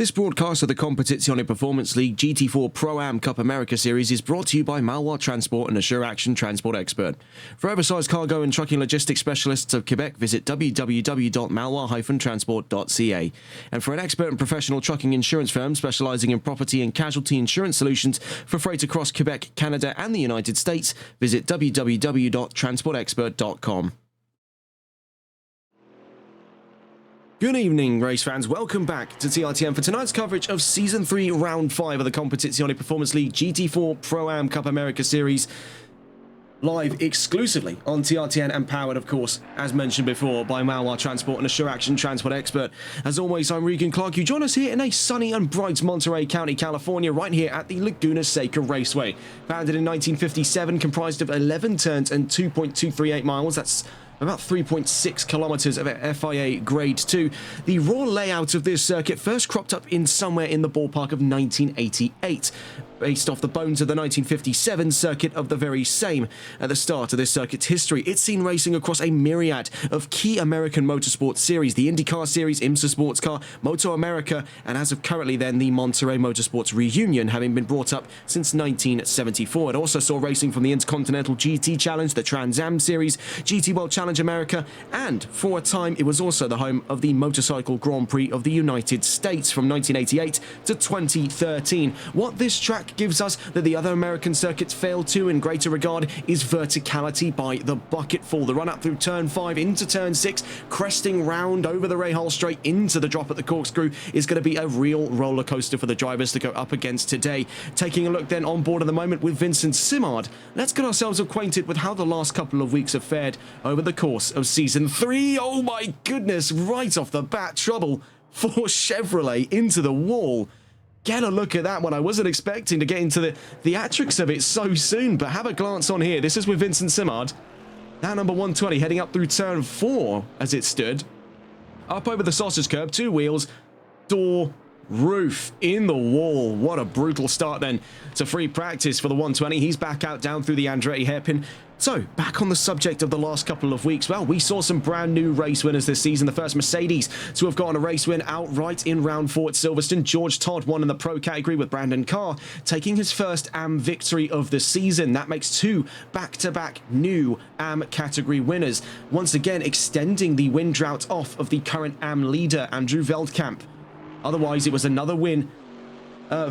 This broadcast of the Competizione Performance League GT4 Pro-Am Cup America Series is brought to you by Malwa Transport and Assure Action Transport Expert. For oversized cargo and trucking logistics specialists of Quebec, visit www.malwa-transport.ca. And for an expert and professional trucking insurance firm specializing in property and casualty insurance solutions for freight across Quebec, Canada and the United States, visit www.transportexpert.com. Good evening, race fans. Welcome back to TRTM for tonight's coverage of Season 3, Round 5 of the Competizione Performance League GT4 Pro-Am Cup America Series. Live exclusively on TRTN and powered, of course, as mentioned before, by Malwa Transport and Assure Action Transport Expert. As always, I'm Regan Clark. You join us here in a sunny and bright Monterey County, California, right here at the Laguna Seca Raceway. Founded in 1957, comprised of 11 turns and 2.238 miles. That's about 3.6 kilometers of FIA Grade 2. The raw layout of this circuit first cropped up in somewhere in the ballpark of 1988, based off the bones of the 1957 circuit of the very same. At the start of this circuit's history, it's seen racing across a myriad of key American motorsports series, the IndyCar Series, IMSA Sports Car, Moto America, and as of currently then, the Monterey Motorsports Reunion, having been brought up since 1974. It also saw racing from the Intercontinental GT Challenge, the Trans Am Series, GT World Challenge America, and for a time it was also the home of the Motorcycle Grand Prix of the United States from 1988 to 2013. What this track gives us that the other American circuits fail to in greater regard is verticality by the bucketful. The run up through turn 5 into turn 6, cresting round over the Rahal straight into the drop at the corkscrew is going to be a real roller coaster for the drivers to go up against today. Taking a look then on board at the moment with Vincent Simard, let's get ourselves acquainted with how the last couple of weeks have fared over the course of Season 3. Oh my goodness, right off the bat, trouble for Chevrolet into the wall. Get a look at that one. I wasn't expecting to get into the theatrics of it so soon, but have a glance on here. This is with Vincent Simard. That number 120 heading up through turn 4 as it stood. Up over the sausage curb, 2 wheels, door, roof in the wall. What a brutal start then to free practice for the 120. He's back out down through the Andretti hairpin. So, back on the subject of the last couple of weeks, well, we saw some brand new race winners this season. The first Mercedes to have gotten a race win outright in round 4 at Silverstone. George Todd won in the Pro category with Brandon Carr taking his first AM victory of the season. That makes 2 back-to-back new AM category winners, once again extending the win drought off of the current AM leader, Andrew Veldkamp. Otherwise, it was another win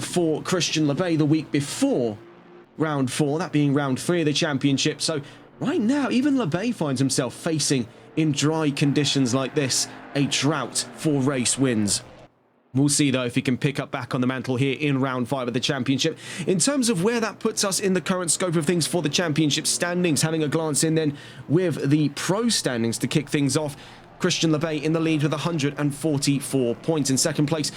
for Christian LeBay the week before round 4, that being round 3 of the championship. So right now, even LeBay finds himself facing, in dry conditions like this, a drought for race wins. We'll see, though, if he can pick up back on the mantle here in round 5 of the championship. In terms of where that puts us in the current scope of things for the championship standings, having a glance in then with the pro standings to kick things off. Christian LeBay in the lead with 144 points. In second place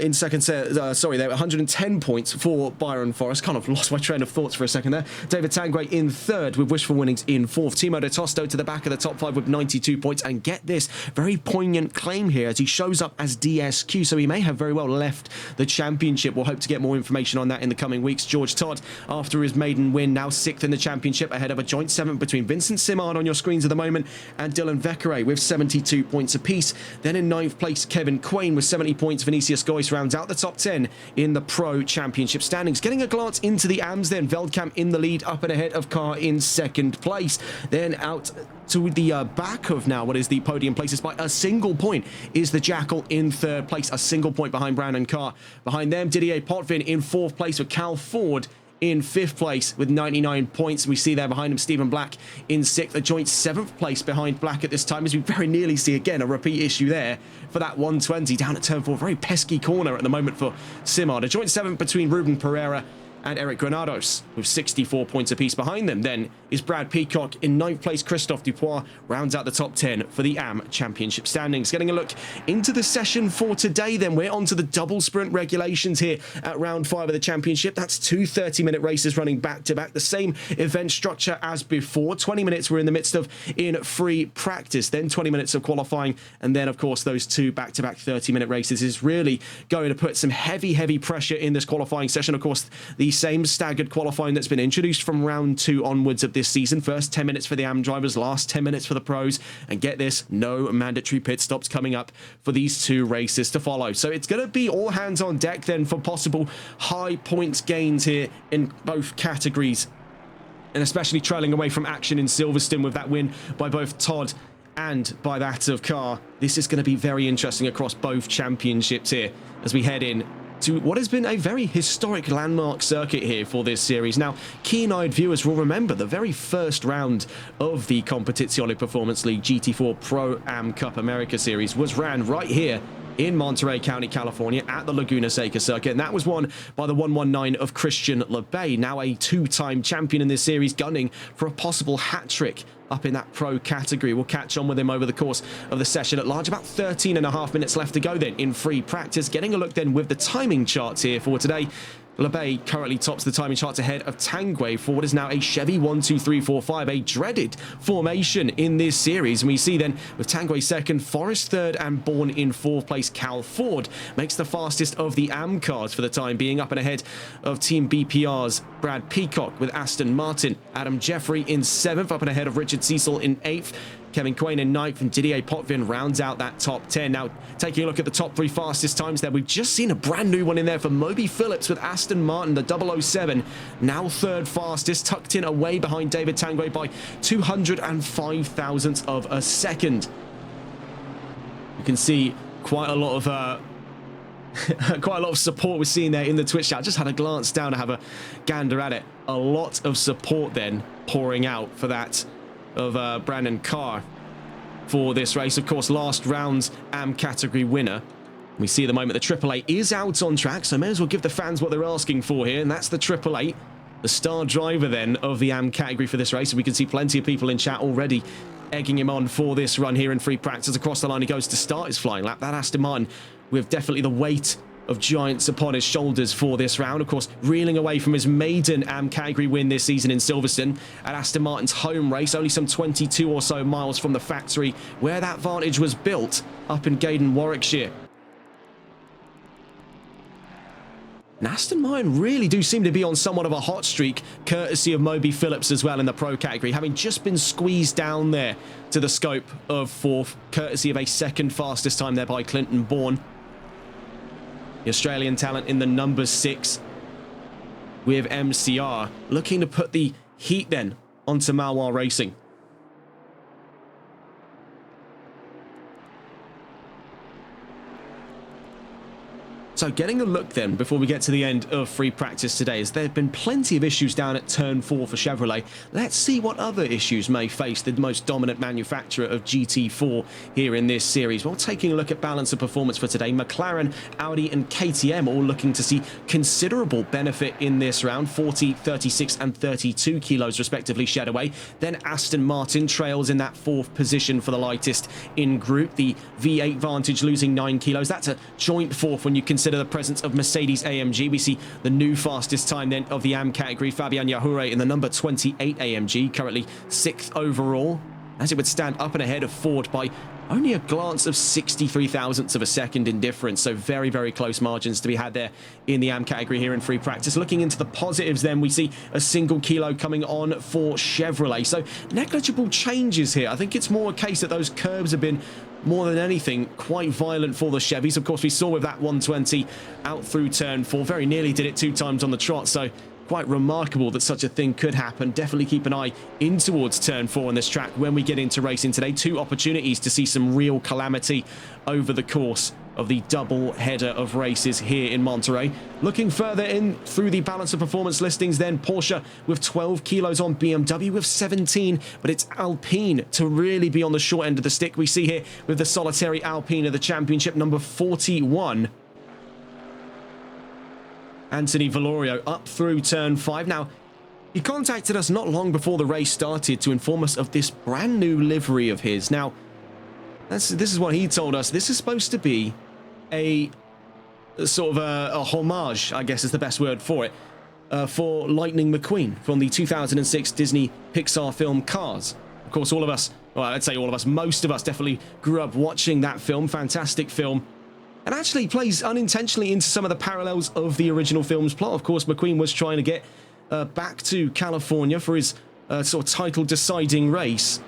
in second set, there were 110 points for Byron Forrest. Kind of lost my train of thoughts for a second there. David Tanguay in third with wishful winnings in fourth. Timo de Tosto to the back of the top 5 with 92 points. And get this, very poignant claim here as he shows up as DSQ. So he may have very well left the championship. We'll hope to get more information on that in the coming weeks. George Todd, after his maiden win, now 6th in the championship, ahead of a joint 7th between Vincent Simard on your screens at the moment and Dylan Vekere with 72 points apiece. Then in 9th place, Kevin Quain with 70 points. Vinicius Goyce rounds out the top 10 in the Pro Championship standings. Getting a glance into the AMs then, Veldkamp in the lead, up and ahead of Carr in second place. Then out to the back of now what is the podium places by a single point is the Jackal in third place, a single point behind Brandon Carr. Behind them, Didier Potvin in 4th place with Cal Ford in 5th place with 99 points. We see there behind him Stephen Black in 6th, a joint 7th place behind Black at this time, as we very nearly see again a repeat issue there for that 120 down at turn 4. Very pesky corner at the moment for Simard. A joint 7th between Ruben Pereira and Eric Granados with 64 points apiece. Behind them then is Brad Peacock in 9th place. Christophe Dupois rounds out the top 10 for the AM Championship standings. Getting a look into the session for today then, we're on to the double sprint regulations here at round 5 of the championship. That's 2 30-minute races running back to back, the same event structure as before. 20 minutes we're in the midst of in free practice, then 20 minutes of qualifying, and then of course those 2 back-to-back 30-minute races is really going to put some heavy pressure in this qualifying session. Of course, the same staggered qualifying that's been introduced from round 2 onwards of this this season. First 10 minutes for the AM drivers, last 10 minutes for the pros. And get this, no mandatory pit stops coming up for these two races to follow. So it's going to be all hands on deck then for possible high points gains here in both categories. And especially trailing away from action in Silverstone with that win by both Todd and by that of Carr. This is going to be very interesting across both championships here as we head in to what has been a very historic landmark circuit here for this series. Now, keen-eyed viewers will remember the very first round of the Competizione Performance League GT4 Pro-Am Cup America Series was ran right here in Monterey County, California, at the Laguna Seca circuit, and that was won by the 119 of Christian LeBay, now a two-time champion in this series, gunning for a possible hat-trick up in that pro category. We'll catch on with him over the course of the session at large. About 13.5 minutes left to go then in free practice. Getting a look then with the timing charts here for today. LeBay currently tops the timing charts ahead of Tanguay for what is now a Chevy 1-2-3-4-5, a dreaded formation in this series. And we see then with Tanguay second, Forrest third, and Bourne in fourth place. Cal Ford makes the fastest of the AM cars for the time being, up and ahead of Team BPR's Brad Peacock with Aston Martin. Adam Jeffrey in seventh, up and ahead of Richard Cecil in eighth. Kevin Quain in ninth, and Didier Potvin rounds out that top 10. Now, taking a look at the top three fastest times there, we've just seen a brand new one in there for Moby Phillips with Aston Martin, the 007, now third fastest, tucked in away behind David Tanguay by 205 thousandths of a second. You can see quite a lot of support we're seeing there in the Twitch chat. I just had a glance down to have a gander at it. A lot of support then pouring out for that of Brandon Carr for this race. Of course, last round's AM category winner. We see at the moment the AAA is out on track, so may as well give the fans what they're asking for here, and that's the AAA, the star driver then of the AM category for this race. And we can see plenty of people in chat already egging him on for this run here in free practice. Across the line he goes to start his flying lap. That Aston Martin with definitely the weight of giants upon his shoulders for this round. Of course, reeling away from his maiden AM category win this season in Silverstone at Aston Martin's home race, only some 22 or so miles from the factory where that Vantage was built up in Gaydon, Warwickshire. And Aston Martin really do seem to be on somewhat of a hot streak, courtesy of Moby Phillips as well in the pro category, having just been squeezed down there to the scope of fourth, courtesy of a second fastest time there by Clinton Bourne. The Australian talent in the number 6 with MCR, looking to put the heat then onto Malwar Racing. So getting a look then, before we get to the end of free practice today, as there have been plenty of issues down at turn 4 for Chevrolet. Let's see what other issues may face the most dominant manufacturer of GT4 here in this series. Well, taking a look at balance of performance for today, McLaren, Audi and KTM all looking to see considerable benefit in this round. 40, 36 and 32 kilos respectively shed away. Then Aston Martin trails in that fourth position for the lightest in group. The V8 Vantage losing 9 kilos. That's a joint fourth when you consider the presence of Mercedes AMG. We see the new fastest time then of the AM category, Fabian Yahure in the number 28 AMG, currently 6th overall, as it would stand up and ahead of Ford by only a glance of 63 thousandths of a second in difference. So very, very close margins to be had there in the AM category here in free practice. Looking into the positives then, we see a single kilo coming on for Chevrolet. So negligible changes here. I think it's more a case that those curbs have been more than anything quite violent for the Chevys. Of course, we saw with that 120 out through turn 4, very nearly did it 2 times on the trot. So quite remarkable that such a thing could happen. Definitely keep an eye in towards turn 4 on this track when we get into racing today. 2 opportunities to see some real calamity over the course of the double header of races here in Monterey. Looking further in through the balance of performance listings then, Porsche with 12 kilos on, BMW with 17, but it's Alpine to really be on the short end of the stick. We see here with the solitary Alpine of the championship, number 41. Anthony Valorio up through turn 5. Now, he contacted us not long before the race started to inform us of this brand new livery of his. Now, this is what he told us. This is supposed to be a sort of a homage, I guess is the best word for it, for Lightning McQueen from the 2006 Disney Pixar film Cars. Of course, all of us, well, I'd say all of us, most of us definitely grew up watching that film. Fantastic film. And actually plays unintentionally into some of the parallels of the original film's plot. Of course, McQueen was trying to get back to California for his sort of title-deciding race.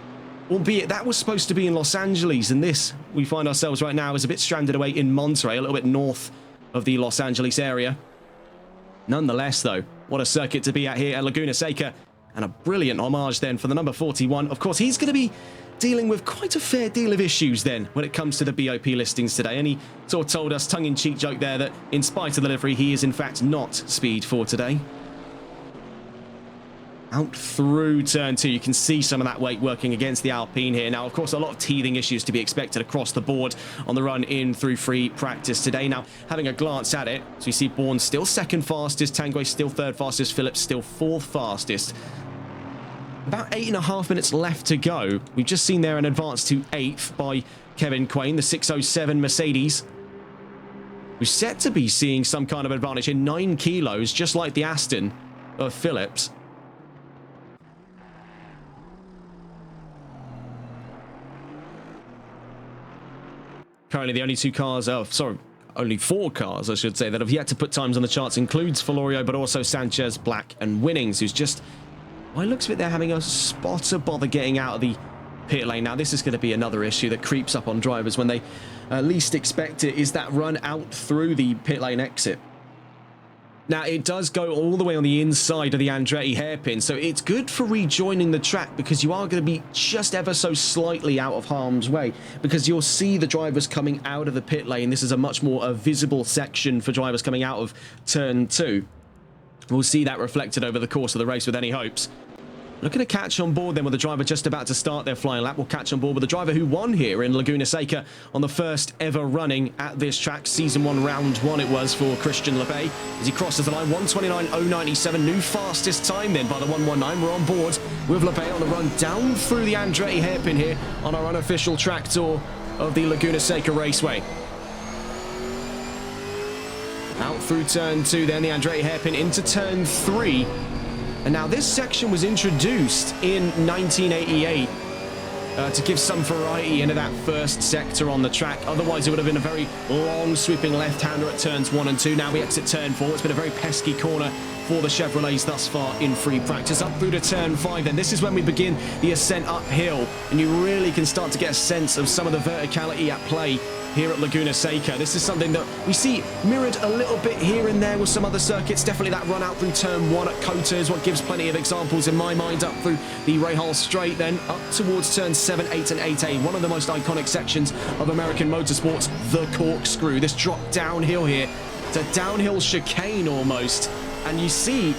Albeit that was supposed to be in Los Angeles, and this, we find ourselves right now, is a bit stranded away in Monterey, a little bit north of the Los Angeles area. Nonetheless, though, what a circuit to be at here at Laguna Seca, and a brilliant homage then for the number 41. Of course, he's going to be dealing with quite a fair deal of issues then when it comes to the BOP listings today, and he sort of told us, tongue-in-cheek joke there, that in spite of the livery, he is in fact not speed for today. Out through turn 2, you can see some of that weight working against the Alpine here. Now, of course, a lot of teething issues to be expected across the board on the run in through free practice today. Now, having a glance at it, so you see Bourne still second fastest, Tanguay still third fastest, Phillips still fourth fastest. About 8.5 minutes left to go. We've just seen there an advance to 8th by Kevin Quain, the 607 Mercedes. We're set to be seeing some kind of advantage in 9 kilos, just like the Aston of Phillips. Currently, the only 2 cars, only 4 cars, I should say, that have yet to put times on the charts includes Florio, but also Sanchez, Black, and Winnings, who's just, by the looks of it, they're having a spot of bother getting out of the pit lane. Now, this is going to be another issue that creeps up on drivers when they least expect it, is that run out through the pit lane exit. Now, it does go all the way on the inside of the Andretti hairpin, so it's good for rejoining the track because you are going to be just ever so slightly out of harm's way, because you'll see the drivers coming out of the pit lane. This is a much more visible section for drivers coming out of turn 2. We'll see that reflected over the course of the race with any hopes. Looking to catch on board then with the driver just about to start their flying lap. We'll catch on board with the driver who won here in Laguna Seca on the first ever running at this track. Season 1, round 1 it was for Christian Lebay as he crosses the line. 1:29.097, new fastest time then by the 1:19. We're on board with Lebay on the run down through the Andretti hairpin here on our unofficial track tour of the Laguna Seca Raceway. Out through turn 2 then, the Andretti hairpin into turn 3. And now this section was introduced in 1988 to give some variety into that first sector on the track. Otherwise, it would have been a very long sweeping left-hander at turns 1 and 2. Now we exit turn 4. It's been a very pesky corner for the Chevrolets thus far in free practice. Up through to turn 5 then. This is when we begin the ascent uphill, and you really can start to get a sense of some of the verticality at play here at Laguna Seca. This is something that we see mirrored a little bit here and there with some other circuits. Definitely that run out through turn 1 at Cota is what gives plenty of examples in my mind. Up through the Rahal Straight, then up towards turn 7, 8 and 8A. One of the most iconic sections of American motorsports, the corkscrew. This drop downhill here. It's a downhill chicane almost. And you see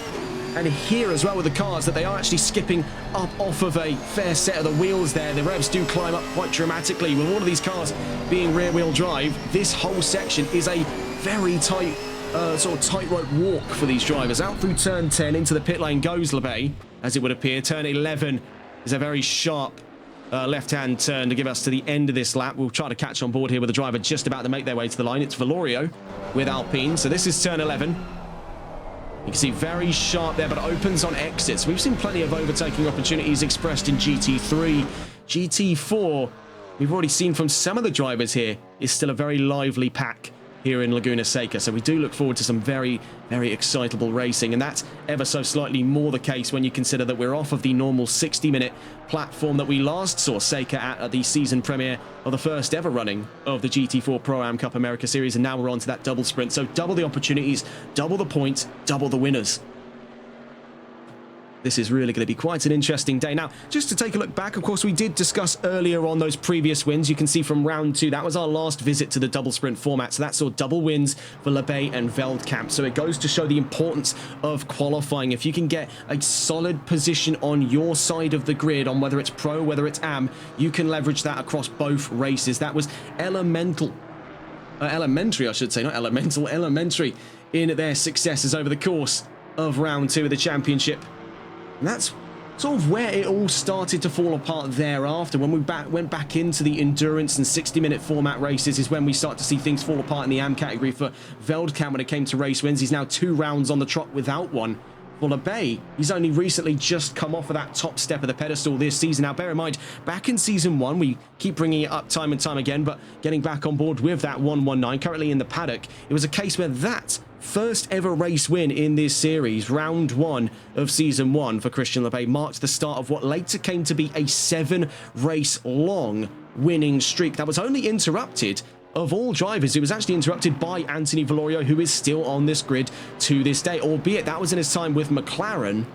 and hear as well with the cars that they are actually skipping up off of a fair set of the wheels there. The revs do climb up quite dramatically. With all of these cars being rear-wheel drive, this whole section is a very tight, sort of tightrope walk for these drivers. Out through turn 10 into the pit lane goes Lebay, as it would appear. Turn 11 is a very sharp left-hand turn to give us to the end of this lap. We'll try to catch on board here with the driver just about to make their way to the line. It's Valorio with Alpine. So this is turn 11. You can see very sharp there, but it opens on exits. We've seen plenty of overtaking opportunities expressed in GT3. GT4, we've already seen from some of the drivers here, is still a very lively pack here in Laguna Seca. So we do look forward to some very, very excitable racing. And that's ever so slightly more the case when you consider that we're off of the normal 60-minute platform that we last saw Seca at the season premiere of the first ever running of the GT4 Pro-Am Cup America Series. And now we're on to that double sprint. So double the opportunities, double the points, double the winners. This is really going to be quite an interesting day. Now, just to take a look back, of course, we did discuss earlier on those previous wins. You can see from round 2, that was our last visit to the double sprint format. So that saw double wins for Lebay and Veldkamp. So it goes to show the importance of qualifying. If you can get a solid position on your side of the grid, on whether it's pro, whether it's am, you can leverage that across both races. That was elementary, I should say, not elemental, elementary in their successes over the course of round 2 of the championship. And that's sort of where it all started to fall apart thereafter. When we went back into the endurance and 60-minute format races is when we start to see things fall apart in the AM category for Veldkamp when it came to race wins. He's now 2 rounds on the trot without one. For Lebay, he's only recently just come off of that top step of the pedestal this season. Now, bear in mind, back in season 1, we keep bringing it up time and time again, but getting back on board with that 119, currently in the paddock, it was a case where that first ever race win in this series, round 1 of season 1 for Christian Lepay, marked the start of what later came to be a 7-race long winning streak that was only interrupted, of all drivers, it was actually interrupted by Anthony Valorio, who is still on this grid to this day, albeit that was in his time with McLaren.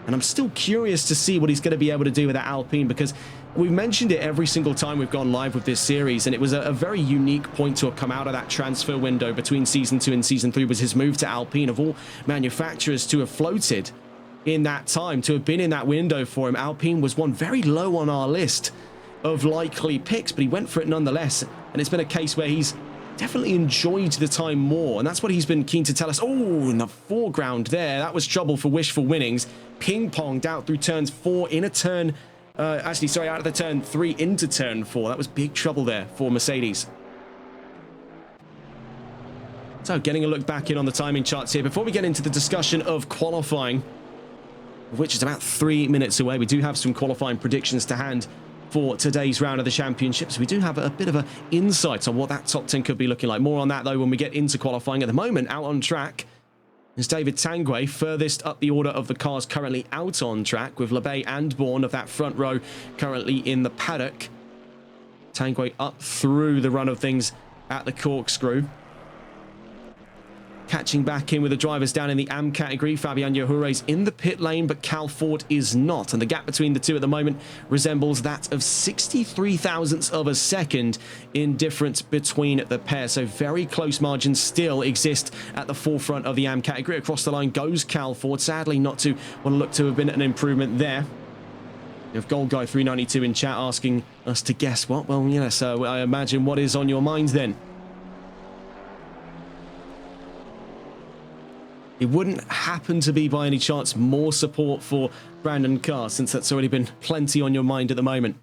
And I'm still curious to see what he's going to be able to do with that Alpine, because we've mentioned it every single time we've gone live with this series, and it was a very unique point to have come out of that transfer window between Season 2 and Season 3 was his move to Alpine. Of all manufacturers to have floated in that time, to have been in that window for him, Alpine was one very low on our list of likely picks, but he went for it nonetheless, and it's been a case where he's definitely enjoyed the time more, and that's what he's been keen to tell us. Oh, in the foreground there, that was trouble for Wishful Winnings. Ping-ponged out through turns 4 in a turn, out of the turn 3 into turn 4. That was big trouble there for Mercedes. So getting a look back in on the timing charts here before we get into the discussion of qualifying, which is about 3 minutes away. We do have some qualifying predictions to hand for today's round of the championships. We do have a bit of an insight on what that top 10 could be looking like. More on that, though, when we get into qualifying. At the moment, out on track is David Tanguay, furthest up the order of the cars currently out on track, with Lebay and Bourne of that front row currently in the paddock. Tanguay up through the run of things at the corkscrew. Catching back in with the drivers down in the AM category. Fabian Yahure's in the pit lane, but Cal Ford is not. And the gap between the two at the moment resembles that of 63 thousandths of a second in difference between the pair. So very close margins still exist at the forefront of the AM category. Across the line goes Cal Ford. Sadly, not to what look to have been an improvement there. You have Gold Guy 392 in chat asking us to guess what? Well, yeah, so I imagine what is on your minds then? It wouldn't happen to be, by any chance, more support for Brandon Carr, since that's already been plenty on your mind at the moment.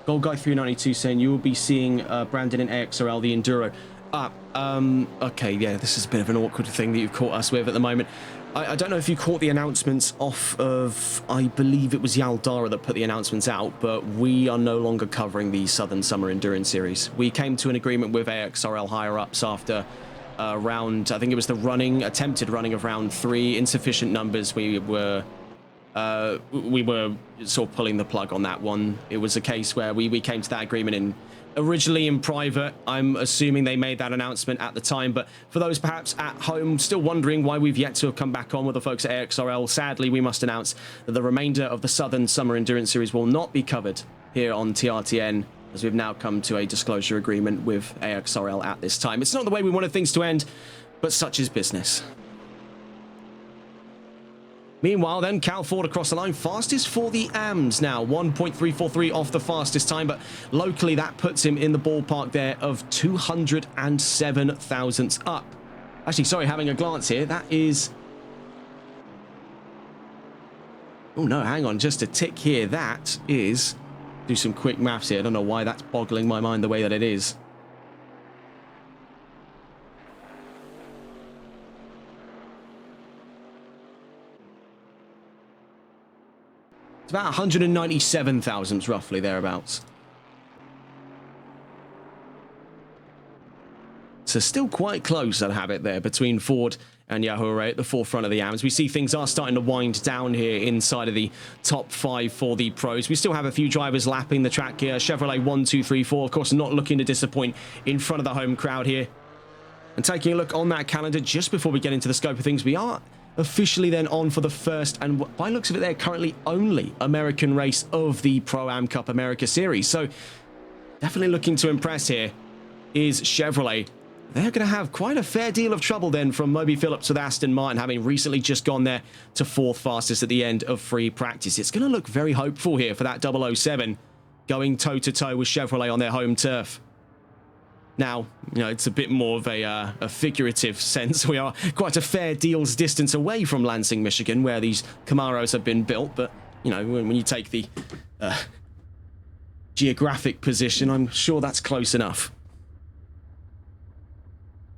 Gold Guy 392 saying you will be seeing Brandon in AXRL, the Enduro. Okay, yeah, this is a bit of an awkward thing that you've caught us with at the moment. I don't know if you caught the announcements off of, I believe it was Yaldara that put the announcements out, but we are no longer covering the Southern Summer Endurance Series. We came to an agreement with AXRL higher-ups after round, I think it was the attempted running of round 3, insufficient numbers. We were sort of pulling the plug on that one. It was a case where we came to that agreement originally in private. I'm assuming they made that announcement at the time, but for those perhaps at home still wondering why we've yet to have come back on with the folks at AXRL, sadly we must announce that the remainder of the Southern Summer Endurance Series will not be covered here on TRTN, as we've now come to a disclosure agreement with AXRL at this time. It's not the way we wanted things to end, but such is business. Meanwhile, then, Cal Ford across the line, fastest for the AMs now, 1.343 off the fastest time, but locally that puts him in the ballpark there of 207 thousandths up. Actually, sorry, having a glance here, that is... Oh no, hang on, just a tick here. That is... Do some quick maths here. I don't know why that's boggling my mind the way that it is. It's about 197 thousandths, roughly, thereabouts. So still quite close, I'd have it there, between Ford and Yahure at the forefront of the AMs. We see things are starting to wind down here inside of the top 5 for the pros. We still have a few drivers lapping the track here. Chevrolet 1, 2, 3, 4, of course, not looking to disappoint in front of the home crowd here. And taking a look on that calendar, just before we get into the scope of things, we are officially then on for the first, and by looks of it, they're currently only American race of the Pro-Am Cup America Series. So definitely looking to impress here is Chevrolet. They're going to have quite a fair deal of trouble then from Moby Phillips with Aston Martin, having recently just gone there to 4th fastest at the end of free practice. It's going to look very hopeful here for that 007 going toe-to-toe with Chevrolet on their home turf. Now, you know, it's a bit more of a figurative sense. We are quite a fair deal's distance away from Lansing, Michigan, where these Camaros have been built. But, you know, when you take the geographic position, I'm sure that's close enough.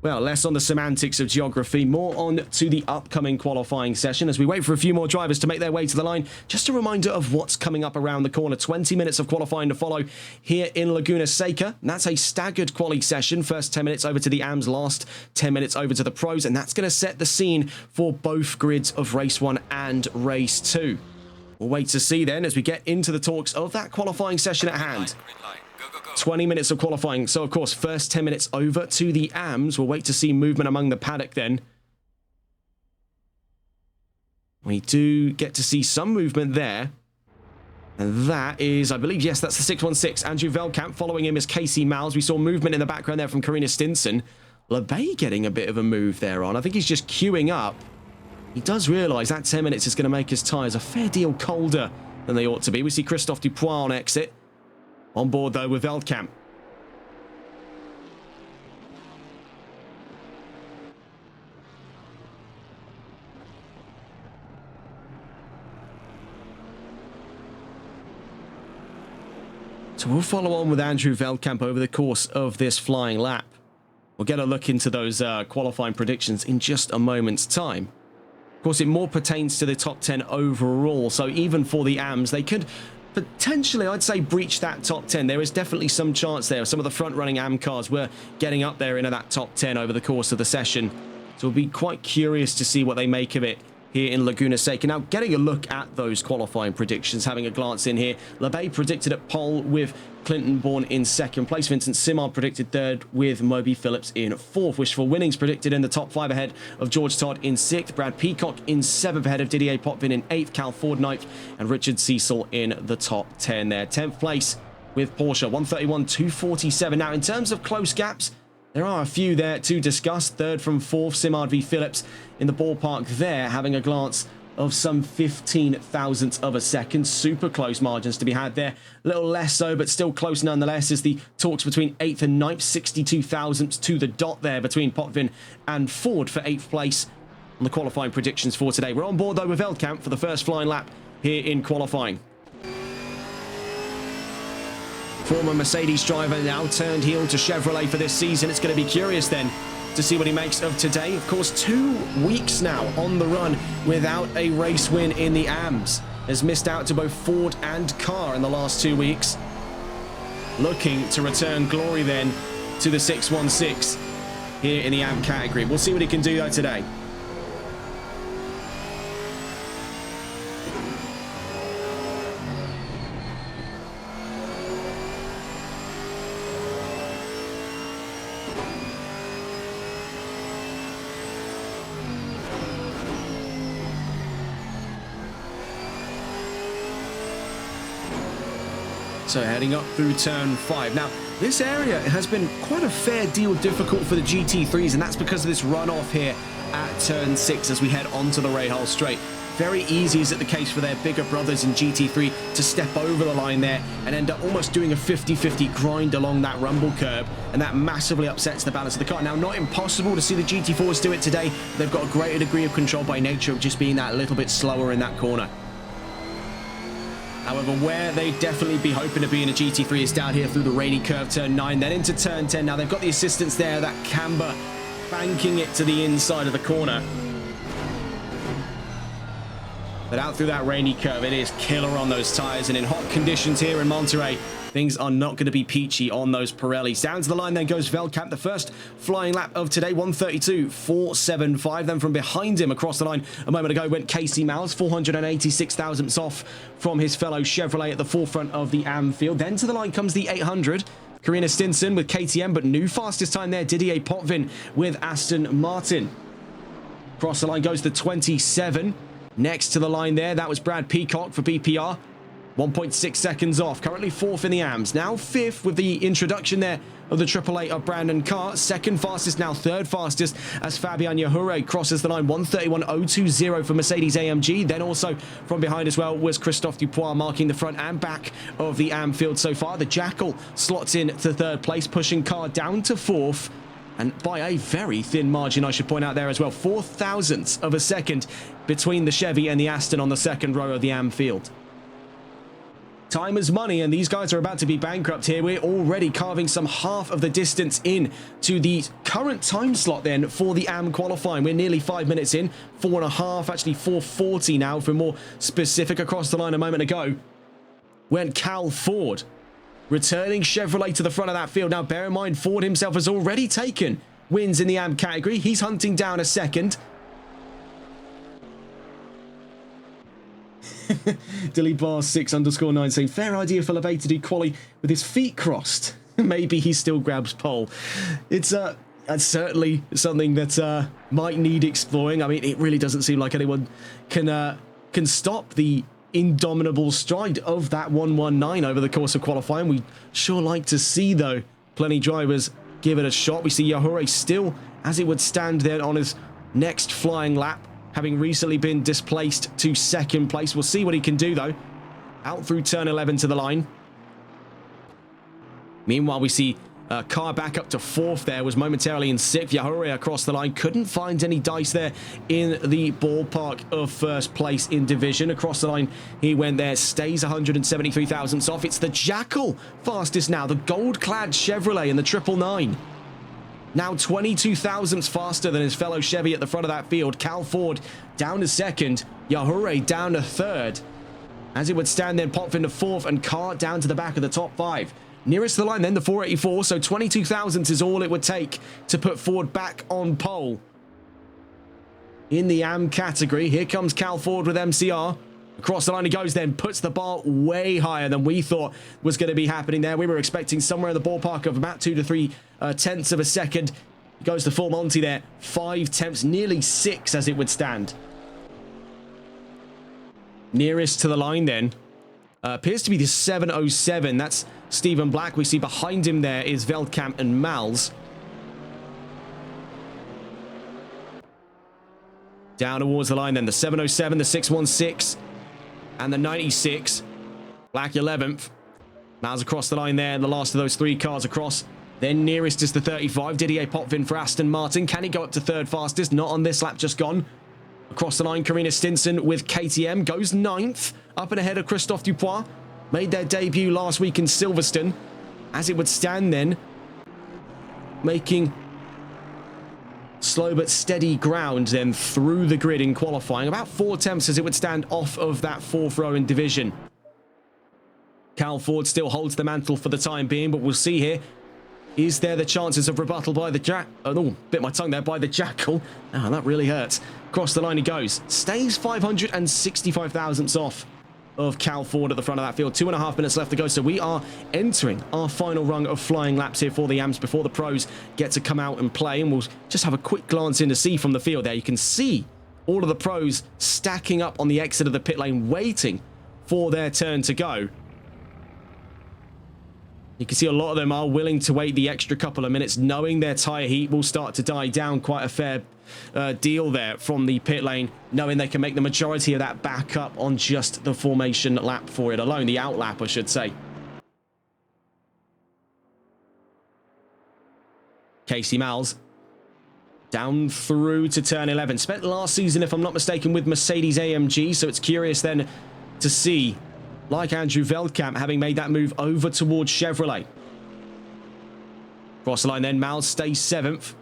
well, less on the semantics of geography, more on to the upcoming qualifying session as we wait for a few more drivers to make their way to the line. Just a reminder of what's coming up around the corner. 20 minutes of qualifying to follow here in Laguna Seca. And that's a staggered quali session. First 10 minutes over to the AMs, last 10 minutes over to the pros. And that's going to set the scene for both grids of race 1 and race 2. We'll wait to see then as we get into the talks of that qualifying session at hand. 20 minutes of qualifying. So, of course, first 10 minutes over to the AMs. We'll wait to see movement among the paddock then. We do get to see some movement there. And that is, I believe, yes, that's the 616. Andrew Veldkamp. Following him is Casey Miles. We saw movement in the background there from Karina Stinson. LeBay getting a bit of a move there on. I think he's just queuing up. He does realise that 10 minutes is going to make his tyres a fair deal colder than they ought to be. We see Christophe Dupois on exit. On board, though, with Veldkamp. So we'll follow on with Andrew Veldkamp over the course of this flying lap. We'll get a look into those qualifying predictions in just a moment's time. Of course, it more pertains to the top 10 overall. So even for the AMs, they could potentially, I'd say, breach that top 10. There is definitely some chance there. Some of the front-running AM cars were getting up there into that top 10 over the course of the session. So we'll be quite curious to see what they make of it here in Laguna Seca. Now, getting a look at those qualifying predictions, having a glance in here. LeBay predicted at pole with Clinton Bourne in second place. Vincent Simard predicted third with Moby Phillips in fourth. Wishful Winnings predicted in the top 5 ahead of George Todd in sixth. Brad Peacock in seventh ahead of Didier Potvin in eighth. Cal Ford ninth. And Richard Cecil in the top 10 there. 10th place with Porsche, 131.247. Now, in terms of close gaps, there are a few there to discuss. Third from fourth, Simard v Phillips in the ballpark there, having a glance of some 15 thousandths of a second. Super close margins to be had there. A little less so, but still close nonetheless, as the talks between 8th and 9th, 62 thousandths to the dot there between Potvin and Ford for 8th place on the qualifying predictions for today. We're on board, though, with Veldkamp for the first flying lap here in qualifying. Former Mercedes driver now turned heel to Chevrolet for this season. It's going to be curious then to see what he makes of today. Of course, 2 weeks now on the run without a race win in the AMs. Has missed out to both Ford and Car in the last 2 weeks. Looking to return glory then to the 616 here in the AM category. We'll see what he can do though today. So heading up through turn 5. Now, this area has been quite a fair deal difficult for the GT3s, and that's because of this runoff here at turn 6 as we head onto the Rahal Straight. Very easy is it the case for their bigger brothers in GT3 to step over the line there and end up almost doing a 50-50 grind along that rumble curb, and that massively upsets the balance of the car. Now, not impossible to see the GT4s do it today. They've got a greater degree of control by nature of just being that little bit slower in that corner. However, where they'd definitely be hoping to be in a GT3 is down here through the rainy curve, turn 9, then into turn 10. Now, they've got the assistance there, that camber, banking it to the inside of the corner. But out through that rainy curve, it is killer on those tyres. And in hot conditions here in Monterey, things are not going to be peachy on those Pirellis. Down to the line then goes Veldkamp, the first flying lap of today, 132.475. Then from behind him across the line a moment ago went Casey Miles, 486 thousandths off from his fellow Chevrolet at the forefront of the AM field. Then to the line comes the 800. Karina Stinson with KTM, but new fastest time there, Didier Potvin with Aston Martin. Across the line goes the 27. Next to the line there, that was Brad Peacock for BPR. 1.6 seconds off. Currently 4th in the AMs. Now 5th with the introduction there of the AAA of Brandon Carr. Second fastest, now 3rd fastest as Fabian Yahure crosses the line. 131.020 for Mercedes AMG. Then also from behind as well was Christophe Dupois marking the front and back of the AM field so far. The Jackal slots in to 3rd place, pushing Carr down to 4th. And by a very thin margin, I should point out there as well. 4 thousandths of a second between the Chevy and the Aston on the second row of the AM field. Time is money, and these guys are about to be bankrupt here. We're already carving some half of the distance in to the current time slot then for the AM qualifying. We're nearly 5 minutes in, 4.5, actually 4:40 now, for more specific. Across the line a moment ago went Cal Ford, returning Chevrolet to the front of that field. Now, bear in mind, Ford himself has already taken wins in the AM category. He's hunting down a second. Delete bar 6_9 saying, fair idea for LeVay to do quali with his feet crossed. Maybe he still grabs pole. It's that's certainly something that might need exploring. I mean, it really doesn't seem like anyone can stop the indomitable stride of that 119 over the course of qualifying. We sure like to see, though, plenty drivers give it a shot. We see Yahure still, as it would stand there, on his next flying lap, having recently been displaced to second place. We'll see what he can do, though. Out through turn 11 to the line. Meanwhile, we see Car back up to fourth there, was momentarily in sixth. Yahure across the line, couldn't find any dice there in the ballpark of first place in division. Across the line, he went there, stays 173 thousandths off. It's the Jackal fastest now, the gold-clad Chevrolet in the 999. Now 22 thousandths faster than his fellow Chevy at the front of that field. Cal Ford down to second, Yahure down to third. As it would stand then, Potvin to fourth, and Carr down to the back of the top five. Nearest to the line then, the 484, so 22 thousandths is all it would take to put Ford back on pole. In the AM category, here comes Cal Ford with MCR. Across the line he goes then, puts the bar way higher than we thought was going to be happening there. We were expecting somewhere in the ballpark of about 2 to 3 tenths of a second. He goes to full Monty there, 5 tenths, nearly 6 as it would stand. Nearest to the line then, appears to be the 707. That's Stephen Black. We see behind him there is Veldkamp and Mals. Down towards the line then, the 707, the 616, and the 96. Black 11th. Mals across the line there, the last of those 3 cars across. Then nearest is the 35, Didier Potvin for Aston Martin. Can he go up to third fastest? Not on this lap, just gone. Across the line, Karina Stinson with KTM goes 9th, up and ahead of Christophe Dupois. Made their debut last week in Silverstone. As it would stand then, making slow but steady ground then through the grid in qualifying. About 4 tenths as it would stand off of that 4th row in division. Cal Ford still holds the mantle for the time being, but we'll see here. Is there the chances of rebuttal by the bit my tongue there, by the Jackal? Oh, that really hurts. Across the line he goes. Stays 565 thousandths off of Cal Ford at the front of that field. 2.5 minutes left to go, so we are entering our final rung of flying laps here for the AMs before the pros get to come out and play. And we'll just have a quick glance in to see from the field there. You can see all of the pros stacking up on the exit of the pit lane, waiting for their turn to go. You can see a lot of them are willing to wait the extra couple of minutes, knowing their tyre heat will start to die down. Quite a fair deal there from the pit lane, knowing they can make the majority of that back up on just the formation lap for it alone, the out lap, I should say. Casey Mals down through to turn 11. Spent last season, if I'm not mistaken, with Mercedes AMG, so it's curious then to see, like Andrew Veldkamp, having made that move over towards Chevrolet. Cross the line then, Mals stays 7th.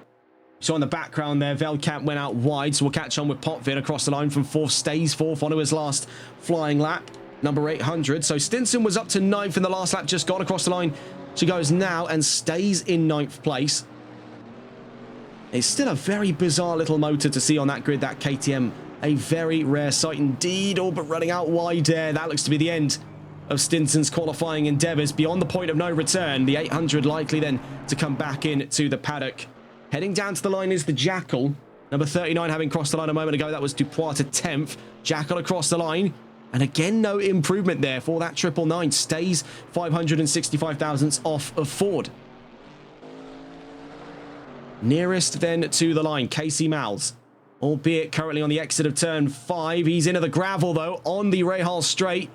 So in the background there, Veldkamp went out wide, so we'll catch on with Potvin across the line from 4th, stays 4th onto his last flying lap, number 800. So Stinson was up to 9th in the last lap, just gone across the line. She goes now and stays in 9th place. It's still a very bizarre little motor to see on that grid, that KTM. A very rare sight indeed, all but running out wide there. That looks to be the end of Stinson's qualifying endeavours. Beyond the point of no return, the 800 likely then to come back into the paddock. Heading down to the line is the Jackal. Number 39 having crossed the line a moment ago. That was Dupois to 10th. Jackal across the line. And again, no improvement there for that 999. Stays 565 thousandths off of Ford. Nearest then to the line, Casey Mals. Albeit currently on the exit of turn 5. He's into the gravel, though, on the Rahal straight.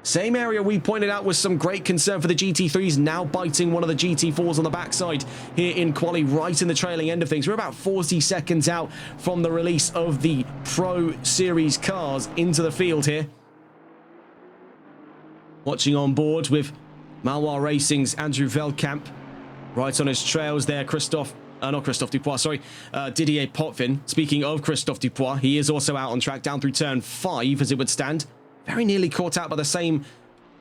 Same area we pointed out was some great concern for the GT3s, now biting one of the GT4s on the backside here in quali, right in the trailing end of things. We're about 40 seconds out from the release of the Pro Series cars into the field here. watching on board with Malwar Racing's Andrew Veldkamp. Right on his trails there, Didier Potvin. Speaking of Christophe Dupois, he is also out on track down through turn 5 as it would stand. Very nearly caught out by the same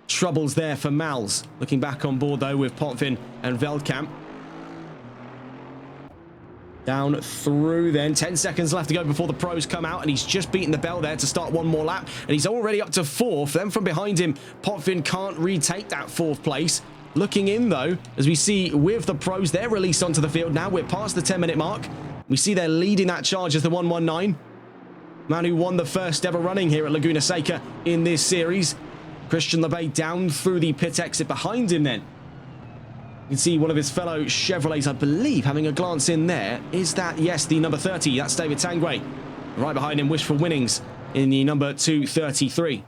troubles there for Mals. Looking back on board though with Potvin and Veldkamp. Down through then, 10 seconds left to go before the pros come out, and he's just beaten the bell there to start one more lap, and he's already up to 4th. Then from behind him, Potvin can't retake that 4th place. Looking in though, as we see with the pros, they're released onto the field. Now we're past the 10-minute mark. We see they're leading that charge as the 119. Man who won the first ever running here at Laguna Seca in this series. Christian Lebay down through the pit exit behind him then. You can see one of his fellow Chevrolets, I believe, having a glance in there. Is that, yes, the number 30. That's David Tanguay. Right behind him, Wishful Winnings in the number 233.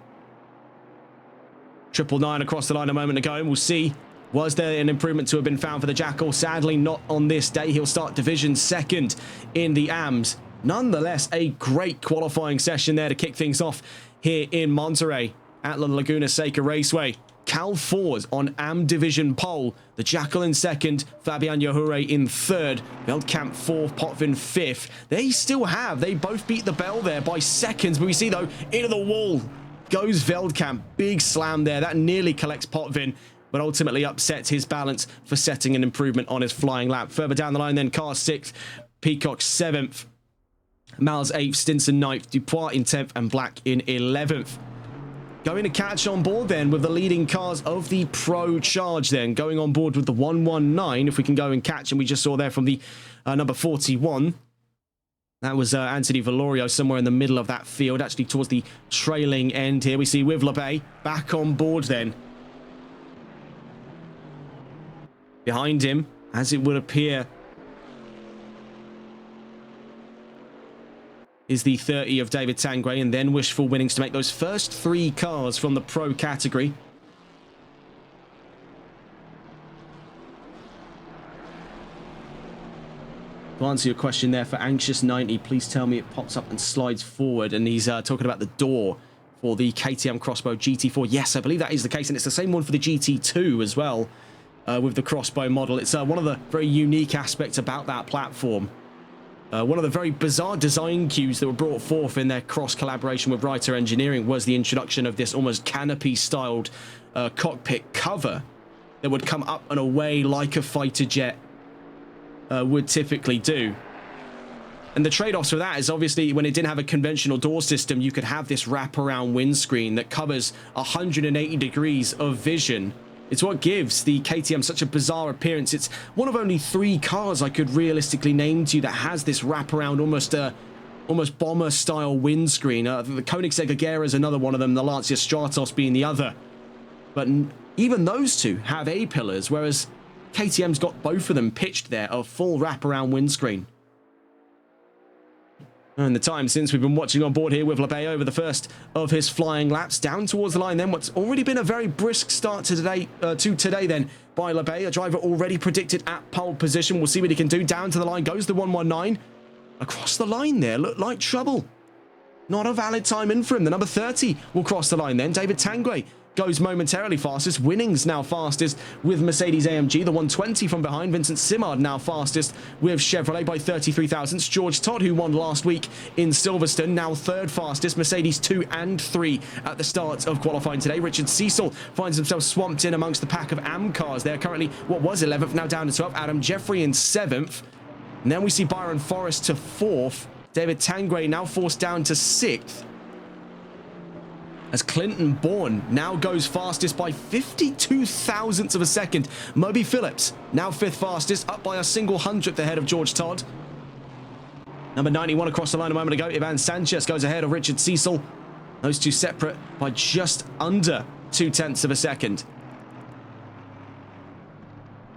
999 across the line a moment ago, and we'll see. Was there an improvement to have been found for the Jackal? Sadly, not on this day. He'll start Division 2nd in the AMS. Nonetheless, a great qualifying session there to kick things off here in Monterey at the Laguna Seca Raceway. Cal 4's on AM Division pole. The Jackal in 2nd, Fabian Yahure in 3rd, Veldkamp 4th, Potvin 5th. They both beat the bell there by seconds, but we see though, into the wall goes Veldkamp. Big slam there. That nearly collects Potvin, but ultimately upsets his balance for setting an improvement on his flying lap. Further down the line then, Carr 6th, Peacock 7th, Miles 8th, Stinson 9th, Dupois in 10th, and Black in 11th. Going to catch on board then with the leading cars of the Pro Charge then. Going on board with the 119, if we can go and catch, and we just saw there from the number 41. That was Anthony Valorio somewhere in the middle of that field, actually towards the trailing end here. We see with Lebay back on board then. Behind him, as it would appear, is the 30 of David Tanguay, and then Wishful Winnings to make those first 3 cars from the Pro category. To answer your question there for Anxious 90, please tell me it pops up and slides forward, and he's talking about the door for the KTM Crossbow GT4. Yes, I believe that is the case, and it's the same one for the GT2 as well, with the Crossbow model. It's one of the very unique aspects about that platform. One of the very bizarre design cues that were brought forth in their cross collaboration with Writer Engineering was the introduction of this almost canopy styled cockpit cover that would come up and away like a fighter jet would typically do. And the trade-offs for that is obviously when it didn't have a conventional door system, you could have this wraparound windscreen that covers 180 degrees of vision. It's what gives the KTM such a bizarre appearance. It's one of only 3 cars I could realistically name to you that has this wraparound, almost bomber-style windscreen. The Koenigsegg Agera is another one of them, the Lancia Stratos being the other. But even those two have A-pillars, whereas KTM's got both of them pitched there, a full wraparound windscreen. And the time since we've been watching on board here with Lebay over the first of his flying laps down towards the line then, what's already been a very brisk start to today then by Lebay, a driver already predicted at pole position. We'll see what he can do. Down to the line goes the 119. Across the line there, looked like trouble. Not a valid time in for him. The number 30 will cross the line then. David Tanguay goes momentarily fastest. Winnings now fastest with Mercedes AMG. The 120 from behind. Vincent Simard now fastest with Chevrolet by 33 thousandths. George Todd, who won last week in Silverstone, now 3rd fastest. Mercedes 2 and 3 at the start of qualifying today. Richard Cecil finds himself swamped in amongst the pack of AM cars. They're currently what was 11th, now down to 12th. Adam Jeffrey in 7th. And then we see Byron Forrest to 4th. David Tanguay now forced down to 6th. As Clinton Bourne now goes fastest by 52 thousandths of a second. Moby Phillips now 5th fastest, up by a single hundredth ahead of George Todd. Number 91 across the line a moment ago. Ivan Sanchez goes ahead of Richard Cecil. Those two separate by just under 0.2 of a second.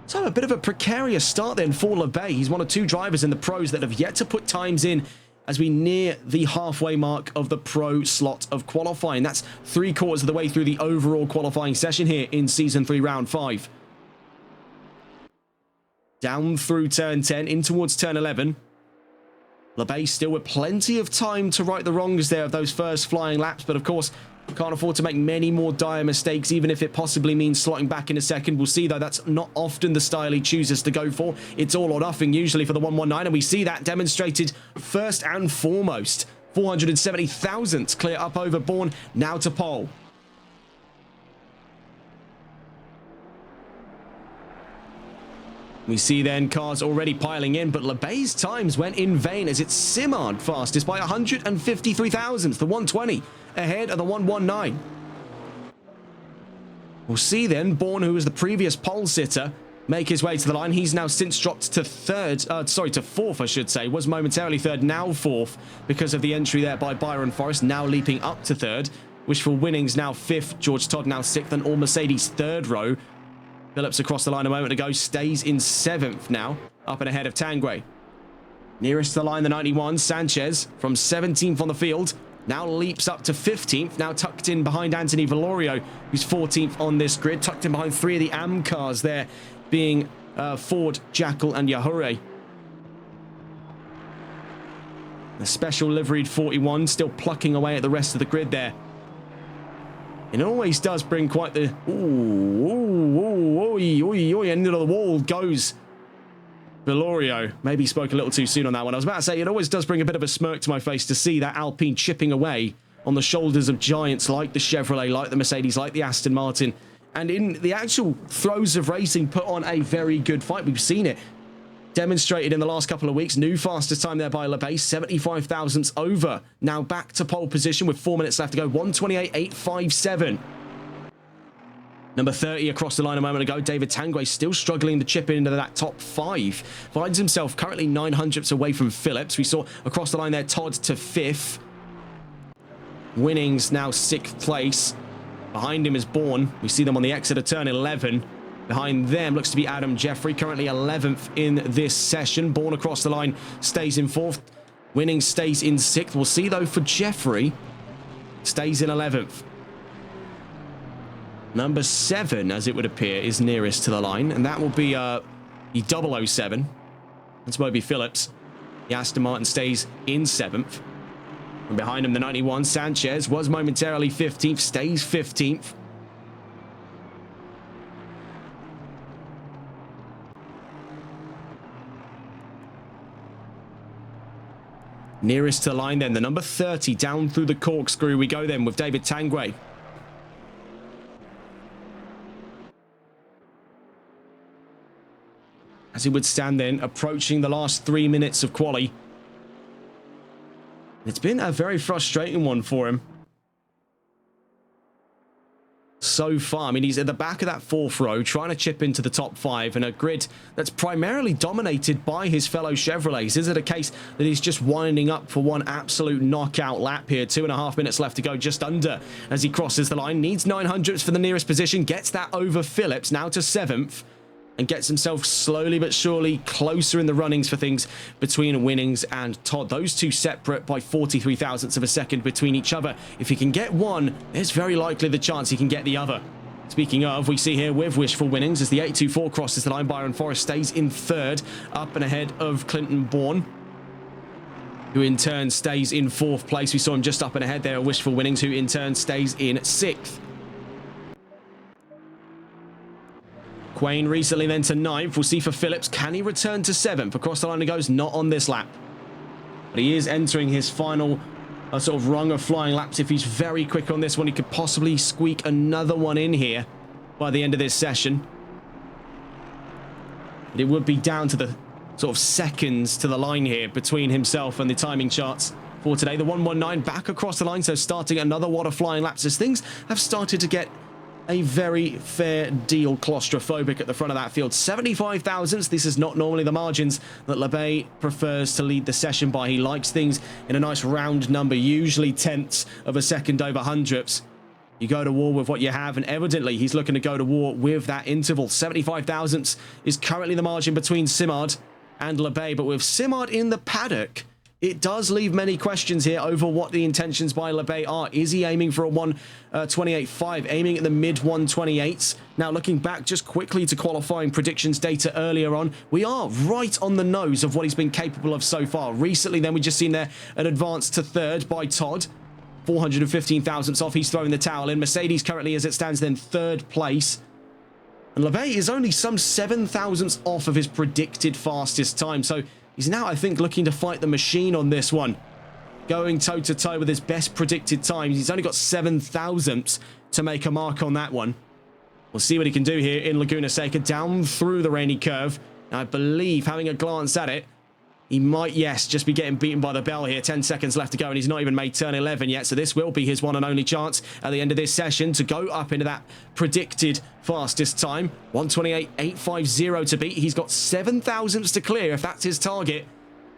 So a bit of a precarious start then for Lebay. He's one of 2 drivers in the pros that have yet to put times in as we near the halfway mark of the pro slot of qualifying. That's 3/4 of the way through the overall qualifying session here in Season 3, Round 5. Down through turn 10, in towards turn 11. LeBay still with plenty of time to right the wrongs there of those first flying laps, but of course, can't afford to make many more dire mistakes, even if it possibly means slotting back in a second. We'll see, though, that's not often the style he chooses to go for. It's all or nothing, usually, for the 119, and we see that demonstrated first and foremost. 470 thousandths clear up over Bourne, now to pole. We see then cars already piling in, but LeBay's times went in vain as it's Simard fastest by 153 thousandths, the 120 ahead of the 119. We'll see then Bourne, who was the previous pole sitter, make his way to the line. He's now since dropped to fourth, I should say. Was momentarily third, now fourth, because of the entry there by Byron Forrest, now leaping up to third. Wishful Winnings now fifth, George Todd now sixth, and All Mercedes third row. Phillips across the line a moment ago, stays in seventh now, up and ahead of Tanguay. Nearest to the line, the 91, Sanchez, from 17th on the field, now leaps up to 15th, now tucked in behind Anthony Valorio, who's 14th on this grid, tucked in behind three of the AM cars there, being Ford, Jackal, and Yahure. The special liveried 41 still plucking away at the rest of the grid there. It always does bring quite the... end of the wall goes Valorio. Maybe spoke a little too soon on that one. I was about to say, it always does bring a bit of a smirk to my face to see that Alpine chipping away on the shoulders of giants like the Chevrolet, like the Mercedes, like the Aston Martin. And in the actual throes of racing, put on a very good fight. We've seen it demonstrated in the last couple of weeks. New fastest time there by LeBay, 75 thousandths over. Now back to pole position with 4 minutes left to go. 128.857. Number 30 across the line a moment ago. David Tanguay still struggling to chip into that top five. Finds himself currently 900ths away from Phillips. We saw across the line there Todd to fifth. Winnings now sixth place. Behind him is Bourne. We see them on the exit of turn 11. Behind them looks to be Adam Jeffrey, currently 11th in this session. Bourne across the line stays in fourth. Winning stays in sixth. We'll see, though, for Jeffrey, stays in 11th. Number 7, as it would appear, is nearest to the line, and that will be the 007. That's Moby Phillips. The Aston Martin stays in 7th. And behind him, the 91, Sanchez, was momentarily 15th, stays 15th. Nearest to the line then, the number 30, down through the corkscrew we go then with David Tanguay. As he would stand then, approaching the last 3 minutes of quali. It's been a very frustrating one for him so far. I mean, he's at the back of that fourth row, trying to chip into the top five in a grid that's primarily dominated by his fellow Chevrolets. Is it a case that he's just winding up for one absolute knockout lap here? 2.5 minutes left to go, just under, as he crosses the line. Needs 900ths for the nearest position, gets that over Phillips, now to 7th. And gets himself slowly but surely closer in the runnings for things between Winnings and Todd. Those two separate by 43 thousandths of a second between each other. If he can get one, there's very likely the chance he can get the other. Speaking of, we see here with Wishful Winnings as the 824 crosses the line. Byron Forrest stays in third, up and ahead of Clinton Bourne, who in turn stays in fourth place. We saw him just up and ahead there of Wishful Winnings, who in turn stays in sixth. Quain recently then to 9th. We'll see for Phillips. Can he return to 7th? Across the line he goes. Not on this lap. But he is entering his final sort of rung of flying laps. If he's very quick on this one, he could possibly squeak another one in here by the end of this session. But it would be down to the sort of seconds to the line here between himself and the timing charts for today. The 119 back across the line, so starting another wad of flying laps as things have started to get a very fair deal claustrophobic at the front of that field. 75 thousandths. This is not normally the margins that LeBay prefers to lead the session by. He likes things in a nice round number, usually tenths of a second over hundredths. You go to war with what you have, and evidently he's looking to go to war with that interval. 75 thousandths is currently the margin between Simard and LeBay, but with Simard in the paddock, it does leave many questions here over what the intentions by LeBay are. Is he aiming for a 1:28.5, aiming at the mid 1:28s? Now, looking back just quickly to qualifying predictions data earlier on, we are right on the nose of what he's been capable of so far. Recently, then, we just seen there an advance to third by Todd. 415 thousandths off. He's throwing the towel in. Mercedes currently, as it stands, then third place. And LeBay is only some 7 thousandths off of his predicted fastest time. So he's now, I think, looking to fight the machine on this one. Going toe-to-toe with his best predicted times. He's only got 7 thousandths to make a mark on that one. We'll see what he can do here in Laguna Seca, down through the rainy curve. Now, I believe, having a glance at it, he might, yes, just be getting beaten by the bell here. 10 seconds left to go, and he's not even made turn 11 yet. So this will be his one and only chance at the end of this session to go up into that predicted fastest time. 1:28.850 to beat. He's got 7 thousandths to clear if that's his target.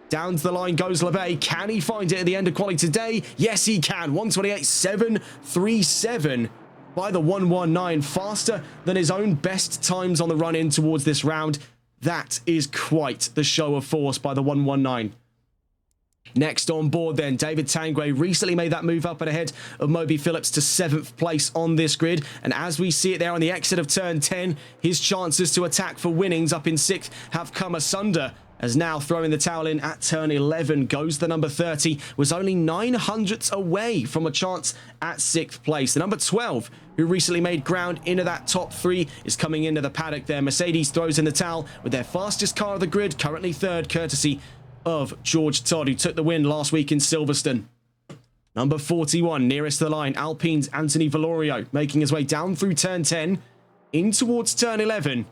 Down to the line goes LeBay. Can he find it at the end of quali today? Yes, he can. 1:28.737 by the 1:19. Faster than his own best times on the run in towards this round. That is quite the show of force by the 1:19. Next on board then, David Tanguay recently made that move up and ahead of Moby Phillips to 7th place on this grid. And as we see it there on the exit of turn 10, his chances to attack for winnings up in 6th have come asunder. As now throwing the towel in at turn 11 goes the number 30, was only 9 hundredths away from a chance at 6th place. The number 12, who recently made ground into that top 3, is coming into the paddock there. Mercedes throws in the towel with their fastest car of the grid, currently 3rd, courtesy of George Todd, who took the win last week in Silverstone. Number 41, nearest the line, Alpine's Anthony Valorio, making his way down through turn 10, in towards turn 11.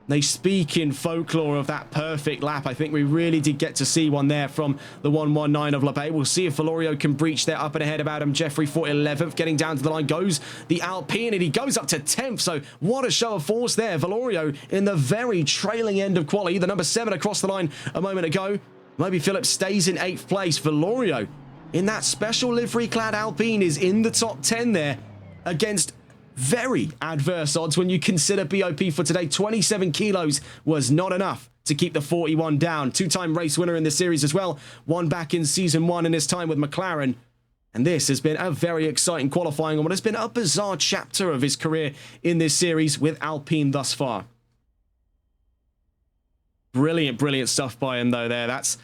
They speak in folklore of that perfect lap. I think we really did get to see one there from the 1:19 of LeBay. We'll see if Valorio can breach there up and ahead of Adam Jeffrey for 11th. Getting down to the line goes the Alpine, and he goes up to 10th. So what a show of force there. Valorio in the very trailing end of quali. The number 7 across the line a moment ago. Moby Phillips stays in 8th place. Valorio in that special livery-clad Alpine is in the top 10 there against very adverse odds when you consider BOP for today. 27 kilos was not enough to keep the 41 down. 2-time race winner in this series as well. One back in season 1 in his time with McLaren. And this has been a very exciting qualifying on what has been a bizarre chapter of his career in this series with Alpine thus far. Brilliant, brilliant stuff by him though there. That's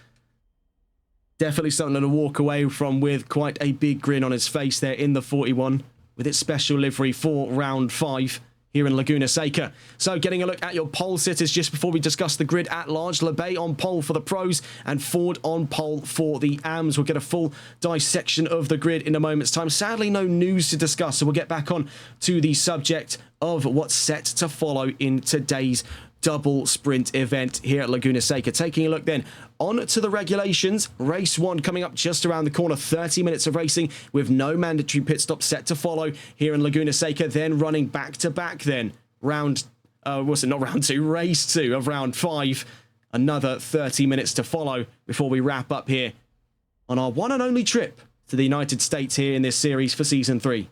definitely something to walk away from with quite a big grin on his face there in the 41. With its special livery for round 5 here in Laguna Seca. So getting a look at your pole sitters just before we discuss the grid at large. LeBay on pole for the pros and Ford on pole for the AMs. We'll get a full dissection of the grid in a moment's time. Sadly, no news to discuss, so we'll get back on to the subject of what's set to follow in today's double sprint event here at Laguna Seca. Taking a look then on to the regulations. Race 1 coming up just around the corner. 30 minutes of racing with no mandatory pit stop set to follow here in Laguna Seca. Then running back to back then. Race 2 of round 5. Another 30 minutes to follow before we wrap up here on our one and only trip to the United States here in this series for season 3.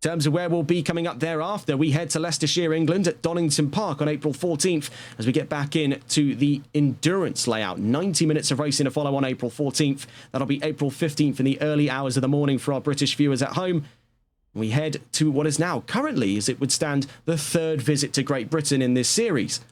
In terms of where we'll be coming up thereafter, we head to Leicestershire, England at Donington Park on April 14th as we get back into the endurance layout. 90 minutes of racing to follow on April 14th. That'll be April 15th in the early hours of the morning for our British viewers at home. We head to what is now currently, as it would stand, the 3rd visit to Great Britain in this series.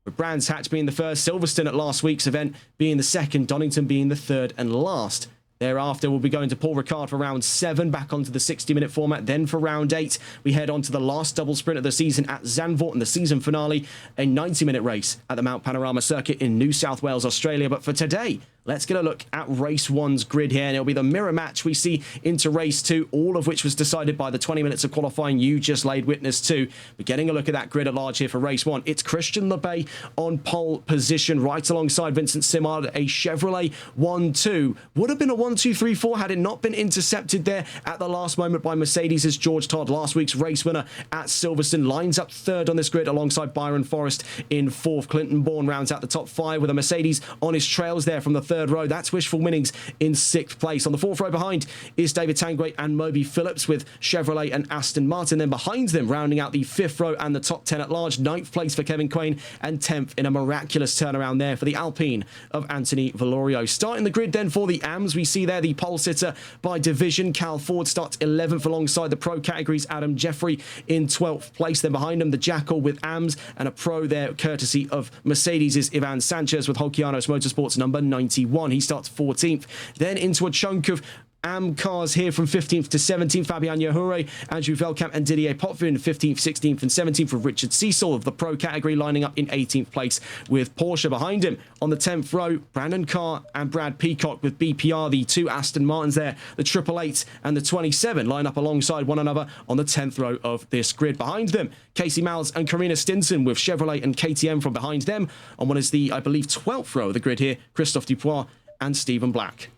With Brands Hatch being the first, Silverstone at last week's event being the 2nd, Donington being the 3rd and last. Thereafter, we'll be going to Paul Ricard for round 7, back onto the 60-minute format. Then for round 8, we head on to the last double sprint of the season at Zandvoort and the season finale, a 90-minute race at the Mount Panorama Circuit in New South Wales, Australia. But for today, let's get a look at race 1's grid here, and it'll be the mirror match we see into race 2, all of which was decided by the 20 minutes of qualifying you just laid witness to. But getting a look at that grid at large here for race 1, it's Christian LeBay on pole position, right alongside Vincent Simard, a Chevrolet 1-2. Would have been a 1-2-3-4 had it not been intercepted there at the last moment by Mercedes' George Todd, last week's race winner at Silverstone. Lines up 3rd on this grid alongside Byron Forrest in 4th. Clinton Bourne rounds out the top 5 with a Mercedes on his trails there from the third row. That's Wishful Winnings in 6th place. On the 4th row behind is David Tangway and Moby Phillips with Chevrolet and Aston Martin. Then behind them, rounding out the 5th row and the top 10 at large, 9th place for Kevin Quain and 10th in a miraculous turnaround there for the Alpine of Anthony Valorio. Starting the grid then for the AMS, we see there the pole sitter by division. Cal Ford starts 11th alongside the pro categories. Adam Jeffrey in 12th place. Then behind him, the Jackal with AMS and a pro there, courtesy of Mercedes, is Ivan Sanchez with Holkianos Motorsports number 91. He starts 14th. Then into a chunk of AM cars here from 15th to 17th. Fabian Yahure, Andrew Velkamp and Didier Potvin 15th, 16th and 17th, with Richard Cecil of the pro category lining up in 18th place with Porsche behind him. On the 10th row, Brandon Carr and Brad Peacock with BPR, the 2 Aston Martins there, the 888 and the 27 line up alongside one another on the 10th row of this grid. Behind them, Casey Miles and Karina Stinson with Chevrolet and KTM from behind them. On what is the, I believe, 12th row of the grid here, Christophe Dupois and Stephen Black.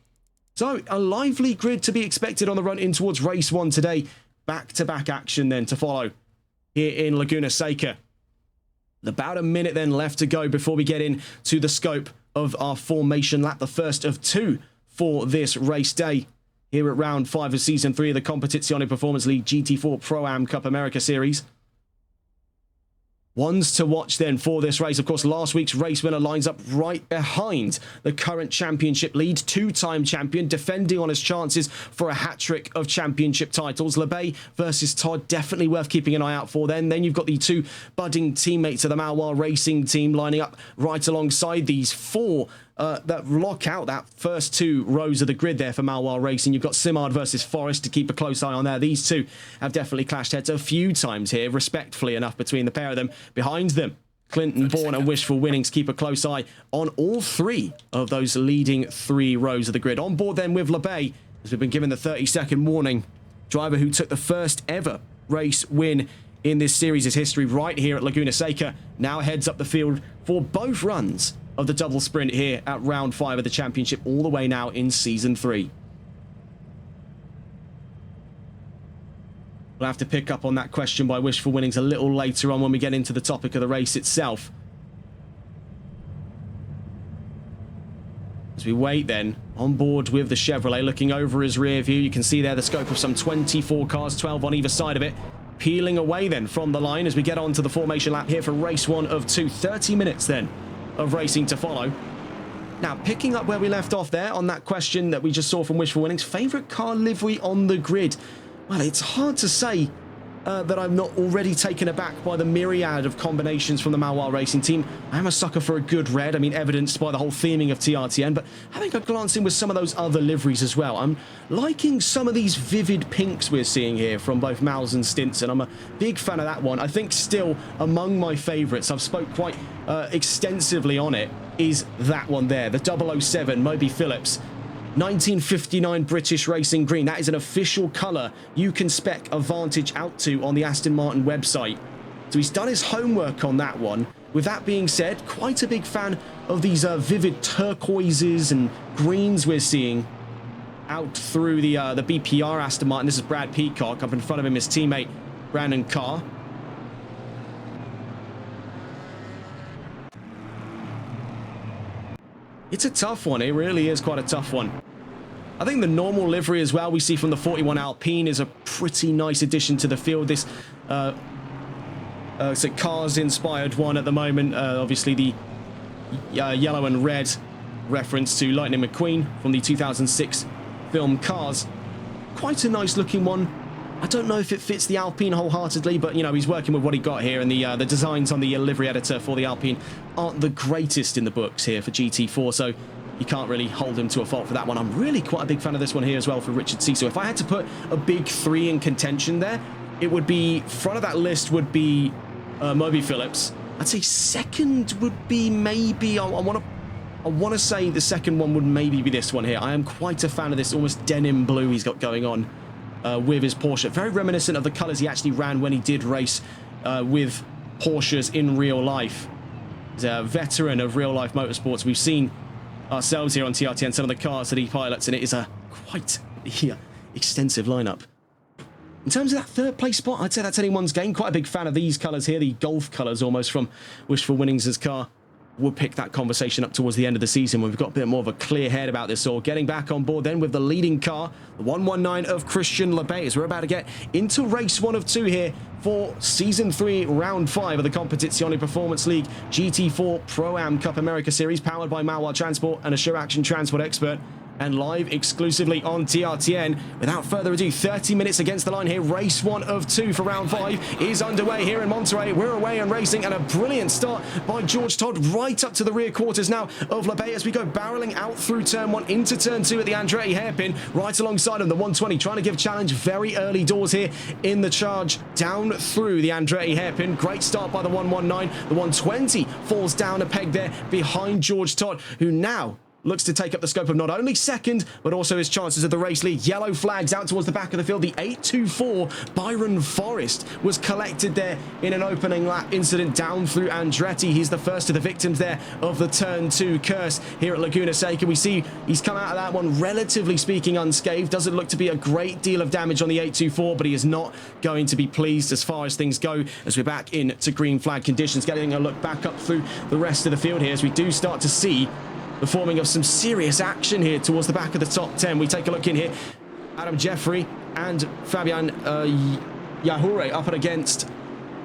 So, a lively grid to be expected on the run in towards race 1 today. Back-to-back action then to follow here in Laguna Seca. About a minute then left to go before we get into the scope of our formation lap, the first of 2 for this race day here at round 5 of season 3 of the Competizione Performance League GT4 Pro-Am Cup America Series. Ones to watch then for this race. Of course, last week's race winner lines up right behind the current championship lead. 2-time champion, defending on his chances for a hat-trick of championship titles. LeBay versus Todd, definitely worth keeping an eye out for then. Then you've got the 2 budding teammates of the Maloir Racing team lining up right alongside these 4 that lock out that first 2 rows of the grid there for Maloir Racing. You've got Simard versus Forrest to keep a close eye on there. These 2 have definitely clashed heads a few times here, respectfully enough, between the pair of them. Behind them, Clinton Bourne and Wishful Winnings keep a close eye on all 3 of those leading 3 rows of the grid. On board then with LeBay, as we've been given the 30-second warning, driver who took the first ever race win in this series' history right here at Laguna Seca, now heads up the field for both runs of the double sprint here at round 5 of the championship, all the way now in season 3. We'll have to pick up on that question by Wishful Winnings a little later on when we get into the topic of the race itself. As we wait then, on board with the Chevrolet, looking over his rear view, you can see there the scope of some 24 cars, 12 on either side of it, peeling away then from the line as we get on to the formation lap here for race 1 of 2. 30 minutes then of racing to follow. Now, picking up where we left off there on that question that we just saw from Wishful Winnings, favourite car livery on the grid. Well, it's hard to say that I'm not already taken aback by the myriad of combinations from the Maloir Racing team. I am a sucker for a good red, I mean, evidenced by the whole theming of TRTN, but having a glance in with some of those other liveries as well. I'm liking some of these vivid pinks we're seeing here from both Miles and Stinson. I'm a big fan of that one. I think still among my favourites, I've spoke quite extensively on it, is that one there, the 007 Moby Phillips. 1959 British Racing Green. That is an official colour you can spec a Vantage out to on the Aston Martin website. So he's done his homework on that one. With that being said, quite a big fan of these vivid turquoises and greens we're seeing out through the BPR Aston Martin. This is Brad Peacock. Up in front of him, his teammate Brandon Carr. It's a tough one. It really is quite a tough one. I think the normal livery as well we see from the 41 Alpine is a pretty nice addition to the field. This it's a Cars-inspired one at the moment. Obviously, the yellow and red reference to Lightning McQueen from the 2006 film Cars. Quite a nice looking one. I don't know if it fits the Alpine wholeheartedly, but, you know, he's working with what he got here, and the designs on the livery editor for the Alpine aren't the greatest in the books here for GT4, so you can't really hold him to a fault for that one. I'm really quite a big fan of this one here as well for Richard Cecil. If I had to put a big 3 in contention there, it would be, front of that list would be Moby Phillips. I'd say second would be maybe, I want to say the second one would maybe be this one here. I am quite a fan of this almost denim blue he's got going on with his Porsche. Very reminiscent of the colours he actually ran when he did race with Porsches in real life. He's a veteran of real-life motorsports. We've seen ourselves here on TRTN some of the cars that he pilots, and it is a quite extensive lineup. In terms of that third place spot, I'd say that's anyone's game. Quite a big fan of these colours here, the golf colours almost from Wishful Winnings' car. we'll pick that conversation up towards the end of the season when we've got a bit more of a clear head about this all. Getting back on board then with the leading car, the 119 of Christian Lebay, as we're about to get into race 1 of 2 here for Season 3, Round 5 of the Competizione Performance League GT4 Pro-Am Cup America Series, powered by Malwa Transport and Assure Action Transport Expert, and live exclusively on TRTN. Without further ado, 30 minutes against the line here. Race 1 of 2 for round 5 is underway here in Monterey. We're away and racing, and a brilliant start by George Todd right up to the rear quarters now of Lebay as we go barreling out through turn 1 into turn 2 at the Andretti hairpin. Right alongside him, the 120 trying to give challenge very early doors here in the charge down through the Andretti hairpin. Great start by the 119. The 120 falls down a peg there behind George Todd, who now looks to take up the scope of not only second, but also his chances of the race lead. Yellow flags out towards the back of the field. The 824 Byron Forrest was collected there in an opening lap incident down through Andretti. He's the first of the victims there of the turn 2 curse here at Laguna Seca. We see he's come out of that one relatively speaking unscathed. Doesn't look to be a great deal of damage on the 824, but he is not going to be pleased as far as things go as we're back into green flag conditions. Getting a look back up through the rest of the field here as we do start to see the forming of some serious action here towards the back of the top 10. We take a look in here. Adam Jeffrey and Fabian Yahure up and against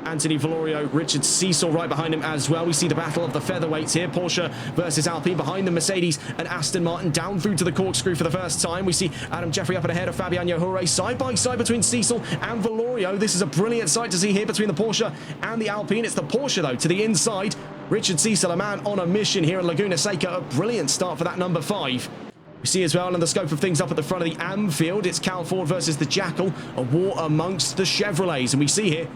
Anthony Valorio, Richard Cecil right behind him as well. We see the battle of the featherweights here. Porsche versus Alpine. Behind the Mercedes and Aston Martin down through to the corkscrew for the first time. We see Adam Jeffrey up and ahead of Fabian Yahure. Side by side between Cecil and Valorio. This is a brilliant sight to see here between the Porsche and the Alpine. It's the Porsche though to the inside. Richard Cecil, a man on a mission here in Laguna Seca. A brilliant start for that number 5. We see as well in the scope of things up at the front of the AM field, it's Cal Ford versus the Jackal, a war amongst the Chevrolets. And we see here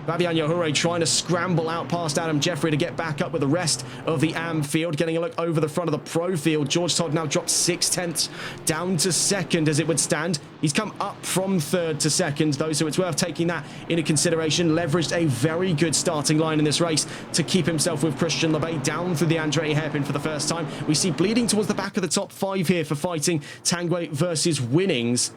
Fabian Yahure trying to scramble out past Adam Jeffrey to get back up with the rest of the AM field. Getting a look over the front of the Pro field. George Todd now drops 6/10 down to second as it would stand. He's come up from third to second though, so it's worth taking that into consideration. Leveraged a very good starting line in this race to keep himself with Christian Lebay down through the Andretti hairpin for the first time. We see bleeding towards the back of the top 5 here for fighting Tanguay versus Winnings.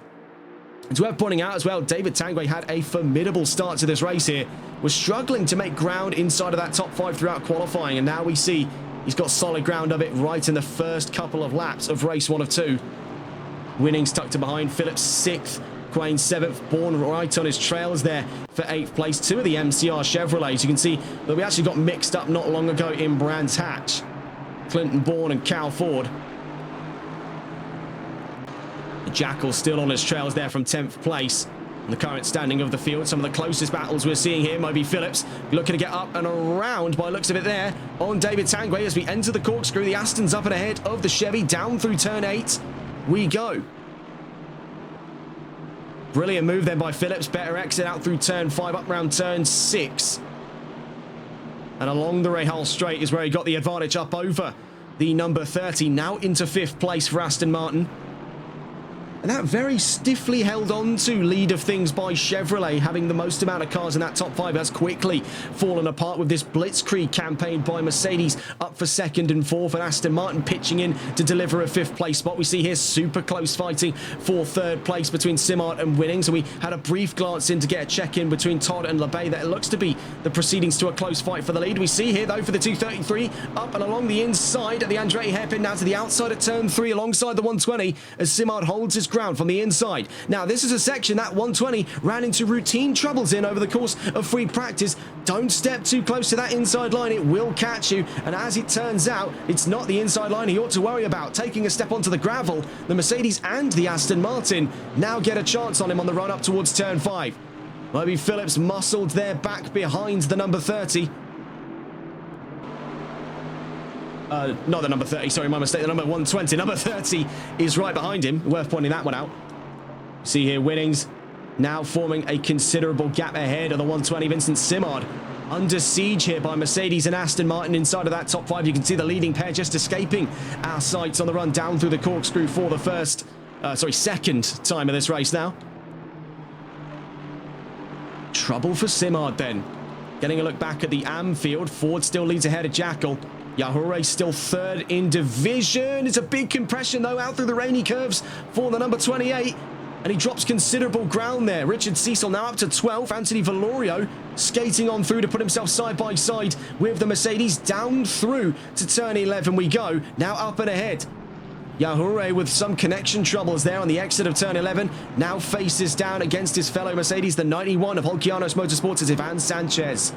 It's worth pointing out as well, David Tanguay had a formidable start to this race here. Was struggling to make ground inside of that top 5 throughout qualifying, and now we see he's got solid ground of it right in the first couple of laps of race 1 of 2. Winnings tucked to behind, Phillips 6th, Quain 7th, Bourne right on his trails there for 8th place. 2 of the MCR Chevrolets. You can see that we actually got mixed up not long ago in Brands Hatch. Clinton Bourne and Cal Ford. Jackal still on his trails there from 10th place. In the current standing of the field, some of the closest battles we're seeing here might be Phillips looking to get up and around by looks of it there on David Tanguay as we enter the corkscrew. The Aston's up and ahead of the Chevy down through turn 8 we go. Brilliant move then by Phillips. Better exit out through turn 5 up round turn 6. And along the Rahal straight is where he got the advantage up over the number 30. Now into 5th place for Aston Martin. And that very stiffly held on to lead of things by Chevrolet, having the most amount of cars in that top 5, has quickly fallen apart with this blitzkrieg campaign by Mercedes up for 2nd and 4th, and Aston Martin pitching in to deliver a 5th place spot. We see here super close fighting for 3rd place between Simard and Winning. So we had a brief glance in to get a check-in between Todd and Lebay. That it looks to be the proceedings to a close fight for the lead. We see here though for the 233 up and along the inside at the Andretti hairpin, now to the outside of turn 3 alongside the 120 as Simard holds his ground from the inside. Now this is a section that 120 ran into routine troubles in over the course of free practice. Don't step too close to that inside line, it will catch you, and as it turns out it's not the inside line he ought to worry about. Taking a step onto the gravel, the Mercedes and the Aston Martin now get a chance on him on the run up towards turn 5. Maybe Phillips muscled there back behind the number 30. Not the number 30, sorry, my mistake, the number 120. Number 30 is right behind him. Worth pointing that one out. See here, Winnings now forming a considerable gap ahead of the 120. Vincent Simard under siege here by Mercedes and Aston Martin inside of that top 5. You can see the leading pair just escaping our sights on the run down through the corkscrew for the second time of this race now. Trouble for Simard then. Getting a look back at the AM field. Ford still leads ahead of Jackal. Yahure still 3rd in division. It's a big compression though out through the rainy curves for the number 28. And he drops considerable ground there. Richard Cecil now up to 12th. Anthony Valorio skating on through to put himself side by side with the Mercedes. Down through to turn 11 we go. Now up and ahead. Yahure with some connection troubles there on the exit of turn 11. Now faces down against his fellow Mercedes. The 91 of Holkianos Motorsports is Ivan Sanchez.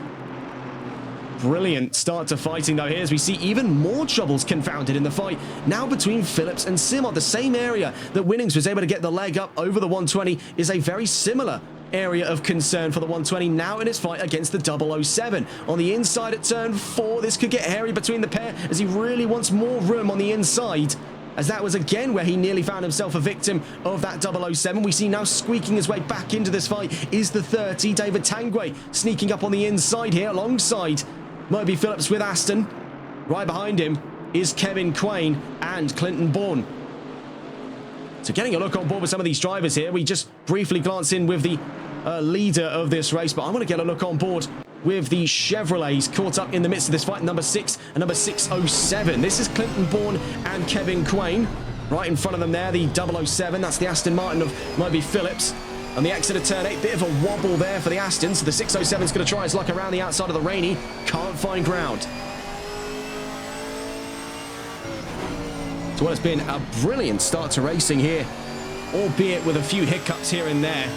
Brilliant start to fighting though here as we see even more troubles confounded in the fight now between Phillips and Simard. The same area that Winnings was able to get the leg up over the 120 is a very similar area of concern for the 120 now in his fight against the 007. On the inside at turn 4, this could get hairy between the pair as he really wants more room on the inside, as that was again where he nearly found himself a victim of that 007. We see now squeaking his way back into this fight is the 30, David Tanguay, sneaking up on the inside here alongside Moby Phillips with Aston. Right behind him is Kevin Quain and Clinton Bourne. So getting a look on board with some of these drivers here. We just briefly glance in with the leader of this race, but I want to get a look on board with the Chevrolets caught up in the midst of this fight, number 6 and number 607. This is Clinton Bourne and Kevin Quain. Right in front of them there, the 007. That's the Aston Martin of Moby Phillips. On the exit of turn 8, bit of a wobble there for the Aston, so the 607 is going to try his luck around the outside of the Rainy. Can't find ground. So well, it's been a brilliant start to racing here, albeit with a few hiccups here and there.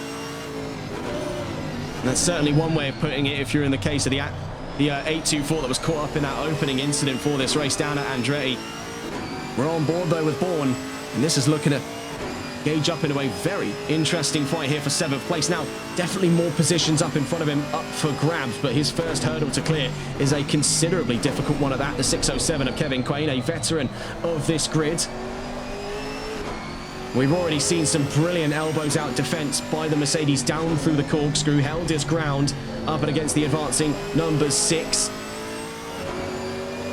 And that's certainly one way of putting it if you're in the case of the 824 that was caught up in that opening incident for this race down at Andretti. We're on board though with Bourne, and this is looking at gauge up into a very interesting fight here for 7th place. Now, definitely more positions up in front of him, up for grabs, but his first hurdle to clear is a considerably difficult one at that. The 607 of Kevin Quain, a veteran of this grid. We've already seen some brilliant elbows out defense by the Mercedes down through the corkscrew, held his ground up and against the advancing number 6.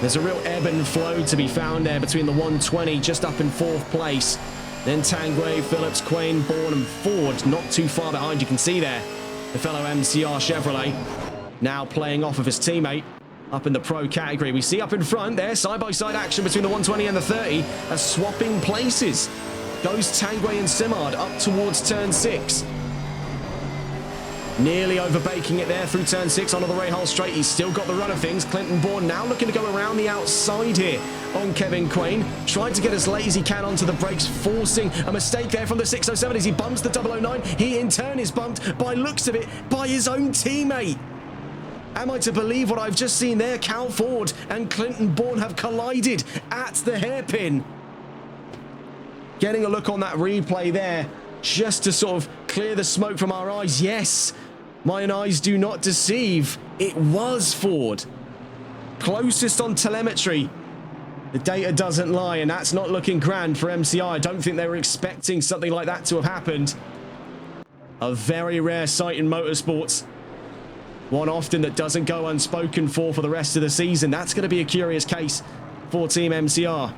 There's a real ebb and flow to be found there between the 120 just up in 4th place. Then Tanguay, Phillips, Quain, Bourne and Ford not too far behind. You can see there the fellow MCR Chevrolet now playing off of his teammate up in the pro category. We see up in front there side-by-side action between the 120 and the 30 as swapping places goes Tanguay and Simard up towards turn 6. Nearly overbaking it there through turn 6 onto the Rahal straight. He's still got the run of things. Clinton Bourne now looking to go around the outside here on Kevin Quain. Trying to get as late as he can onto the brakes, forcing a mistake there from the 607 as he bumps the 009. He in turn is bumped, by looks of it, by his own teammate. Am I to believe what I've just seen there? Cal Ford and Clinton Bourne have collided at the hairpin. Getting a look on that replay there, just to sort of clear the smoke from our eyes. Yes, mine eyes do not deceive. It was Ford. Closest on telemetry. The data doesn't lie, and that's not looking grand for MCI. I don't think they were expecting something like that to have happened. A very rare sight in motorsports. One often that doesn't go unspoken for the rest of the season. That's going to be a curious case for Team MCR.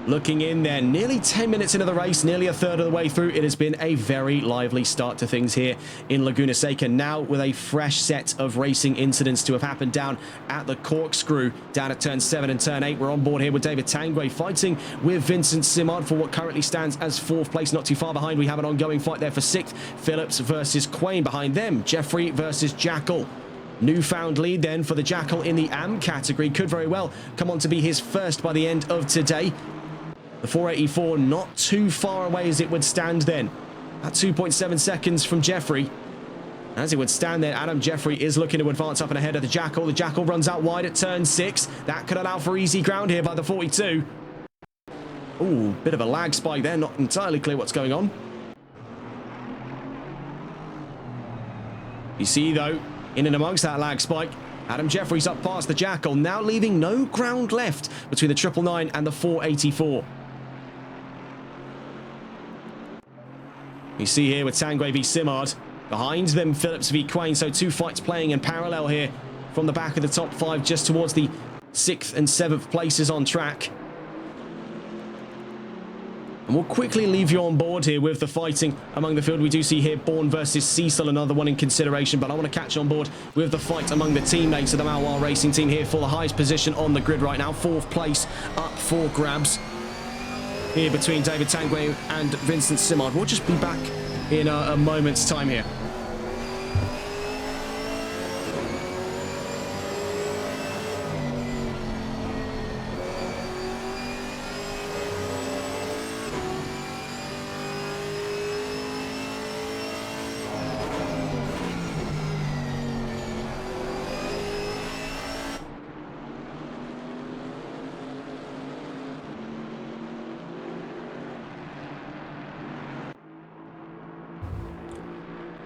Looking in there, nearly 10 minutes into the race, nearly a third of the way through. It has been a very lively start to things here in Laguna Seca. Now with a fresh set of racing incidents to have happened down at the corkscrew, down at turn 7 and turn 8. We're on board here with David Tanguay fighting with Vincent Simard for what currently stands as 4th place. Not too far behind, we have an ongoing fight there for 6th. Phillips versus Quain. Behind them, Jeffrey versus Jackal. Newfound lead then for the Jackal in the AM category. Could very well come on to be his first by the end of today. The 484 not too far away as it would stand then. At 2.7 seconds from Jeffrey. As it would stand there, Adam Jeffrey is looking to advance up and ahead of the Jackal. The Jackal runs out wide at turn 6. That could allow for easy ground here by the 42. Ooh, bit of a lag spike there. Not entirely clear what's going on. You see, though, in and amongst that lag spike, Adam Jeffrey's up past the Jackal, now leaving no ground left between the 999 and the 484. You see here with Tanguay v Simard. Behind them, Phillips v Quain. So 2 fights playing in parallel here from the back of the top 5 just towards the 6th and 7th places on track. And we'll quickly leave you on board here with the fighting among the field. We do see here Bourne versus Cecil, another one in consideration, but I want to catch on board with the fight among the teammates of the Maloir Racing team here for the highest position on the grid right now. 4th place up for grabs. here between David Tanguay and Vincent Simard. We'll just be back in a moment's time here.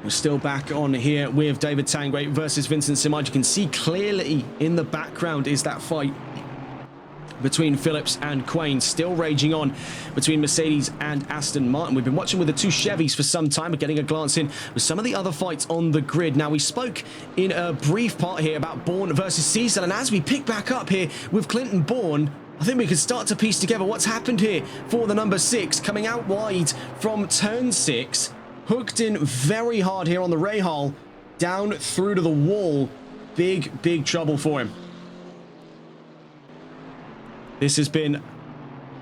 We're still back on here with David Tanguay versus Vincent Simard. You can see clearly in the background is that fight between Phillips and Quain still raging on between Mercedes and Aston Martin. We've been watching with the two Chevys for some time, but getting a glance in with some of the other fights on the grid. Now, we spoke in a brief part here about Bourne versus Cecil, and as we pick back up here with Clinton Bourne, I think we can start to piece together what's happened here for the number 6, coming out wide from turn 6. Hooked in very hard here on the Rahal, down through to the wall. Big trouble for him. This has been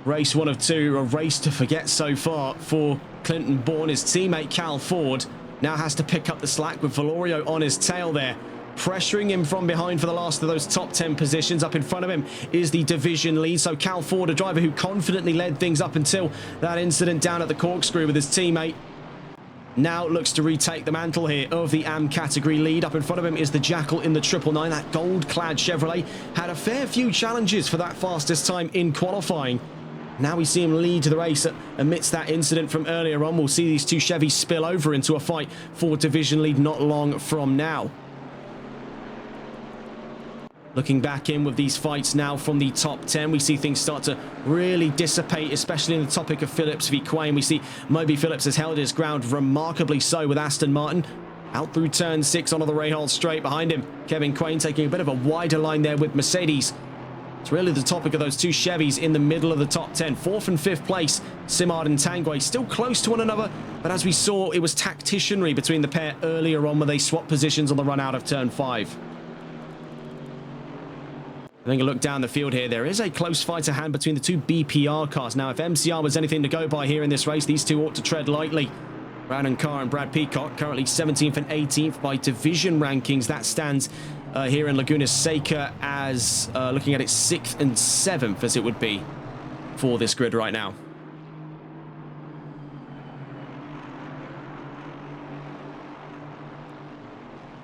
race 1 of 2, a race to forget so far for Clinton Bourne. His teammate Cal Ford now has to pick up the slack with Valorio on his tail there, pressuring him from behind for the last of those top 10 positions. Up in front of him is the division lead. So Cal Ford, a driver who confidently led things up until that incident down at the corkscrew with his teammate, now looks to retake the mantle here of the AM category lead. Up in front of him is the Jackal in the 999. That gold-clad Chevrolet had a fair few challenges for that fastest time in qualifying. Now we see him lead to the race amidst that incident from earlier on. We'll see these two Chevys spill over into a fight for division lead not long from now. Looking back in with these fights now from the top 10, we see things start to really dissipate, especially in the topic of Phillips v Quain. We see Moby Phillips has held his ground remarkably so with Aston Martin. Out through turn 6 onto the Rahal straight behind him. Kevin Quain taking a bit of a wider line there with Mercedes. It's really the topic of those two Chevys in the middle of the top 10. 4th and 5th place, Simard and Tanguay still close to one another, but as we saw, it was tacticianry between the pair earlier on when they swapped positions on the run out of turn 5. Having a look down the field here, there is a close fight to hand between the two BPR cars. Now, if MCR was anything to go by here in this race, these two ought to tread lightly. Brandon Carr and Brad Peacock currently 17th and 18th by division rankings. That stands here in Laguna Seca as looking at it 6th and 7th as it would be for this grid right now.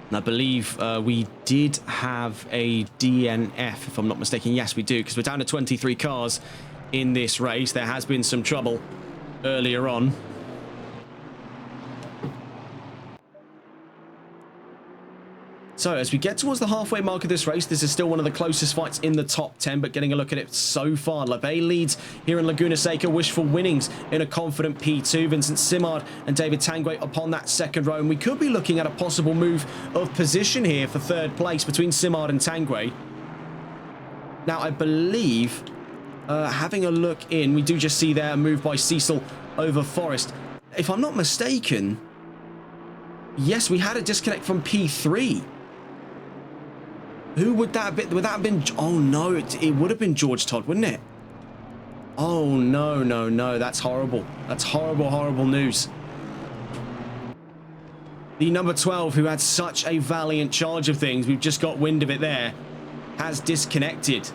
And I believe we did have a DNF, if I'm not mistaken. Yes, we do, because we're down to 23 cars in this race. There has been some trouble earlier on. So as we get towards the halfway mark of this race, this is still one of the closest fights in the top 10, but getting a look at it so far, LaVey leads here in Laguna Seca, wishful winnings in a confident P2. Vincent Simard and David Tanguay upon that second row, and we could be looking at a possible move of position here for third place between Simard and Tanguay. Now, I believe, having a look in, we do just see there a move by Cecil over Forrest. If I'm not mistaken, yes, we had a disconnect from P3. Who would that have been? Would that have been? Oh no, it would have been George Todd, wouldn't it? Oh no, that's horrible. That's horrible news. The number 12, who had such a valiant charge of things, we've just got wind of it there, has disconnected.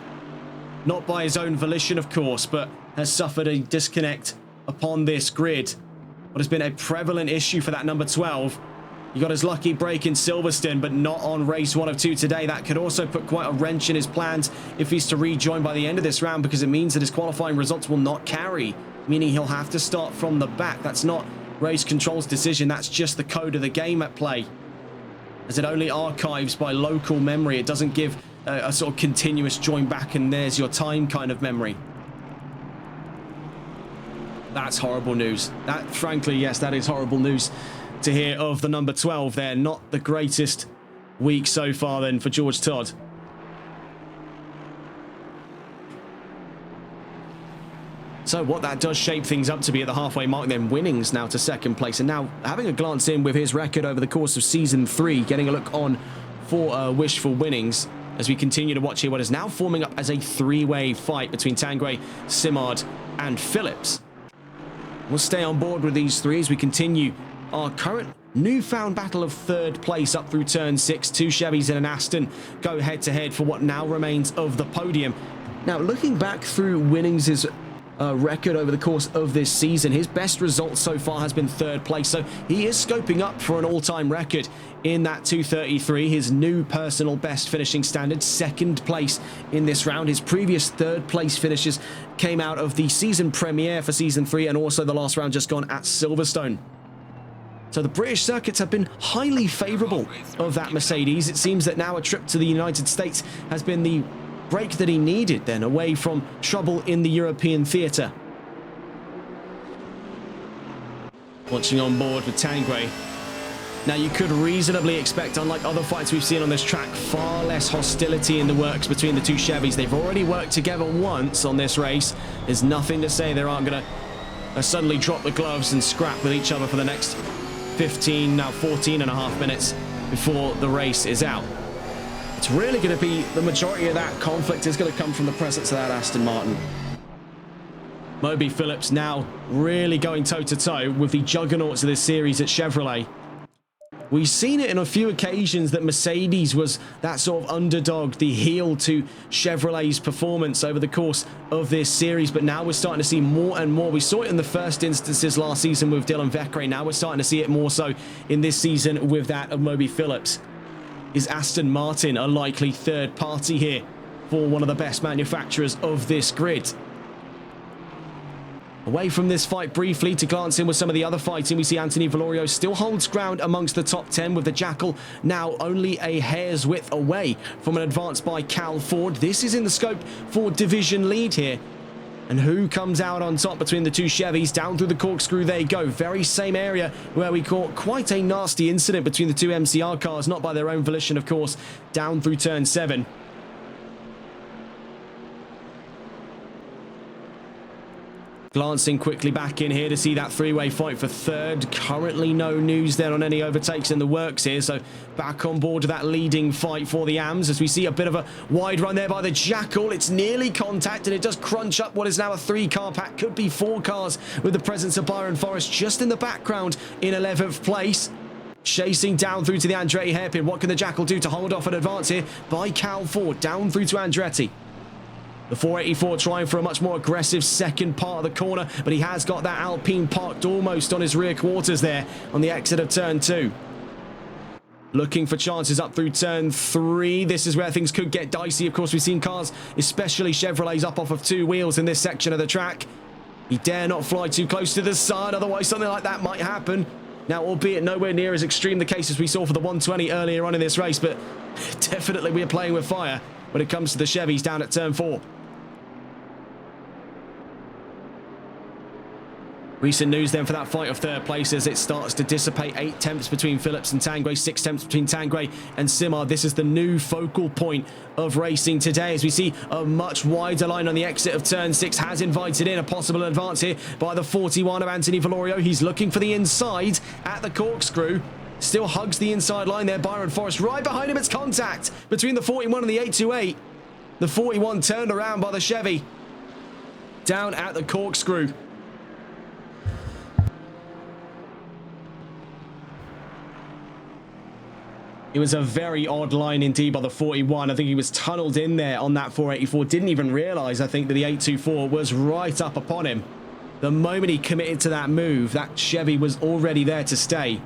Not by his own volition, of course, but has suffered a disconnect upon this grid. What has been a prevalent issue for that number 12. He got his lucky break in Silverstone, but not on race 1 of 2 today. That could also put quite a wrench in his plans if he's to rejoin by the end of this round, because it means that his qualifying results will not carry, meaning he'll have to start from the back. That's not race control's decision. That's just the code of the game at play, as it only archives by local memory. It doesn't give a sort of continuous join back and there's your time kind of memory. That's horrible news. That, frankly, yes, that is horrible news to hear of the number 12 there. Not the greatest week so far then for George Todd. So what that does shape things up to be at the halfway mark then, winnings now to second place. And now having a glance in with his record over the course of season 3, getting a look on for wishful winnings as we continue to watch here what is now forming up as a three-way fight between Tanguay, Simard and Phillips. We'll stay on board with these three as we continue our current newfound battle of third place up through turn 6. Two Chevys and an Aston go head-to-head for what now remains of the podium. Now, looking back through Winnings' record over the course of this season, his best result so far has been third place, so he is scoping up for an all-time record in that 2:33, his new personal best finishing standard, second place in this round. His previous third place finishes came out of the season premiere for season 3 and also the last round just gone at Silverstone. So the British circuits have been highly favourable of that Mercedes. It seems that now a trip to the United States has been the break that he needed then, away from trouble in the European theatre. Watching on board with Tanguay. Now, you could reasonably expect, unlike other fights we've seen on this track, far less hostility in the works between the two Chevys. They've already worked together once on this race. There's nothing to say they aren't going to suddenly drop the gloves and scrap with each other for the next 15, now 14 and a half minutes before the race is out. It's really going to be the majority of that conflict is going to come from the presence of that Aston Martin. Moby Phillips now really going toe-to-toe with the juggernauts of this series at Chevrolet. We've seen it in a few occasions that Mercedes was that sort of underdog, the heel to Chevrolet's performance over the course of this series, but now we're starting to see more and more. We saw it in the first instances last season with Dylan Vecre. Now we're starting to see it more so in this season with that of Moby Phillips. Is Aston Martin a likely third party here for one of the best manufacturers of this grid? Away from this fight briefly to glance in with some of the other fighting, we see Anthony Valorio still holds ground amongst the top 10 with the Jackal now only a hair's width away from an advance by Cal Ford. This is in the scope for division lead here. And who comes out on top between the two Chevys? Down through the corkscrew they go. Very same area where we caught quite a nasty incident between the two MCR cars, not by their own volition, of course, down through turn 7. Glancing quickly back in here to see that three-way fight for third. Currently no news then on any overtakes in the works here, so back on board to that leading fight for the AMs as we see a bit of a wide run there by the Jackal. It's nearly contact and it does crunch up what is now a 3-car pack. Could be 4 cars with the presence of Byron Forrest just in the background in 11th place. Chasing down through to the Andretti hairpin. What can the Jackal do to hold off an advance here by Cal Ford? Down through to Andretti. The 484 trying for a much more aggressive second part of the corner, but he has got that Alpine parked almost on his rear quarters there on the exit of turn 2. Looking for chances up through turn 3. This is where things could get dicey. Of course, we've seen cars, especially Chevrolets, up off of 2 wheels in this section of the track. He dare not fly too close to the side, otherwise something like that might happen. Now, albeit nowhere near as extreme the case as we saw for the 120 earlier on in this race, but definitely we're playing with fire when it comes to the Chevys down at turn 4. Recent news then for that fight of third place as it starts to dissipate. 8 tenths between Phillips and Tanguay, 6 tenths between Tanguay and Simard. This is the new focal point of racing today as we see a much wider line on the exit of turn 6. Has invited in a possible advance here by the 41 of Anthony Valorio. He's looking for the inside at the corkscrew. Still hugs the inside line there. Byron Forrest right behind him. It's contact between the 41 and the 828. The 41 turned around by the Chevy. Down at the corkscrew. It was a very odd line indeed by the 41. I think he was tunneled in there on that 484. Didn't even realise, I think, that the 824 was right up upon him. The moment he committed to that move, that Chevy was already there to stay.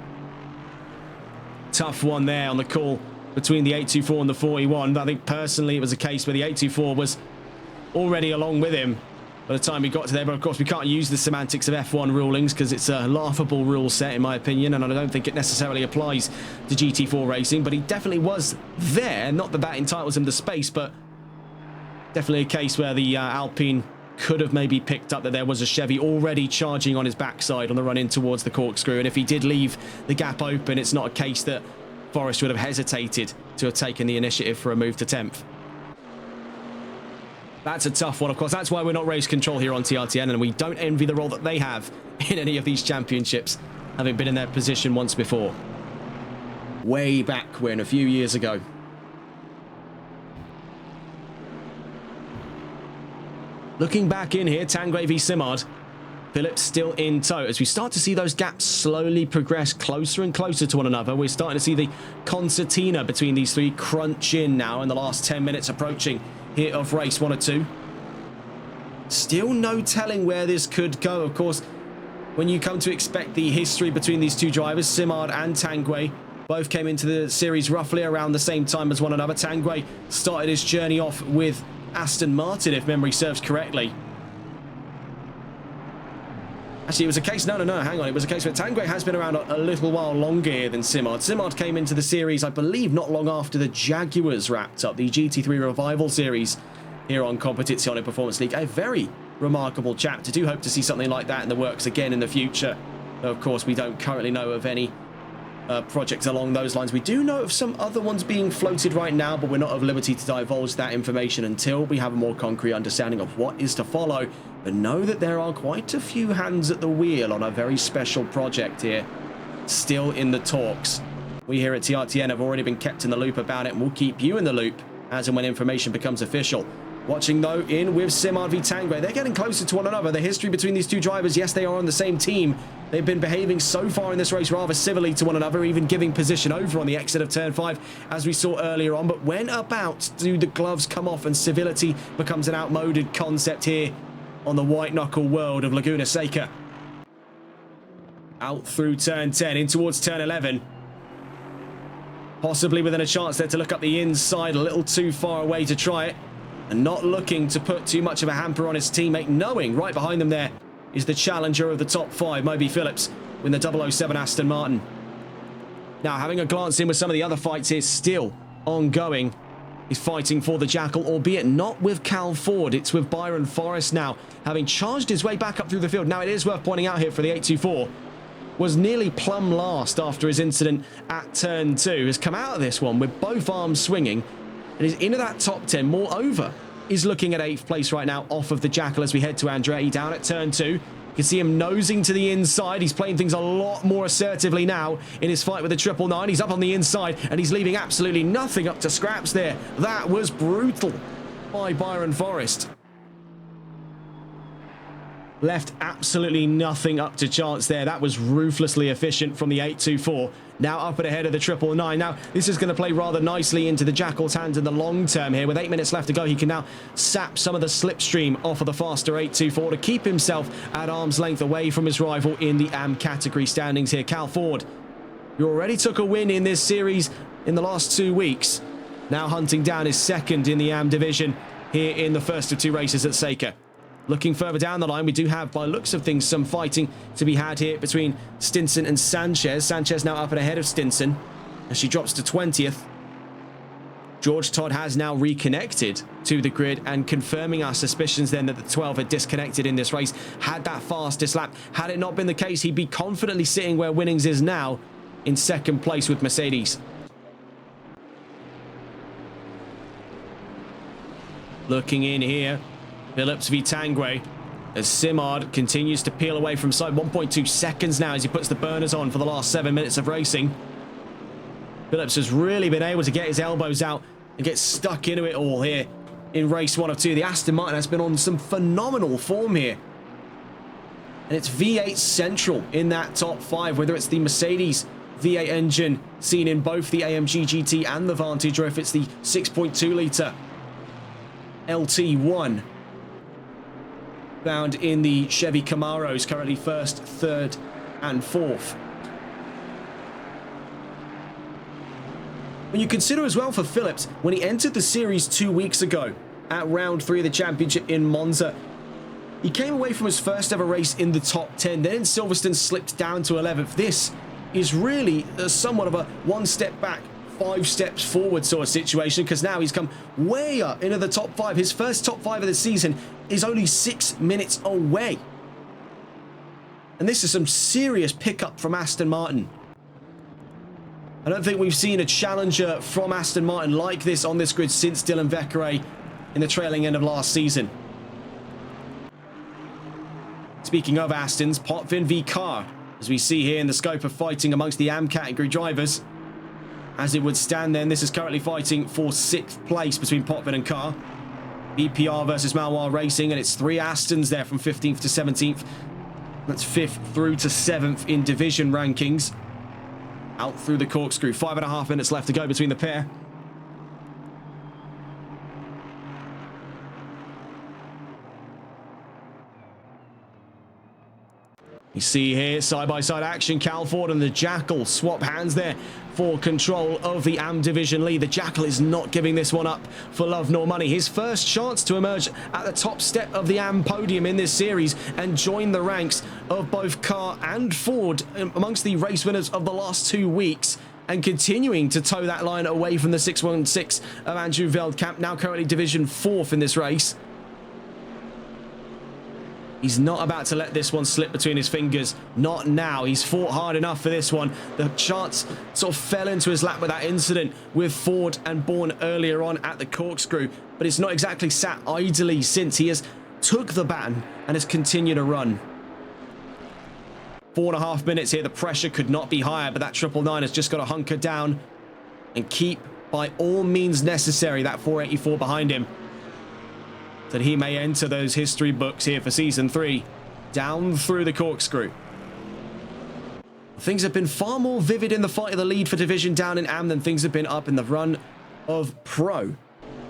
Tough one there on the call between the 824 and the 41. But I think personally it was a case where the 824 was already along with him by the time we got to there. But of course we can't use the semantics of F1 rulings because it's a laughable rule set in my opinion, and I don't think it necessarily applies to GT4 racing. But he definitely was there. Not that that entitles him to space, but definitely a case where the Alpine could have maybe picked up that there was a Chevy already charging on his backside on the run in towards the corkscrew. And if he did leave the gap open, it's not a case that Forrest would have hesitated to have taken the initiative for a move to 10th. That's a tough one, of course. That's why we're not race control here on TRTN, and we don't envy the role that they have in any of these championships, having been in their position once before. Way back when, a few years ago. Looking back in here, Tanguay v Simard. Phillips still in tow. As we start to see those gaps slowly progress closer and closer to one another, we're starting to see the concertina between these three crunch in now in the last 10 minutes approaching here of race 1 or 2. Still no telling where this could go. Of course, when you come to expect the history between these two drivers, Simard and Tanguay, both came into the series roughly around the same time as one another. Tanguay started his journey off with Aston Martin, if memory serves correctly. Actually, it was a case... No, hang on. It was a case where Tanguay has been around a little while longer here than Simard. Simard came into the series, I believe, not long after the Jaguars wrapped up the GT3 Revival Series here on Competizione Performance League. A very remarkable chapter. Do hope to see something like that in the works again in the future. Though, of course, we don't currently know of any projects along those lines. We do know of some other ones being floated right now, but we're not at liberty to divulge that information until we have a more concrete understanding of what is to follow. But know that there are quite a few hands at the wheel on a very special project here, still in the talks. We here at TRTN have already been kept in the loop about it, and we'll keep you in the loop as and when information becomes official. Watching, though, in with Simard v Tanguay. They're getting closer to one another. The history between these two drivers, yes, they are on the same team. They've been behaving so far in this race rather civilly to one another, even giving position over on the exit of Turn 5, as we saw earlier on. But when about do the gloves come off and civility becomes an outmoded concept here on the white-knuckle world of Laguna Seca? Out through Turn 10, in towards Turn 11. Possibly within a chance there to look up the inside, a little too far away to try it. And not looking to put too much of a hamper on his teammate, knowing right behind them there is the challenger of the top 5, Moby Phillips, with the 007 Aston Martin. Now, having a glance in with some of the other fights here, still ongoing. He's fighting for the Jackal, albeit not with Cal Ford. It's with Byron Forrest now, having charged his way back up through the field. Now, it is worth pointing out here for the 824, was nearly plumb last after his incident at Turn 2. Has come out of this one with both arms swinging, and is into that top 10. Moreover, is looking at 8th place right now off of the Jackal as we head to Andretti down at Turn 2. You can see him nosing to the inside. He's playing things a lot more assertively now in his fight with the 999. He's up on the inside, and he's leaving absolutely nothing up to scraps there. That was brutal by Byron Forrest. Left absolutely nothing up to chance there. That was ruthlessly efficient from the 824. Now up and ahead of the 999. Now, this is going to play rather nicely into the Jackal's hands in the long term here. With 8 minutes left to go, he can now sap some of the slipstream off of the faster 824 to keep himself at arm's length away from his rival in the AM category standings here. Cal Ford, who already took a win in this series in the last 2 weeks, now hunting down his second in the AM division here in the first of 2 races at Seca. Looking further down the line, we do have, by looks of things, some fighting to be had here between Stinson and Sanchez. Sanchez now up and ahead of Stinson as she drops to 20th. George Todd has now reconnected to the grid and confirming our suspicions then that the 12 had disconnected in this race. Had that fastest lap. Had it not been the case, he'd be confidently sitting where Winnings is now in second place with Mercedes. Looking in here, Phillips v Tanguay, as Simard continues to peel away from sight. 1.2 seconds now as he puts the burners on for the last 7 minutes of racing. Phillips has really been able to get his elbows out and get stuck into it all here in race 1 of 2. The Aston Martin has been on some phenomenal form here. And it's V8 central in that top 5, whether it's the Mercedes V8 engine seen in both the AMG GT and the Vantage, or if it's the 6.2 litre LT1 found in the Chevy Camaros, currently 1st, 3rd and 4th. When you consider as well for Phillips, when he entered the series 2 weeks ago at round 3 of the championship in Monza, he came away from his first ever race in the top 10. Then in Silverstone slipped down to 11th. This is really somewhat of a 1 step back, 5 steps forward sort of situation, because now he's come way up into the top 5. His first top 5 of the season is only 6 minutes away. And this is some serious pickup from Aston Martin. I don't think we've seen a challenger from Aston Martin like this on this grid since Dylan Vekere in the trailing end of last season. Speaking of Astons, Potvin v Carr, as we see here in the scope of fighting amongst the AM category drivers. As it would stand then, this is currently fighting for 6th place between Potvin and Carr. BPR versus Maloir Racing, and it's 3 Astons there from 15th to 17th. That's 5th through to 7th in division rankings. Out through the corkscrew. 5.5 minutes left to go between the pair. You see here, side-by-side action. Cal Ford and the Jackal swap hands there for control of the AM Division lead. The Jackal is not giving this one up for love nor money. His first chance to emerge at the top step of the AM podium in this series and join the ranks of both Carr and Ford amongst the race winners of the last 2 weeks, and continuing to toe that line away from the 616 of Andrew Veldkamp, now currently Division 4th in this race. He's not about to let this one slip between his fingers. Not now. He's fought hard enough for this one. The chance sort of fell into his lap with that incident with Ford and Bourne earlier on at the corkscrew. But it's not exactly sat idly since. He has took the baton and has continued to run. 4.5 minutes here. The pressure could not be higher, but that 999 has just got to hunker down and keep, by all means necessary, that 484 behind him, that he may enter those history books here for Season 3. Down through the corkscrew. Things have been far more vivid in the fight of the lead for Division down in AM than things have been up in the run of Pro.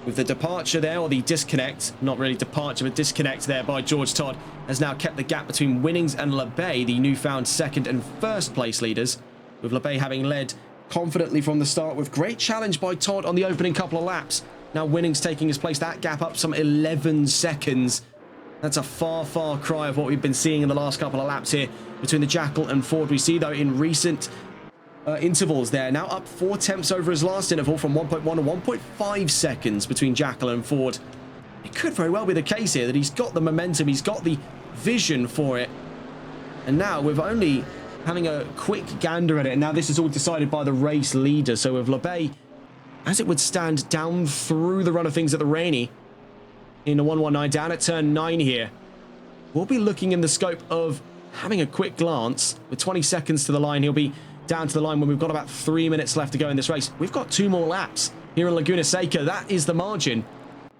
With the departure there, or the disconnect, not really departure, but disconnect there by George Todd, has now kept the gap between Winnings and LeBay, the newfound 2nd and 1st place leaders, with LeBay having led confidently from the start with great challenge by Todd on the opening couple of laps. Now Winnings taking his place, that gap up some 11 seconds. That's a far, far cry of what we've been seeing in the last couple of laps here between the Jackal and Ford. We see, though, in recent intervals there, now up 4 tenths over his last interval from 1.1 to 1.5 seconds between Jackal and Ford. It could very well be the case here that he's got the momentum, he's got the vision for it. And now, with only having a quick gander at it, and now this is all decided by the race leader. So with LeBay, as it would stand down through the run of things at the Rainy, in the 119 down at turn 9 here, we'll be looking in the scope of having a quick glance. With 20 seconds to the line, he'll be down to the line when we've got about 3 minutes left to go in this race. We've got 2 more laps here in Laguna Seca. That is the margin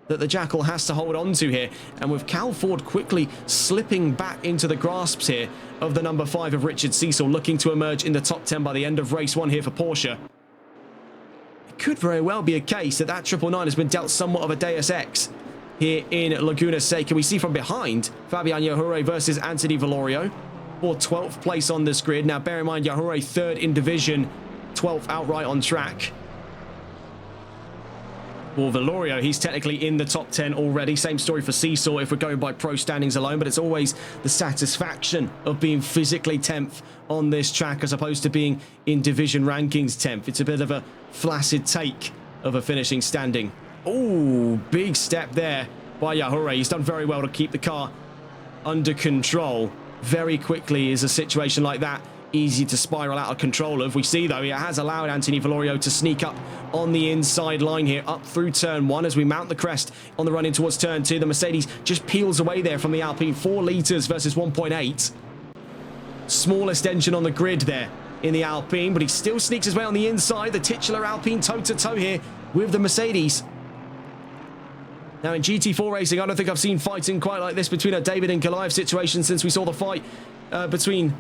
that the Jackal has to hold on to here. And with Cal Ford quickly slipping back into the grasps here of the number 5 of Richard Cecil, looking to emerge in the top 10 by the end of race 1 here for Porsche. Could very well be a case that 999 has been dealt somewhat of a Deus Ex here in Laguna Seca. We see from behind Fabian Yahure versus Anthony Valorio for 12th place on this grid. Now, bear in mind, Yahure 3rd in division, 12th outright on track. For Valorio, he's technically in the top 10 already. Same story for Cecil if we're going by pro standings alone, but it's always the satisfaction of being physically 10th on this track as opposed to being in division rankings 10th. It's a bit of a flaccid take of a finishing standing. Oh, big step there by Yahure. He's done very well to keep the car under control. Very quickly is a situation like that easy to spiral out of control of. We see, though, it has allowed Anthony Valorio to sneak up on the inside line here, up through turn 1 as we mount the crest on the run in towards turn 2. The Mercedes just peels away there from the Alpine. 4 litres versus 1.8. Smallest engine on the grid there in the Alpine, but he still sneaks his way on the inside. The titular Alpine toe-to-toe here with the Mercedes. Now, in GT4 racing, I don't think I've seen fighting quite like this between a David and Goliath situation since we saw the fight between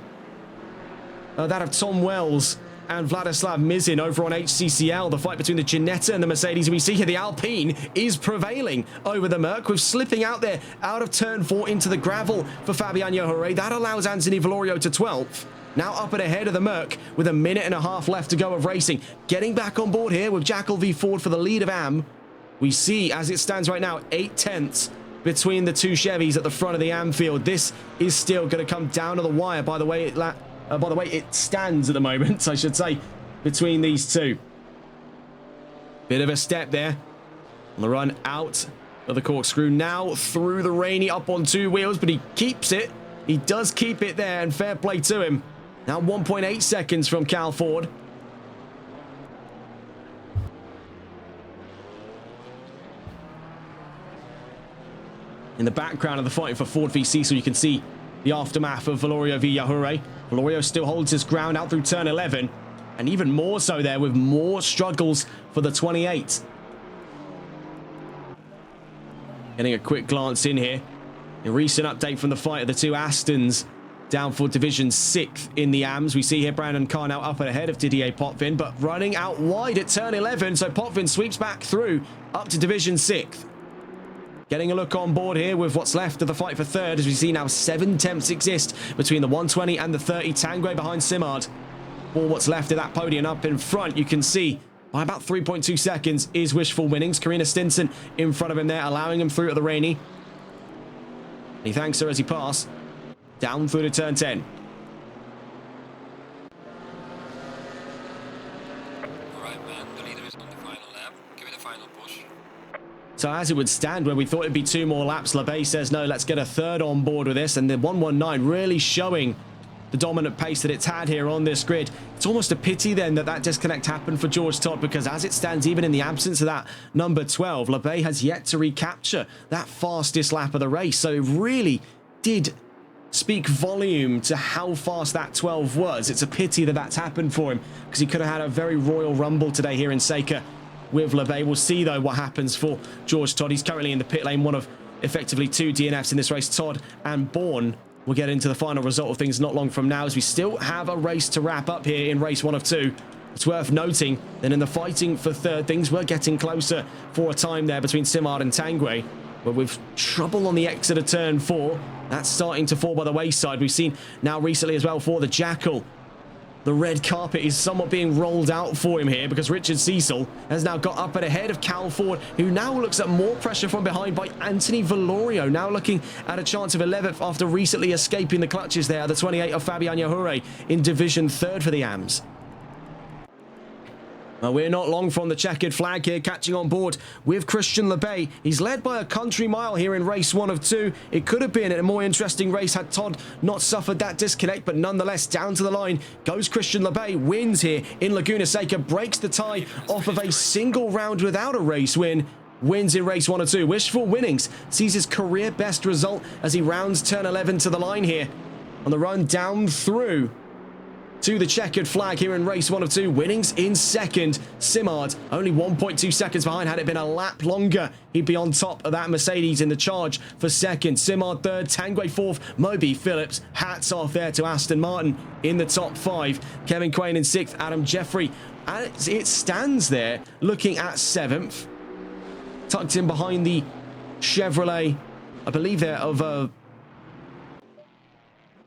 that of Tom Wells and Vladislav Mizin over on HCCL. The fight between the Ginetta and the Mercedes. We see here the Alpine is prevailing over the Merc, with slipping out there out of turn 4 into the gravel for Fabian Yahure. That allows Anthony Valorio to 12th. Now up and ahead of the Merc with 1.5 minutes left to go of racing. Getting back on board here with Jackal v Ford for the lead of AM. We see, as it stands right now, 8 tenths between the 2 Chevys at the front of the AM field. This is still going to come down to the wire by the way it stands at the moment, I should say, between these two. Bit of a step there on the run out of the corkscrew. Now through the Rainy, up on 2 wheels, but he keeps it. He does keep it there, and fair play to him. Now 1.8 seconds from Cal Ford. In the background of the fight for Ford v Cecil, you can see the aftermath of Valorio v Yahure. Valorio still holds his ground out through turn 11, and even more so there with more struggles for the 28. Getting a quick glance in here. A recent update from the fight of the two Astons down for Division 6th in the AMS. We see here Brandon Carr now up and ahead of Didier Potvin, but running out wide at turn 11. So Potvin sweeps back through up to Division 6th. Getting a look on board here with what's left of the fight for third, as we see now 7 attempts exist between the 120 and the 30. Tanguay behind Simard. For what's left of that podium up in front, you can see by about 3.2 seconds is Wishful Winnings. Karina Stinson in front of him there, allowing him through at the Rainy. He thanks her as he passes. Down through to turn 10. Alright, man. The leader is on the final lap. Give it a final push. So as it would stand, where we thought it'd be 2 more laps, LeBay says, no, let's get a third on board with this. And the 119 really showing the dominant pace that it's had here on this grid. It's almost a pity then that disconnect happened for George Todd, because as it stands, even in the absence of that number 12, LeBay has yet to recapture that fastest lap of the race. So it really did speak volume to how fast that 12 was. It's a pity that that's happened for him, because he could have had a very royal rumble today here in Seca with LeBay. We'll see though what happens for George Todd. He's currently in the pit lane, one of effectively 2 DNFs in this race. Todd and Bourne will get into the final result of things not long from now, as we still have a race to wrap up here in race 1 of 2. It's worth noting that in the fighting for third, things were getting closer for a time there between Simard and Tanguay. But with trouble on the exit of turn 4, that's starting to fall by the wayside. We've seen now recently as well for the Jackal. The red carpet is somewhat being rolled out for him here, because Richard Cecil has now got up and ahead of Cal Ford, who now looks at more pressure from behind by Anthony Valorio, now looking at a chance of 11th after recently escaping the clutches there. The 28 of Fabian Yahure in Division 3rd for the AMS. Well, we're not long from the checkered flag here, catching on board with Christian LeBay. He's led by a country mile here in race 1 of 2. It could have been a more interesting race had Todd not suffered that disconnect, but nonetheless, down to the line goes Christian LeBay. Wins here in Laguna Seca, breaks the tie off of a single round without a race win. Wins in race 1 of 2. Wishful Winnings sees his career best result as he rounds turn 11 to the line here on the run down through to the checkered flag here in race 1 of 2. Winnings in second. Simard only 1.2 seconds behind. Had it been a lap longer, he'd be on top of that Mercedes in the charge for second. Simard third, Tanguay fourth, Moby Phillips. Hats off there to Aston Martin in the top 5. Kevin Quain in 6th, Adam Jeffrey. As it stands there, looking at 7th. Tucked in behind the Chevrolet, I believe there, of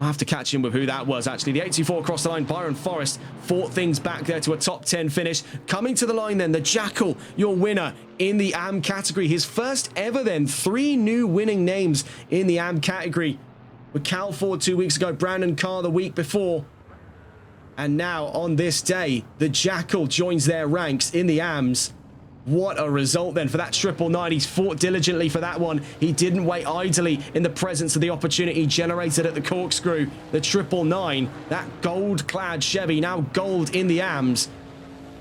I'll have to catch him with who that was, actually. The 84 across the line, Byron Forrest, fought things back there to a top 10 finish. Coming to the line then, the Jackal, your winner in the AM category. His first ever then, 3 new winning names in the AM category. With Cal Ford 2 weeks ago, Brandon Carr the week before. And now, on this day, the Jackal joins their ranks in the AMs. What a result then for that 999. He's fought diligently for that one. He didn't wait idly in the presence of the opportunity generated at the corkscrew. The 999, that gold-clad Chevy, now gold in the AMs.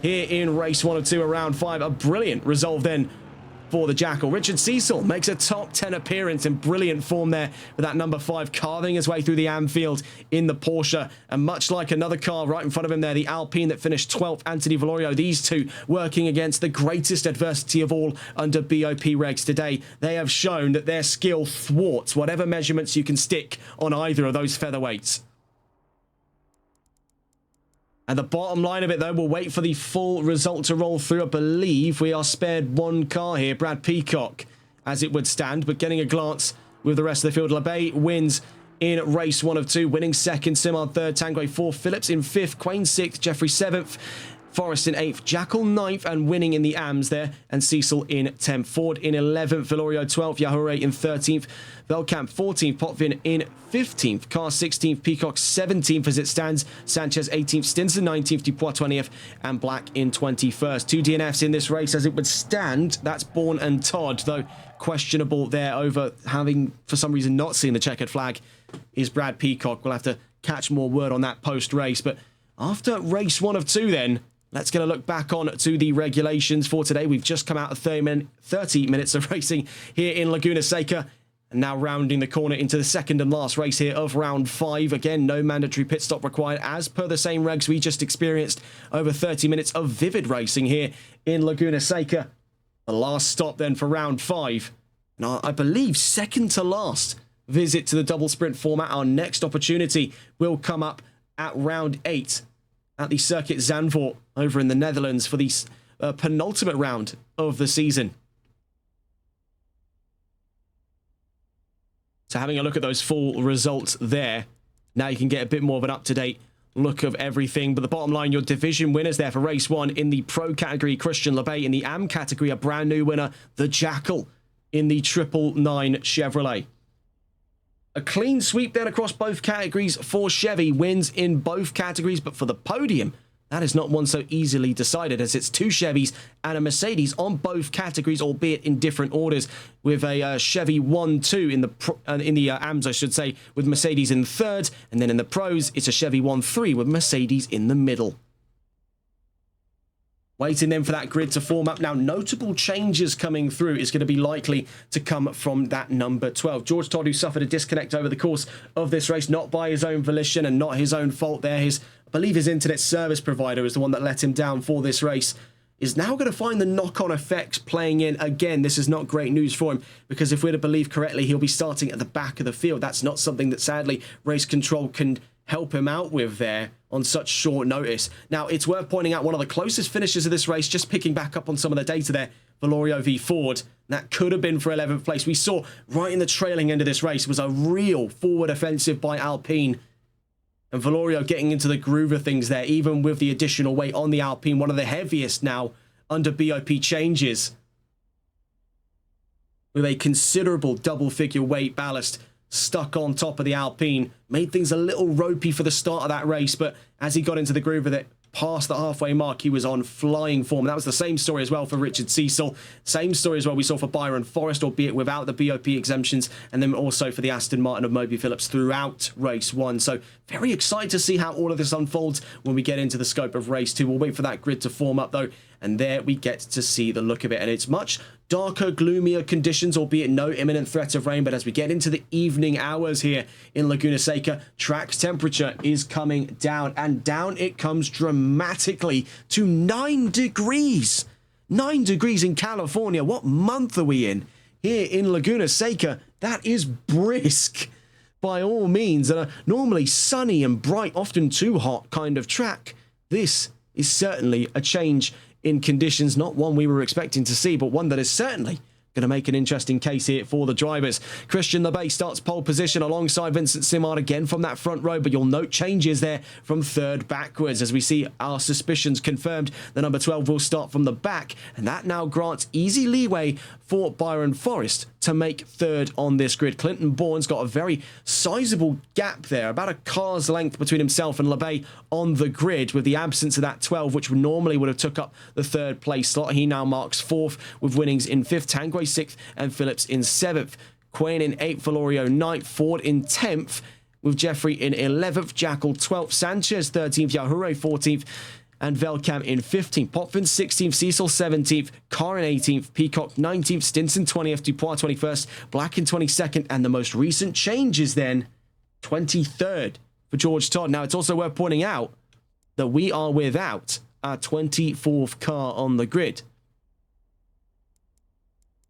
Here in race 1 of 2 around 5. A brilliant result then for the Jackal. Richard Cecil makes a top 10 appearance in brilliant form there with that number 5, carving his way through the Anfield in the Porsche. And much like another car right in front of him there, the Alpine that finished 12th, Anthony Valorio, these two working against the greatest adversity of all under BOP regs today. They have shown that their skill thwarts whatever measurements you can stick on either of those featherweights. And the bottom line of it, though, we'll wait for the full result to roll through. I believe we are spared 1 car here, Brad Peacock, as it would stand. But getting a glance with the rest of the field, LeBay wins in race 1 of 2, winning second, Simard third, Tanguay fourth, Phillips in 5th, Quain 6th, Jeffrey 7th, Forrest in 8th, Jackal 9th, and winning in the AMs there, and Cecil in 10th. Ford in 11th, Valorio 12th, Yahure in 13th, Velkamp 14th, Potvin in 15th, Carr 16th, Peacock 17th as it stands, Sanchez 18th, Stinson 19th, Dupois 20th, and Black in 21st. 2 DNFs in this race as it would stand. That's Bourne and Todd, though questionable there over having, for some reason, not seen the checkered flag is Brad Peacock. We'll have to catch more word on that post-race. But after race 1 of 2 then, let's get a look back on to the regulations for today. We've just come out of 30 minutes of racing here in Laguna Seca. And now rounding the corner into the second and last race here of round 5. Again, no mandatory pit stop required as per the same regs we just experienced over 30 minutes of vivid racing here in Laguna Seca. The last stop then for round 5. And I believe second to last visit to the double sprint format. Our next opportunity will come up at round 8 at the Circuit Zandvoort over in the Netherlands for the penultimate round of the season. So having a look at those full results there, now you can get a bit more of an up-to-date look of everything. But the bottom line, your division winners there for race 1 in the Pro category, Christian Lebay. In the AM category, a brand new winner, the Jackal, in the 999 Chevrolet. A clean sweep then across both categories for Chevy, wins in both categories, but for the podium, that is not one so easily decided, as it's 2 Chevys and a Mercedes on both categories, albeit in different orders, with a Chevy 1-2 in the AMs, I should say, with Mercedes in third, and then in the Pros, it's a Chevy 1-3 with Mercedes in the middle. Waiting then for that grid to form up. Now, notable changes coming through is going to be likely to come from that number 12. George Todd, who suffered a disconnect over the course of this race, not by his own volition and not his own fault there. I believe his internet service provider is the one that let him down for this race, is now going to find the knock-on effects playing in again. This is not great news for him, because if we're to believe correctly, he'll be starting at the back of the field. That's not something that, sadly, race control can help him out with there on such short notice. Now, it's worth pointing out one of the closest finishes of this race, just picking back up on some of the data there, Valorio v Ford. That could have been for 11th place. We saw right in the trailing end of this race was a real forward offensive by Alpine. And Valorio getting into the groove of things there, even with the additional weight on the Alpine, one of the heaviest now under BOP changes, with a considerable double-figure weight ballast stuck on top of the Alpine, made things a little ropey for the start of that race, but as he got into the groove of it, past the halfway mark, he was on flying form. That was the same story as well for Richard Cecil. Same story as well we saw for Byron Forrest, albeit without the BOP exemptions, and then also for the Aston Martin of Moby Phillips throughout race 1. So very excited to see how all of this unfolds when we get into the scope of race 2. We'll wait for that grid to form up though, and there we get to see the look of it. And it's much darker, gloomier conditions, albeit no imminent threat of rain. But as we get into the evening hours here in Laguna Seca, track temperature is coming down, and down it comes dramatically to 9 degrees. 9 degrees in California. What month are we in? Here in Laguna Seca, that is brisk by all means. And a normally sunny and bright, often too hot kind of track, this is certainly a change in conditions, not one we were expecting to see, but one that is certainly going to make an interesting case here for the drivers. Christian Lebay starts pole position alongside Vincent Simard again from that front row, but you'll note changes there from third backwards as we see our suspicions confirmed. The number 12 will start from the back, and that now grants easy leeway for Byron Forrest to make third on this grid. Clinton Bourne's got a very sizable gap there, about a car's length between himself and Lebay on the grid, with the absence of that 12, which normally would have took up the third place slot. He now marks 4th with winnings in 5th, Tanguay 6th, and Phillips in 7th. Quain in 8th, Valorio 9th, Ford in 10th, with Jeffrey in 11th, Jackal 12th, Sanchez 13th, Yahure 14th, and Velkamp in 15th, Potvin 16th, Cecil 17th, Carr in 18th, Peacock 19th, Stinson 20th, Dupois 21st, Black in 22nd, and the most recent changes then, 23rd for George Todd. Now, it's also worth pointing out that we are without our 24th car on the grid.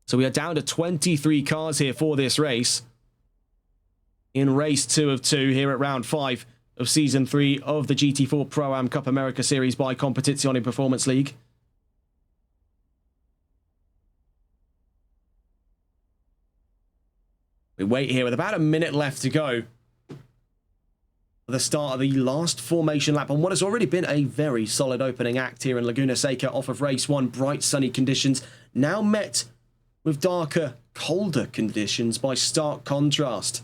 So we are down to 23 cars here for this race in race 2 of 2 here at round 5 of Season 3 of the GT4 Pro-Am Cup America Series by Competizione Performance League. We wait here with about a minute left to go for the start of the last formation lap on what has already been a very solid opening act here in Laguna Seca off of race 1. Bright sunny conditions now met with darker, colder conditions by stark contrast.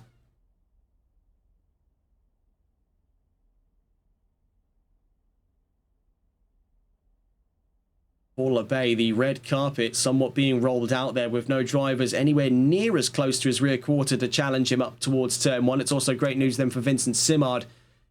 For Lebay, the red carpet somewhat being rolled out there with no drivers anywhere near as close to his rear quarter to challenge him up towards turn 1. It's also great news then for Vincent Simard.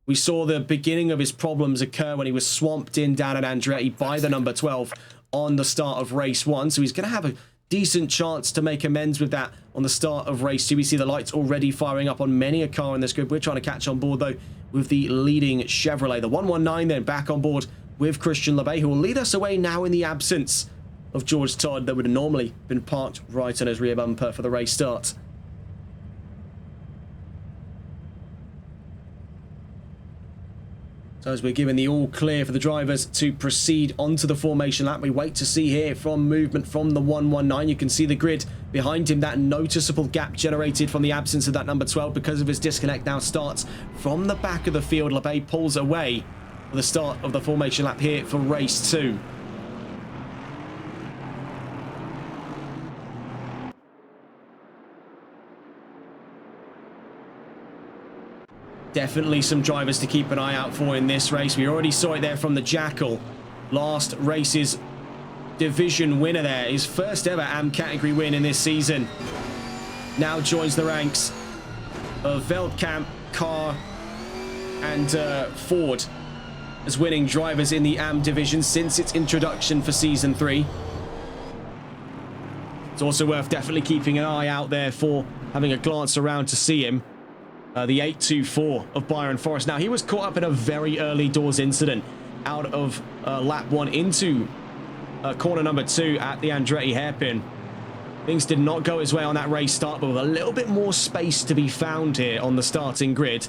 We saw the beginning of his problems occur when he was swamped in down at Andretti by the number 12 on the start of race 1. So he's going to have a decent chance to make amends with that on the start of race 2. We see the lights already firing up on many a car in this grid. We're trying to catch on board though with the leading Chevrolet. The 119 then back on board with Christian Lebay, who will lead us away now in the absence of George Todd that would have normally been parked right on his rear bumper for the race start. So as we're given the all clear for the drivers to proceed onto the formation lap, we wait to see here from movement from the 119. You can see the grid behind him, that noticeable gap generated from the absence of that number 12 because of his disconnect now starts from the back of the field. LeBay pulls away for the start of the formation lap here for race 2. Definitely some drivers to keep an eye out for in this race. We already saw it there from the Jackal. Last race's division winner there. His first ever AM category win in this season. Now joins the ranks of Veldkamp, Carr, and Ford as winning drivers in the AM division since its introduction for Season 3. It's also worth definitely keeping an eye out there for having a glance around to see him. The 824 of Byron Forrest. Now, he was caught up in a very early doors incident out of lap 1 into corner number 2 at the Andretti hairpin. Things did not go his way on that race start, but with a little bit more space to be found here on the starting grid,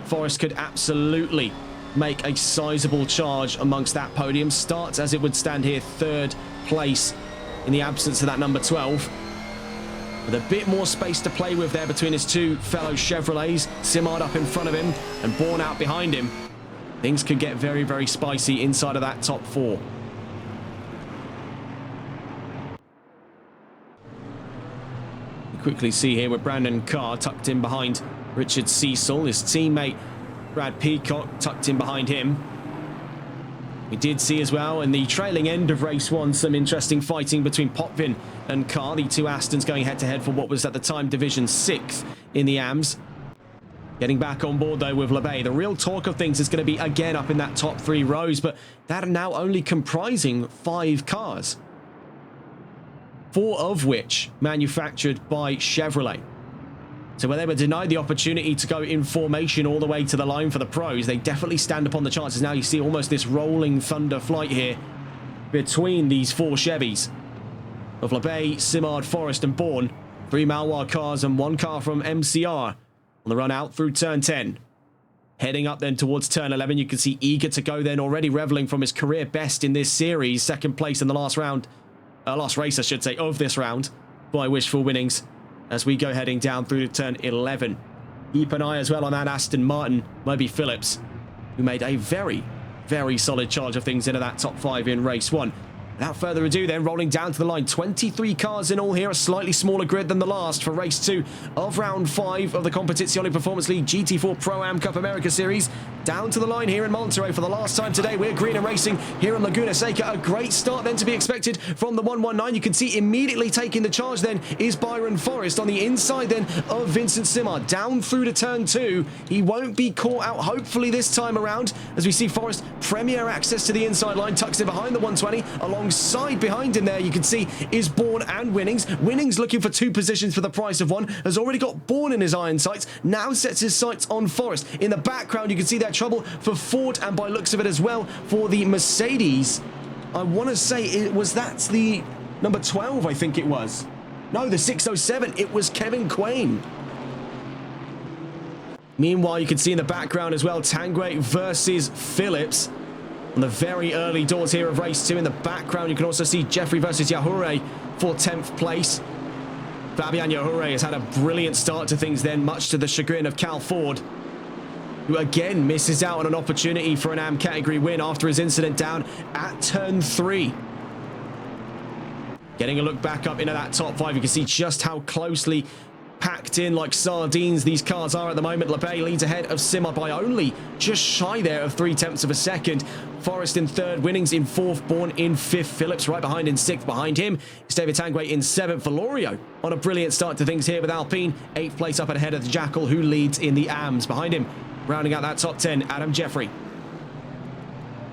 Forrest could absolutely make a sizable charge amongst that podium. Starts, as it would stand here, 3rd place in the absence of that number 12. With a bit more space to play with there between his two fellow Chevrolets. Simard up in front of him and Bourne out behind him. Things could get very, very spicy inside of that top 4. You quickly see here with Brandon Carr tucked in behind Richard Cecil. His teammate Brad Peacock tucked in behind him. We did see as well in the trailing end of race 1 some interesting fighting between Potvin and Carr, the two Astons going head-to-head for what was at the time Division 6th in the AMS. Getting back on board though with LeBay. The real talk of things is going to be again up in that top 3 rows, but that are now only comprising 5 cars. 4 of which manufactured by Chevrolet. So where they were denied the opportunity to go in formation all the way to the line for the pros, they definitely stand upon the chances. Now you see almost this rolling thunder flight here between these 4 Chevys of LeBay, Simard, Forrest and Bourne. 3 Malwar cars and 1 car from MCR on the run out through turn 10. Heading up then towards turn 11, you can see eager to go then, already reveling from his career best in this series. 2nd place in the last round, last race I should say, of this round by Wishful Winnings. As we go heading down through to turn 11. Keep an eye as well on that Aston Martin, Moby Phillips, who made a very, very solid charge of things into that top 5 in race 1. Without further ado then, rolling down to the line, 23 cars in all here, a slightly smaller grid than the last for race 2 of round 5 of the Competizione Performance League GT4 Pro-Am Cup America Series. Down to the line here in Monterey for the last time today. We're green and racing here in Laguna Seca. A great start then to be expected from the 119. You can see immediately taking the charge then is Byron Forrest on the inside then of Vincent Simard. Down through to turn 2. He won't be caught out hopefully this time around as we see Forrest premier access to the inside line, tucks in behind the 120. Alongside behind him there you can see is Bourne and Winnings. Winnings looking for 2 positions for the price of 1. Has already got Bourne in his iron sights. Now sets his sights on Forrest. In the background you can see that trouble for Ford and by looks of it as well for the Mercedes. I want to say that's the number 12 I think it was. No, the 607. It was Kevin Quain. Meanwhile you can see in the background as well Tanguay versus Phillips. On the very early doors here of race 2 in the background, you can also see Jeffrey versus Yahure for 10th place. Fabian Yahure has had a brilliant start to things then, much to the chagrin of Cal Ford, who again misses out on an opportunity for an AM category win after his incident down at turn 3. Getting a look back up into that top 5, you can see just how closely packed in like sardines these cars are at the moment. LeBay leads ahead of Simard by only just shy there of 0.3 of a second. Forrest in 3rd, Winnings in 4th, Bourne in 5th, Phillips right behind in 6th. Behind him is David Tanguay in 7th. Valorio on a brilliant start to things here with Alpine. 8th place up ahead of the Jackal, who leads in the AMS. Behind him, rounding out that top 10, Adam Jeffrey.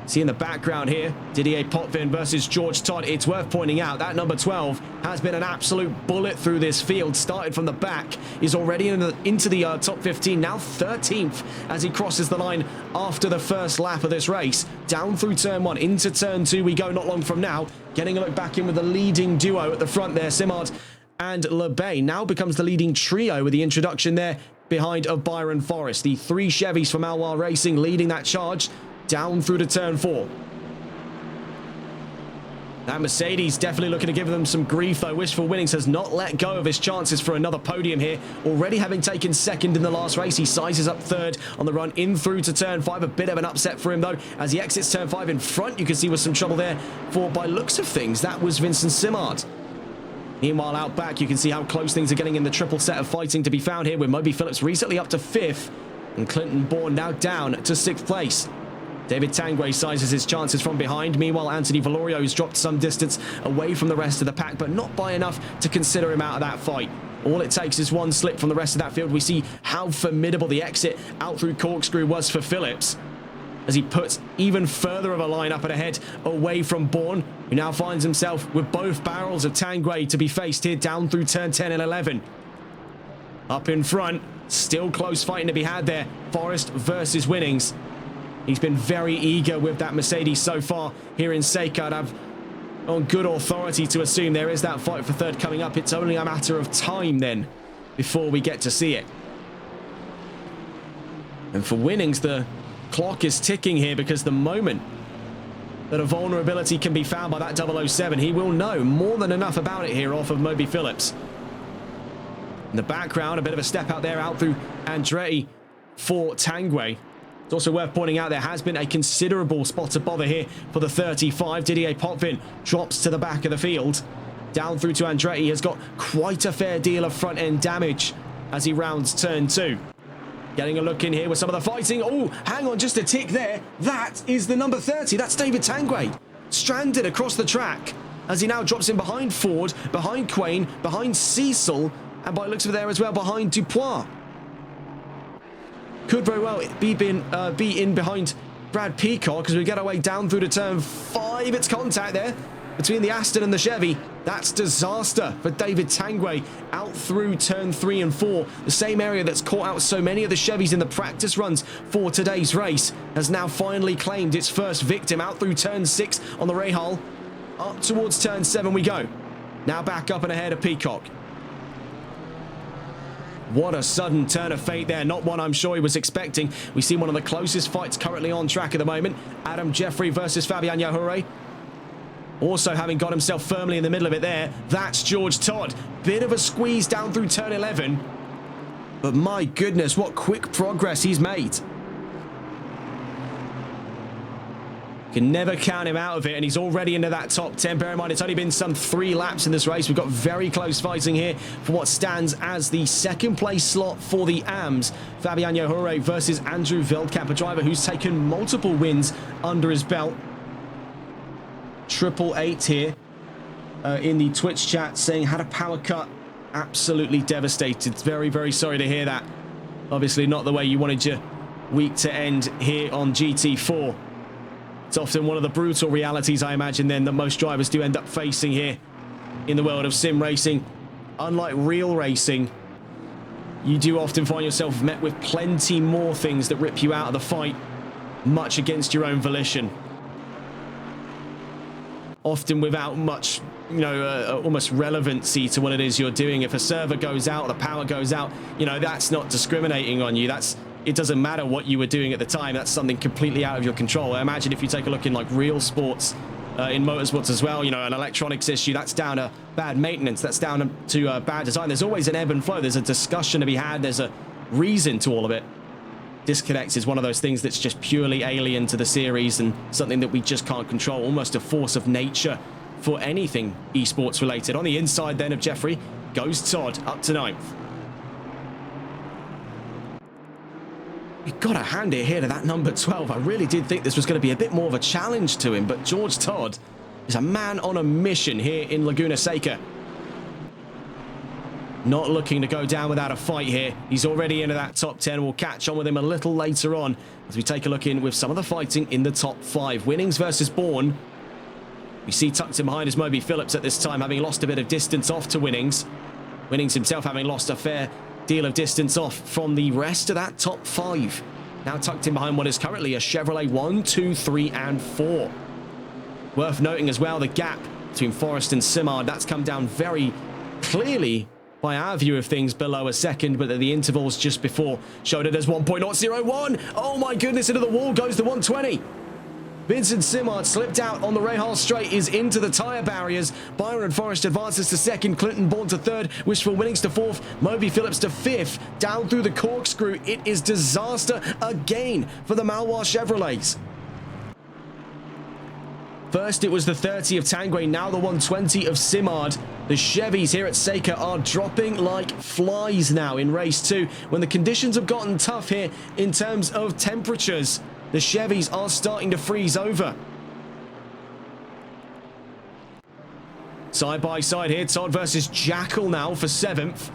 See in the background here, Didier Potvin versus George Todd. It's worth pointing out that number 12 has been an absolute bullet through this field. Started from the back, is already into the top 15, now 13th as he crosses the line after the first lap of this race. Down through turn 1, into turn 2 we go not long from now. Getting a look back in with the leading duo at the front there, Simard and LeBay. Now becomes the leading trio with the introduction there behind of Byron Forrest. The 3 Chevys from Alwar Racing leading that charge down through to turn 4. That Mercedes definitely looking to give them some grief though. Wishful Winnings has not let go of his chances for another podium here. Already having taken second in the last race, he sizes up third on the run in through to turn 5. A bit of an upset for him though as he exits turn 5 in front. You can see with some trouble there for, by looks of things, that was Vincent Simard. Meanwhile, out back, you can see how close things are getting in the triple set of fighting to be found here with Moby Phillips recently up to 5th and Clinton Bourne now down to 6th place. David Tanguay sizes his chances from behind. Meanwhile, Anthony Valorio has dropped some distance away from the rest of the pack, but not by enough to consider him out of that fight. All it takes is one slip from the rest of that field. We see how formidable the exit out through Corkscrew was for Phillips, as he puts even further of a line up and ahead away from Bourne, who now finds himself with both barrels of Tanguay to be faced here down through turn 10 and 11. Up in front, still close fighting to be had there. Forrest versus Winnings. He's been very eager with that Mercedes so far here in Seca. I'd have on good authority to assume there is that fight for third coming up. It's only a matter of time then before we get to see it. And for Winnings, the clock is ticking here, because the moment that a vulnerability can be found by that 007, he will know more than enough about it here off of Moby Phillips. In the background, a bit of a step out there out through Andretti for Tanguay. It's also worth pointing out there has been a considerable spot of bother here for the 35. Didier Potvin drops to the back of the field. Down through to Andretti, has got quite a fair deal of front end damage as he rounds turn 2. Getting a look in here with some of the fighting. Oh, hang on just a tick there. That is the number 30. That's David Tanguay. Stranded across the track as he now drops in behind Ford, behind Quain, behind Cecil, and by looks of it there as well, behind Dupois. Could very well be in behind Brad Peacock as we get our way down through to turn 5. It's contact there between the Aston and the Chevy. That's disaster for David Tanguay out through turn 3 and 4. The same area that's caught out so many of the Chevys in the practice runs for today's race has now finally claimed its first victim out through turn 6 on the Rahal. Up towards turn 7 we go. Now back up and ahead of Peacock. What a sudden turn of fate there. Not one I'm sure he was expecting. We see one of the closest fights currently on track at the moment. Adam Jeffrey versus Fabian Yahure. Also having got himself firmly in the middle of it there. That's George Todd. Bit of a squeeze down through turn 11. But my goodness, what quick progress he's made. Can never count him out of it, and he's already into that top 10. Bear in mind, it's only been some 3 laps in this race. We've got very close fighting here for what stands as the second place slot for the AMS. Fabian Yahure versus Andrew Veldkamp, a driver who's taken multiple wins under his belt. 888 here in the Twitch chat saying had a power cut. Absolutely devastated. Very, very sorry to hear that. Obviously not the way you wanted your week to end here on GT4. It's often one of the brutal realities, I imagine, then, that most drivers do end up facing here in the world of sim racing. Unlike real racing, you do often find yourself met with plenty more things that rip you out of the fight, much against your own volition. Often without much, almost relevancy to what it is you're doing. If a server goes out, the power goes out, that's not discriminating on you. It doesn't matter what you were doing at the time. That's something completely out of your control. I imagine if you take a look in like real sports, in motorsports as well, an electronics issue, that's down to bad maintenance. That's down to bad design. There's always an ebb and flow. There's a discussion to be had. There's a reason to all of it. Disconnects is one of those things that's just purely alien to the series and something that we just can't control. Almost a force of nature for anything esports related. On the inside then of Jeffrey goes Todd up to 9th. You've got to hand it here to that number 12. I really did think this was going to be a bit more of a challenge to him, but George Todd is a man on a mission here in Laguna Seca. Not looking to go down without a fight here. He's already into that top 10. We'll catch on with him a little later on as we take a look in with some of the fighting in the top 5. Winnings versus Bourne. We see tucked in behind is Moby Phillips at this time, having lost a bit of distance off to Winnings. Winnings himself having lost a fair deal of distance off from the rest of that top 5. Now tucked in behind what is currently a Chevrolet 1, 2, 3, and 4. Worth noting as well the gap between Forrest and Simard. That's come down very clearly by our view of things below a second, but the intervals just before showed it as 1.001. Oh my goodness, into the wall goes the 120. Vincent Simard slipped out on the Rahal straight, is into the tyre barriers. Byron Forrest advances to second, Clinton Bourne to third, Wishful Winnings to fourth, Moby Phillips to fifth. Down through the corkscrew, it is disaster again for the Malois Chevrolets. First, it was the 30 of Tanguay, now the 120 of Simard. The Chevys here at Seca are dropping like flies now in race 2. When the conditions have gotten tough here in terms of temperatures, the Chevys are starting to freeze over. Side by side here, Todd versus Jackal now for 7th.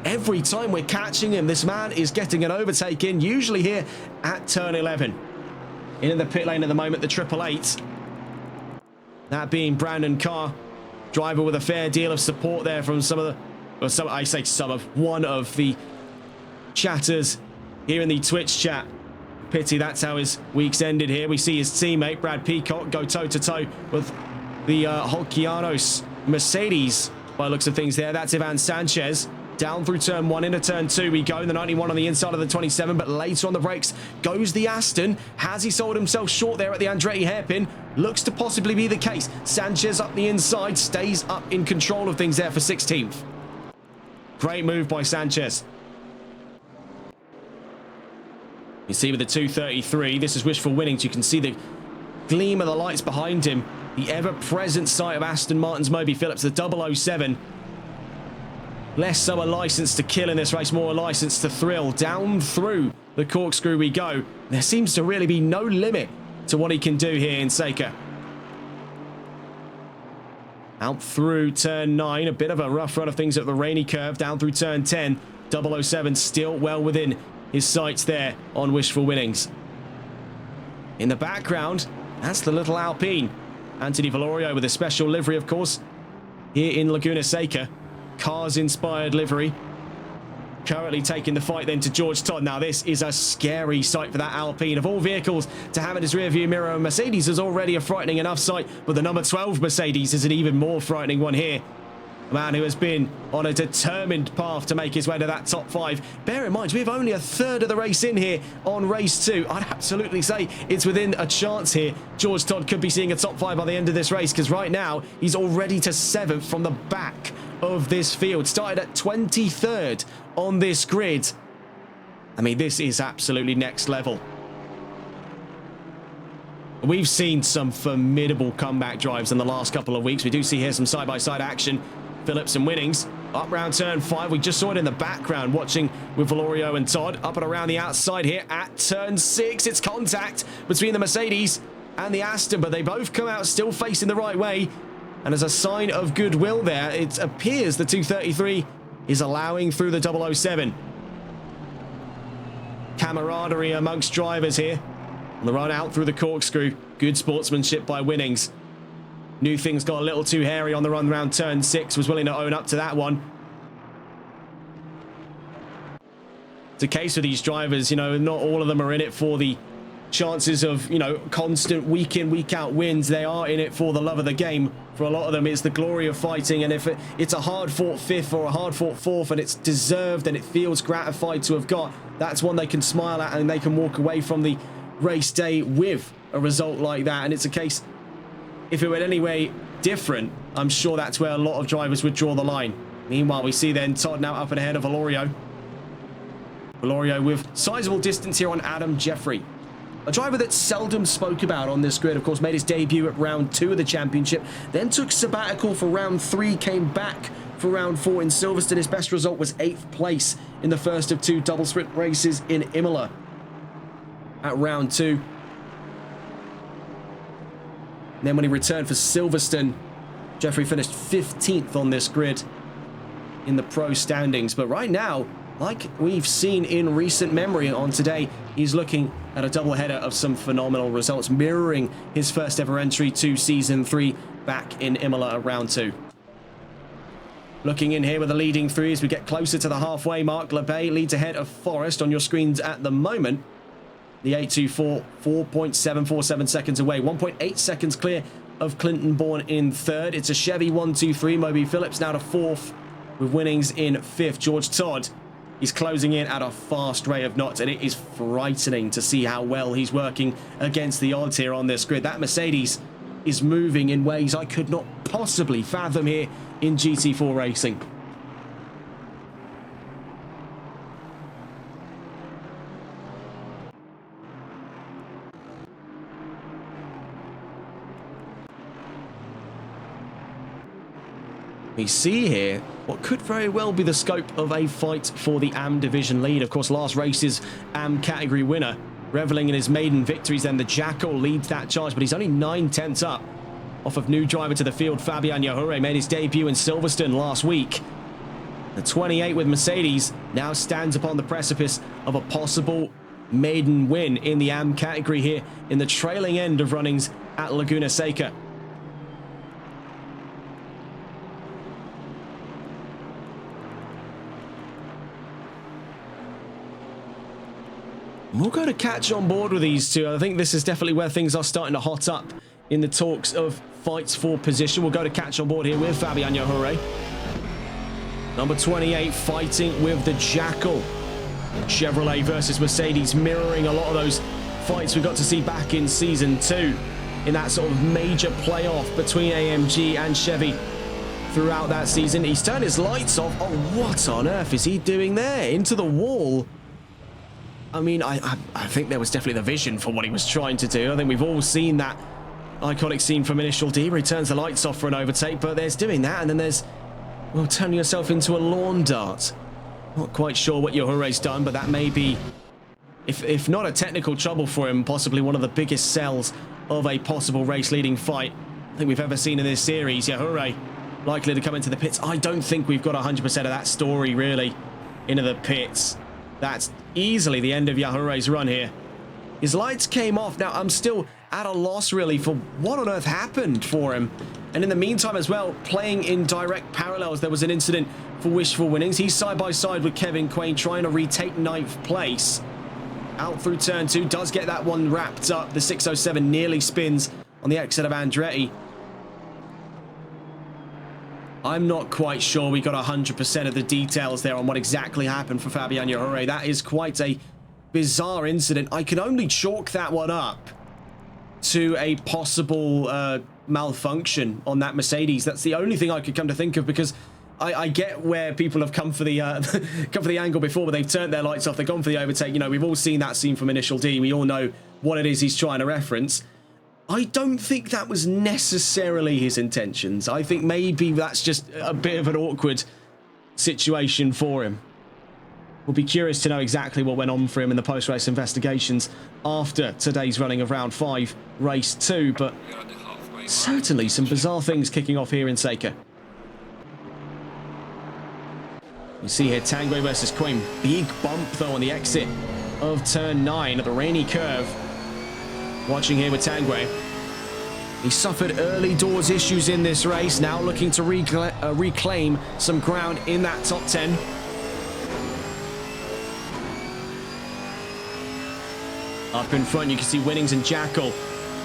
Every time we're catching him, this man is getting an overtake in, usually here at turn 11. In the pit lane at the moment, the 888. That being Brandon Carr, driver with a fair deal of support there from one of the chatters here in the Twitch chat. Pity that's how his week's ended here. We see his teammate Brad Peacock go toe-to-toe with the Holkianos Mercedes by looks of things there. That's Ivan Sanchez. Down through turn 1 into turn 2 we go. The 91 on the inside of the 27, but later on the brakes goes the Aston. Has he sold himself short there at the Andretti hairpin? Looks to possibly be the case. Sanchez up the inside, stays up in control of things there for 16th. Great move by Sanchez. You see with the 233, this is Wishful Winnings. You can see the gleam of the lights behind him. The ever-present sight of Aston Martin's Moby Phillips, the 007. Less so a license to kill in this race, more a license to thrill. Down through the corkscrew we go. There seems to really be no limit to what he can do here in Seca. Out through turn 9, a bit of a rough run of things at the rainy curve. Down through turn 10, 007 still well within his sights there on Wishful Winnings. In the background, that's the little Alpine. Anthony Valorio with a special livery, of course, here in Laguna Seca. Cars-inspired livery. Currently taking the fight then to George Todd. Now, this is a scary sight for that Alpine. Of all vehicles to have in his rearview mirror, a Mercedes is already a frightening enough sight, but the number 12 Mercedes is an even more frightening one here. A man who has been on a determined path to make his way to that top 5. Bear in mind, we have only a third of the race in here on race 2. I'd absolutely say it's within a chance here. George Todd could be seeing a top 5 by the end of this race, because right now he's already to 7th from the back of this field. Started at 23rd on this grid. I mean, this is absolutely next level. We've seen some formidable comeback drives in the last couple of weeks. We do see here some side-by-side action. Phillips and Winnings up round turn 5. We just saw it in the background watching with Valorio and Todd. Up and around the outside here at turn 6. It's contact between the Mercedes and the Aston, but they both come out still facing the right way. And as a sign of goodwill there, it appears the 233 is allowing through the 007. Camaraderie amongst drivers here. On the run out through the corkscrew. Good sportsmanship by Winnings. Knew things got a little too hairy on the run round turn 6. Was willing to own up to that one. It's a case for these drivers, you know, not all of them are in it for the chances of, you know, constant week in, week out wins. They are in it for the love of the game. For a lot of them, it's the glory of fighting. And if it's a hard-fought 5th or a hard-fought 4th and it's deserved and it feels gratified to have got, that's one they can smile at and they can walk away from the race day with a result like that. And it's a case, if it were any way different, I'm sure that's where a lot of drivers would draw the line. Meanwhile, we see then Todd now up and ahead of Valorio. Valorio with sizable distance here on Adam Jeffrey. A driver that seldom spoke about on this grid, of course, made his debut at round 2 of the championship, then took sabbatical for round 3, came back for round 4 in Silverstone. His best result was 8th place in the first of 2 double sprint races in Imola at round 2. And then when he returned for Silverstone, Jeffrey finished 15th on this grid. in the pro standings. But right now, like we've seen in recent memory on today, he's looking at a doubleheader of some phenomenal results, mirroring his first ever entry to Season 3 back in Imola round 2. Looking in here with the leading three as we get closer to the halfway mark. LeBay leads ahead of Forest on your screens at the moment. The 824, 4.747 seconds away. 1.8 seconds clear of Clinton Bourne in third. It's a Chevy 1-2-3. Moby Phillips now to fourth with winnings in fifth. George Todd, he's closing in at a fast rate of knots, and it is frightening to see how well he's working against the odds here on this grid. That Mercedes is moving in ways I could not possibly fathom here in GT4 racing. We see here what could very well be the scope of a fight for the AM division lead. Of course, last race's AM category winner, reveling in his maiden victories, then the Jackal leads that charge, but he's only 9/10 up off of new driver to the field. Fabian Yahure made his debut in Silverstone last week. The 28 with Mercedes now stands upon the precipice of a possible maiden win in the AM category here in the trailing end of runnings at Laguna Seca. We'll go to catch on board with these two. I think this is definitely where things are starting to hot up in the talks of fights for position. We'll go to catch on board here with Fabian Yahure. Number 28 fighting with the Jackal. Chevrolet versus Mercedes, mirroring a lot of those fights we got to see back in Season 2 in that sort of major playoff between AMG and Chevy throughout that season. He's turned his lights off. Oh, what on earth is he doing there? Into the wall. I mean, I think there was definitely the vision for what he was trying to do. I think we've all seen that iconic scene from Initial D where he turns the lights off for an overtake, but there's doing that, and then there's, well, turning yourself into a lawn dart. Not quite sure what Yahure's done, but that may be, if not a technical trouble for him, possibly one of the biggest sells of a possible race-leading fight I think we've ever seen in this series. Yahure likely to come into the pits. I don't think we've got 100% of that story, really, into the pits. That's easily the end of Yahure's run here. His lights came off. Now, I'm still at a loss, really, for what on earth happened for him. And in the meantime as well, playing in direct parallels, there was an incident for Wishful Winnings. He's side by side with Kevin Quain, trying to retake 9th place. Out through turn 2, does get that one wrapped up. The 607 nearly spins on the exit of Andretti. I'm not quite sure we got 100% of the details there on what exactly happened for Fabian Yahure. That is quite a bizarre incident. I can only chalk that one up to a possible malfunction on that Mercedes. That's the only thing I could come to think of, because I get where people have come for the come for the angle before, but they've turned their lights off, they've gone for the overtake. You know, we've all seen that scene from Initial D. We all know what it is he's trying to reference. I don't think that was necessarily his intentions. I think maybe that's just a bit of an awkward situation for him. We'll be curious to know exactly what went on for him in the post-race investigations after today's running of round 5, race 2, but certainly some bizarre things kicking off here in Seca. You see here Tanguay versus Queen. Big bump, though, on the exit of turn 9 at the rainy curve. Watching here with Tanguay. He suffered early doors issues in this race, now looking to reclaim some ground in that top 10. Up in front, you can see Winnings and Jackal.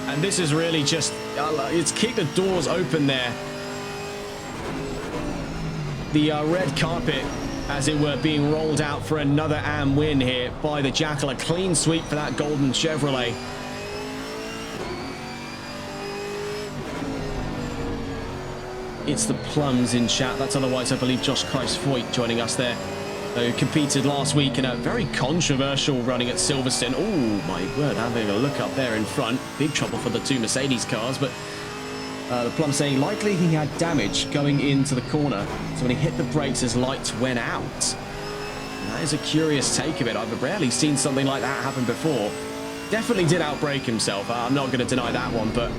And this is really just, it's kicked the doors open there. The red carpet, as it were, being rolled out for another AM win here by the Jackal. A clean sweep for that golden Chevrolet. It's the Plums in chat. That's otherwise, I believe, Josh Christ-Foyt joining us there, who competed last week in a very controversial running at Silverstone. Oh, my word, having a look up there in front. Big trouble for the two Mercedes cars, but the Plum saying likely he had damage going into the corner. So when he hit the brakes, his lights went out. And that is a curious take of it. I've rarely seen something like that happen before. Definitely did outbrake himself. I'm not going to deny that one, but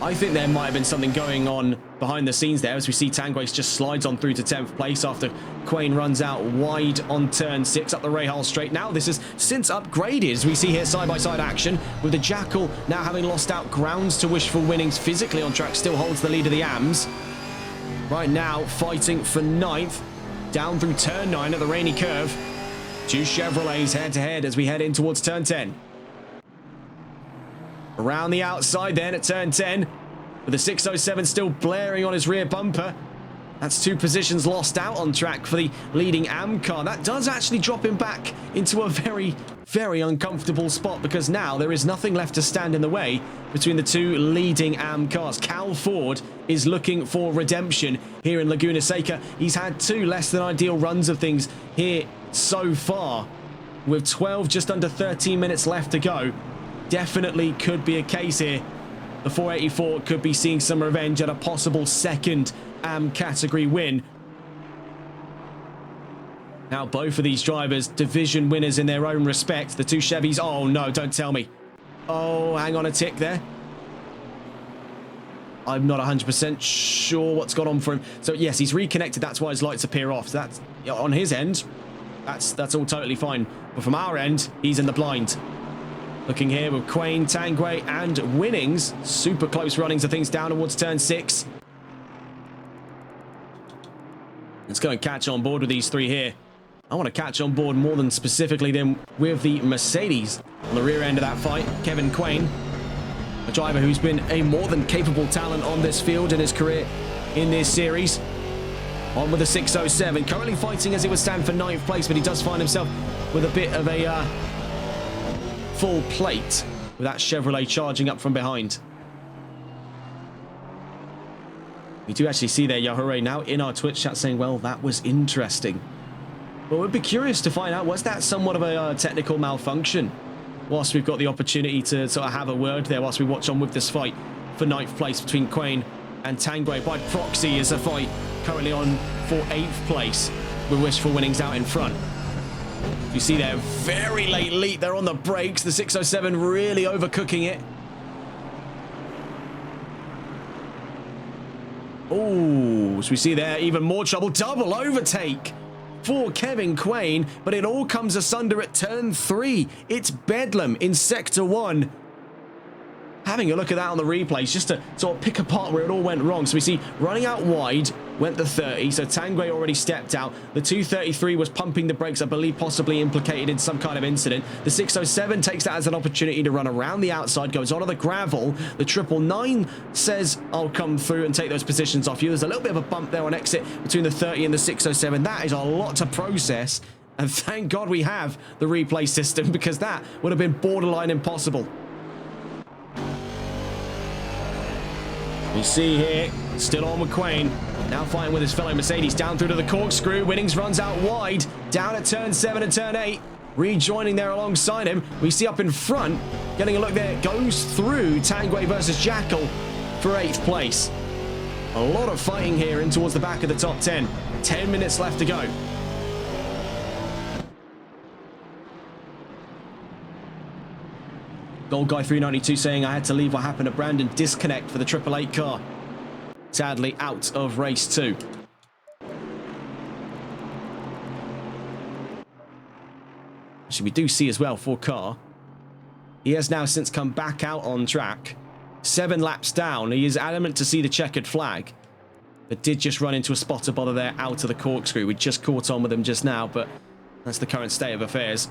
I think there might have been something going on behind the scenes there as we see Tanguay just slides on through to 10th place after Quain runs out wide on turn 6 up the Rahal straight. Now this has since upgraded as we see here side-by-side action with the Jackal now having lost out grounds to Wishful Winnings physically on track, still holds the lead of the AMs. Right now fighting for 9th down through turn 9 at the Rainy Curve. Two Chevrolets head-to-head as we head in towards turn 10. Around the outside then at turn 10 with the 607 still blaring on his rear bumper. That's 2 positions lost out on track for the leading AM car. That does actually drop him back into a very, very uncomfortable spot because now there is nothing left to stand in the way between the 2 leading AM cars. Cal Ford is looking for redemption here in Laguna Seca. He's had 2 less than ideal runs of things here so far with 12, just under 13 minutes left to go. Definitely could be a case here. The 484 could be seeing some revenge at a possible second AM category win. Now both of these drivers, division winners in their own respect. The 2 Chevys, oh no, don't tell me. Oh, hang on a tick there. I'm not 100% sure what's gone on for him. So yes, he's reconnected. That's why his lights appear off. So that's on his end. That's all totally fine. But from our end, he's in the blind. Looking here with Quain, Tanguay, and Winnings. Super close runnings of things down towards turn 6. Let's go and catch on board with these 3 here. I want to catch on board more than specifically than with the Mercedes on the rear end of that fight. Kevin Quain, a driver who's been a more than capable talent on this field in his career in this series. On with the 607, currently fighting as it would stand for 9th place, but he does find himself with a bit of a full plate with that Chevrolet charging up from behind. We do actually see there Yahore now in our Twitch chat saying, well, that was interesting. Well, we'd be curious to find out, was that somewhat of a technical malfunction? Whilst we've got the opportunity to sort of have a word there whilst we watch on with this fight for 9th place between Quain and Tanguay. By proxy is a fight currently on for 8th place with Wishful Winnings out in front. You see there, very late leap there on the brakes. The 607 really overcooking it. Oh, so we see there even more trouble. Double overtake for Kevin Quain, but it all comes asunder at turn 3. It's Bedlam in Sector 1. Having a look at that on the replays just to sort of pick apart where it all went wrong. So we see running out wide went the 30, so Tanguay already stepped out. The 233 was pumping the brakes, I believe possibly implicated in some kind of incident. The 607 takes that as an opportunity to run around the outside, goes onto the gravel. The 999 says, I'll come through and take those positions off you. There's a little bit of a bump there on exit between the 30 and the 607. That is a lot to process, and thank God we have the replay system because that would have been borderline impossible. We see here, still on with Quain, now fighting with his fellow Mercedes down through to the corkscrew. Winnings runs out wide, down at turn 7 and turn 8, rejoining there alongside him. We see up in front, getting a look there, goes through Tanguay versus Jackal for 8th place. A lot of fighting here in towards the back of the top 10. 10 minutes left to go. Gold Guy 392 saying, I had to leave what happened to Brandon. Disconnect for the 888 car. Sadly, out of race 2. Actually, we do see as well for Carr. He has now since come back out on track. 7 laps down. He is adamant to see the checkered flag, but did just run into a spot of bother there out of the corkscrew. We just caught on with him just now, but that's the current state of affairs.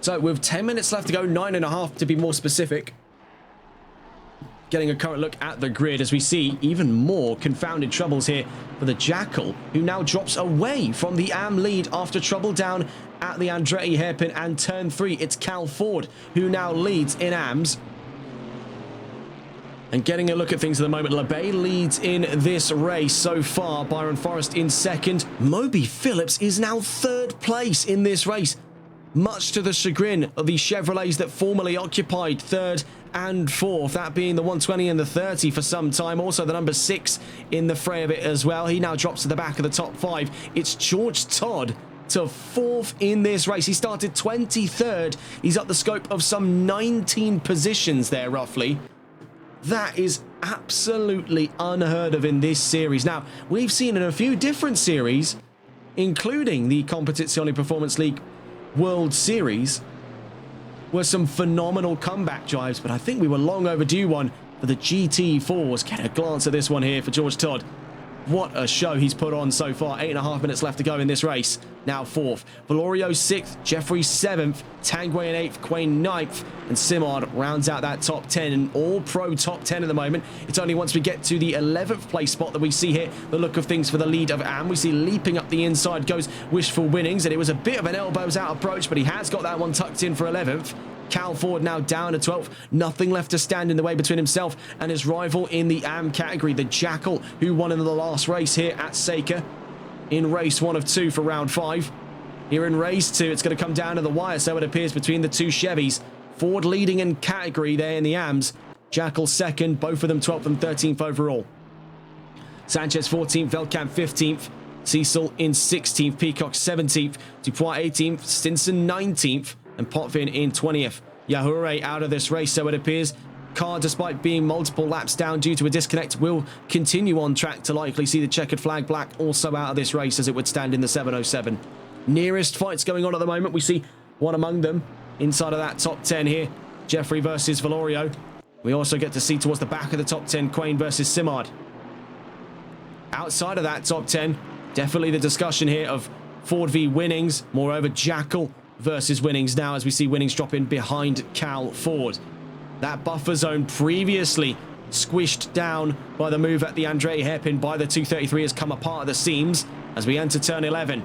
So with 10 minutes left to go, 9.5 to be more specific. Getting a current look at the grid as we see even more confounded troubles here for the Jackal, who now drops away from the AM lead after trouble down at the Andretti hairpin and turn 3. It's Cal Ford who now leads in AMs. And getting a look at things at the moment, LeBay leads in this race so far. Byron Forrest in second. Moby Phillips is now 3rd place in this race, much to the chagrin of the Chevrolets that formerly occupied 3rd and 4th, that being the 120 and the 30 for some time. Also the number 6 in the fray of it as well. He now drops to the back of the top 5. It's George Todd to 4th in this race. He started 23rd. He's up the scope of some 19 positions there, roughly. That is absolutely unheard of in this series. Now, we've seen in a few different series, including the Competizione Performance League World Series, were some phenomenal comeback drives, but I think we were long overdue one for the GT4s. Get a glance at this one here for George Todd. What a show he's put on so far. 8.5 minutes left to go in this race. Now 4th. Valorio 6th. Jeffrey 7th. Tanguay in 8th. Quain 9th. And Simard rounds out that top 10. An all-pro top 10 at the moment. It's only once we get to the 11th place spot that we see here the look of things for the lead of Am. We see leaping up the inside goes Wishful Winnings. And it was a bit of an elbows out approach, but he has got that one tucked in for 11th. Cal Ford now down to 12th. Nothing left to stand in the way between himself and his rival in the AM category, the Jackal, who won in the last race here at Seca in race 1 of 2 for round 5. Here in race 2, it's going to come down to the wire, so it appears, between the two Chevys. Ford leading in category there in the AMs. Jackal second, both of them 12th and 13th overall. Sanchez 14th, Velkamp 15th. Cecil in 16th, Peacock 17th, Dupois 18th, Stinson 19th, and Potvin in 20th. Yahure out of this race, so it appears. Car, despite being multiple laps down due to a disconnect, will continue on track to likely see the checkered flag black also out of this race as it would stand in the 707. Nearest fights going on at the moment. We see one among them inside of that top 10 here. Jeffrey versus Valorio. We also get to see towards the back of the top 10, Quain versus Simard. Outside of that top 10, definitely the discussion here of Ford v Winnings. Moreover, Jackal versus Winnings now, as we see Winnings drop in behind Cal Ford. That buffer zone previously squished down by the move at the Andretti hairpin by the 233 has come apart at the seams as we enter turn 11.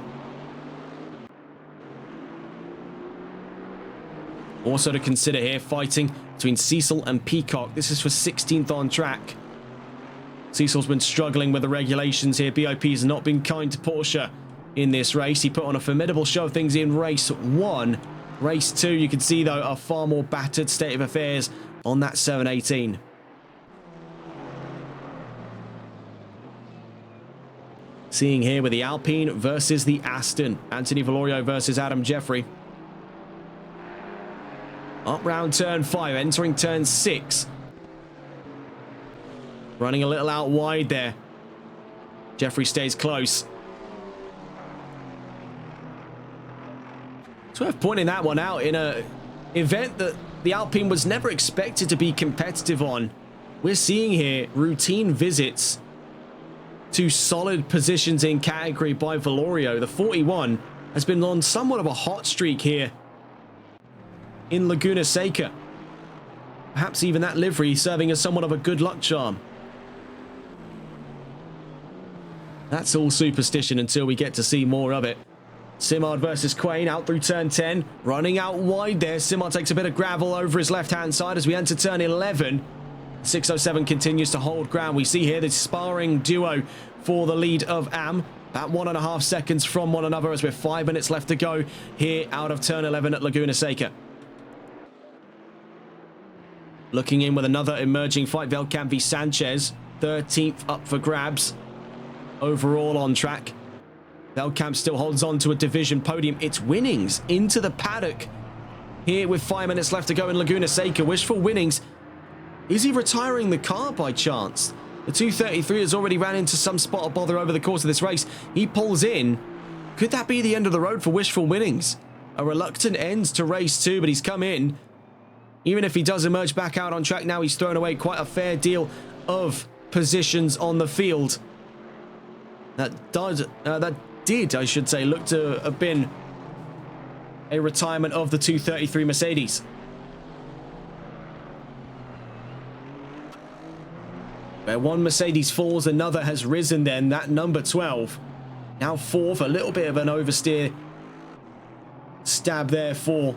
Also to consider here, fighting between Cecil and Peacock. This is for 16th on track. Cecil's been struggling with the regulations here. BOP has not been kind to Porsche in this race. He put on a formidable show of things in race 1. Race 2, you can see, though, a far more battered state of affairs on that 718. Seeing here with the Alpine versus the Aston. Anthony Valorio versus Adam Jeffrey. Up round turn 5, entering turn 6. Running a little out wide there. Jeffrey stays close. It's worth pointing that one out in an event that the Alpine was never expected to be competitive on. We're seeing here routine visits to solid positions in category by Valorio. The 41 has been on somewhat of a hot streak here in Laguna Seca. Perhaps even that livery serving as somewhat of a good luck charm. That's all superstition until we get to see more of it. Simard versus Quain out through turn 10. Running out wide there. Simard takes a bit of gravel over his left-hand side as we enter turn 11. 607 continues to hold ground. We see here the sparring duo for the lead of Am. About 1.5 seconds from one another as we're 5 minutes left to go here out of turn 11 at Laguna Seca. Looking in with another emerging fight. Velkamp v Sanchez. 13th up for grabs. Overall on track. Velkamp still holds on to a division podium. It's Winnings into the paddock here with 5 minutes left to go in Laguna Seca. Wishful Winnings. Is he retiring the car by chance? The 233 has already ran into some spot of bother over the course of this race. He pulls in. Could that be the end of the road for Wishful Winnings? A reluctant end to race 2, but he's come in. Even if he does emerge back out on track now, he's thrown away quite a fair deal of positions on the field. That did, I should say, look to have been a retirement of the 233 Mercedes. Where one Mercedes falls, another has risen then. That number 12. Now 4th, a little bit of an oversteer stab there for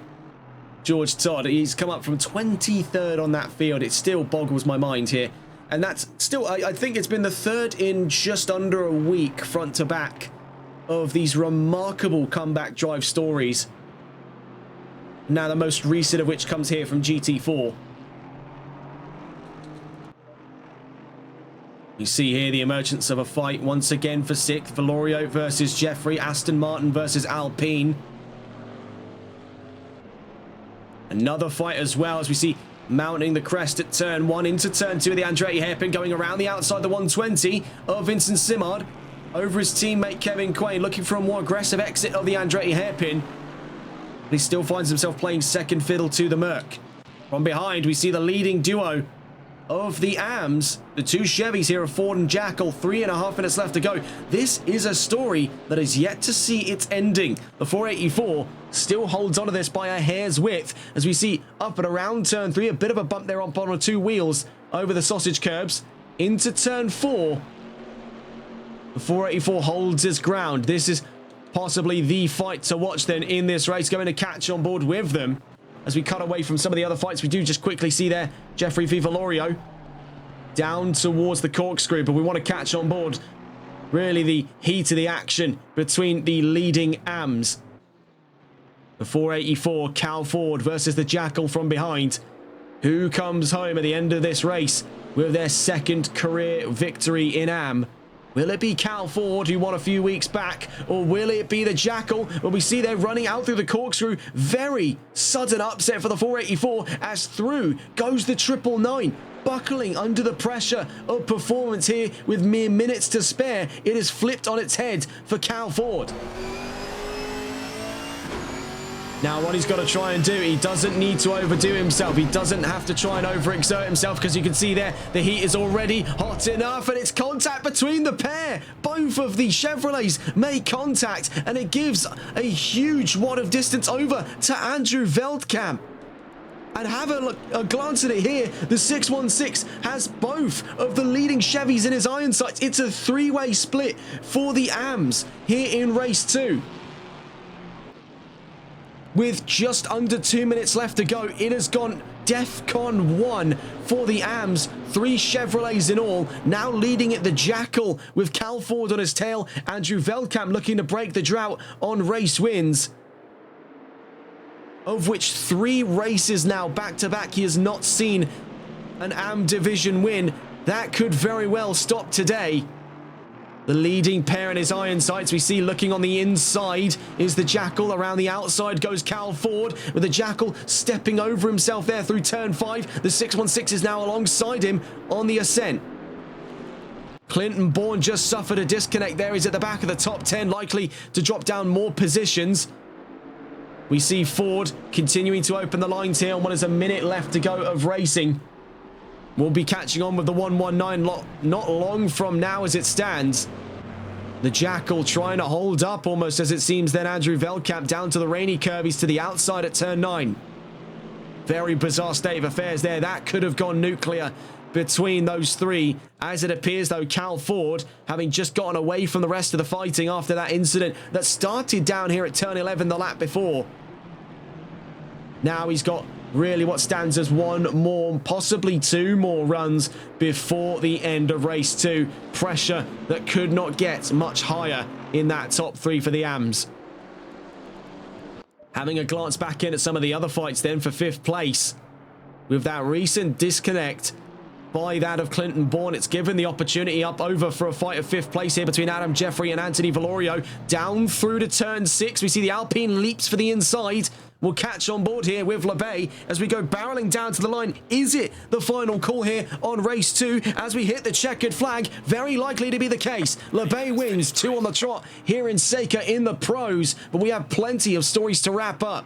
George Todd. He's come up from 23rd on that field. It still boggles my mind here. And that's still, I think it's been the 3rd in just under a week, front to back, of these remarkable comeback drive stories. Now the most recent of which comes here from GT4. You see here the emergence of a fight once again for 6th. Valorio versus Jeffrey. Aston Martin versus Alpine. Another fight as well as we see mounting the crest at turn 1 into turn 2 of the Andretti hairpin, going around the outside the 120 of Vincent Simard over his teammate Kevin Quain, looking for a more aggressive exit of the Andretti hairpin. But he still finds himself playing second fiddle to the Merc. From behind, we see the leading duo of the AMs. The two Chevys here are Ford and Jackal. 3.5 minutes left to go. This is a story that is yet to see its ending. The 484 still holds onto this by a hair's width as we see up and around turn 3. A bit of a bump there on bottom of 2 wheels over the sausage curbs. Into turn 4. The 484 holds its ground. This is possibly the fight to watch then in this race, going to catch on board with them. As we cut away from some of the other fights, we do just quickly see there Jeffrey V. Valorio down towards the corkscrew, but we want to catch on board really the heat of the action between the leading AMs. The 484, Cal Ford versus the Jackal from behind. Who comes home at the end of this race with their second career victory in AM? Will it be Cal Ford, who won a few weeks back, or will it be the Jackal? Well, we see they're running out through the corkscrew. Very sudden upset for the 484 as through goes the 999. Buckling under the pressure of performance here with mere minutes to spare. It is flipped on its head for Cal Ford. Now, what he's got to try and do, he doesn't need to overdo himself. He doesn't have to try and overexert himself because you can see there the heat is already hot enough and it's contact between the pair. Both of the Chevrolets make contact and it gives a huge wad of distance over to Andrew Veldkamp. And have a glance at it here. The 616 has both of the leading Chevys in his iron sights. It's a three-way split for the AMs here in race 2. With just under 2 minutes left to go, it has gone DEFCON 1 for the AMs. 3 Chevrolets in all. Now leading it the Jackal with Cal Ford on his tail. Andrew Veldkamp looking to break the drought on race wins, of which 3 races now back-to-back he has not seen an AM division win. That could very well stop today. The leading pair in his iron sights we see looking on the inside is the Jackal. Around the outside goes Cal Ford with the Jackal stepping over himself there through turn 5. The 616 is now alongside him on the ascent. Clinton Bourne just suffered a disconnect there. He's at the back of the top 10, likely to drop down more positions. We see Ford continuing to open the lines here on what is a minute left to go of racing. We'll be catching on with the 119 not long from now as it stands. The Jackal trying to hold up almost as it seems, then Andrew Veldkamp down to the rainy curve. He's to the outside at turn 9. Very bizarre state of affairs there. That could have gone nuclear between those 3. As it appears though, Cal Ford, having just gotten away from the rest of the fighting after that incident that started down here at turn 11 the lap before. Now he's got really what stands as 1 more, possibly 2 more runs before the end of race 2. Pressure that could not get much higher in that top 3 for the AMs. Having a glance back in at some of the other fights then for 5th place. With that recent disconnect by that of Clinton Bourne, it's given the opportunity up over for a fight of 5th place here between Adam Jeffrey and Anthony Valorio. Down through to turn 6, we see the Alpine leaps for the inside. We'll catch on board here with LeBay as we go barreling down to the line. Is it the final call here on race 2 as we hit the checkered flag? Very likely to be the case. LeBay wins 2 on the trot here in Seca in the pros, but we have plenty of stories to wrap up.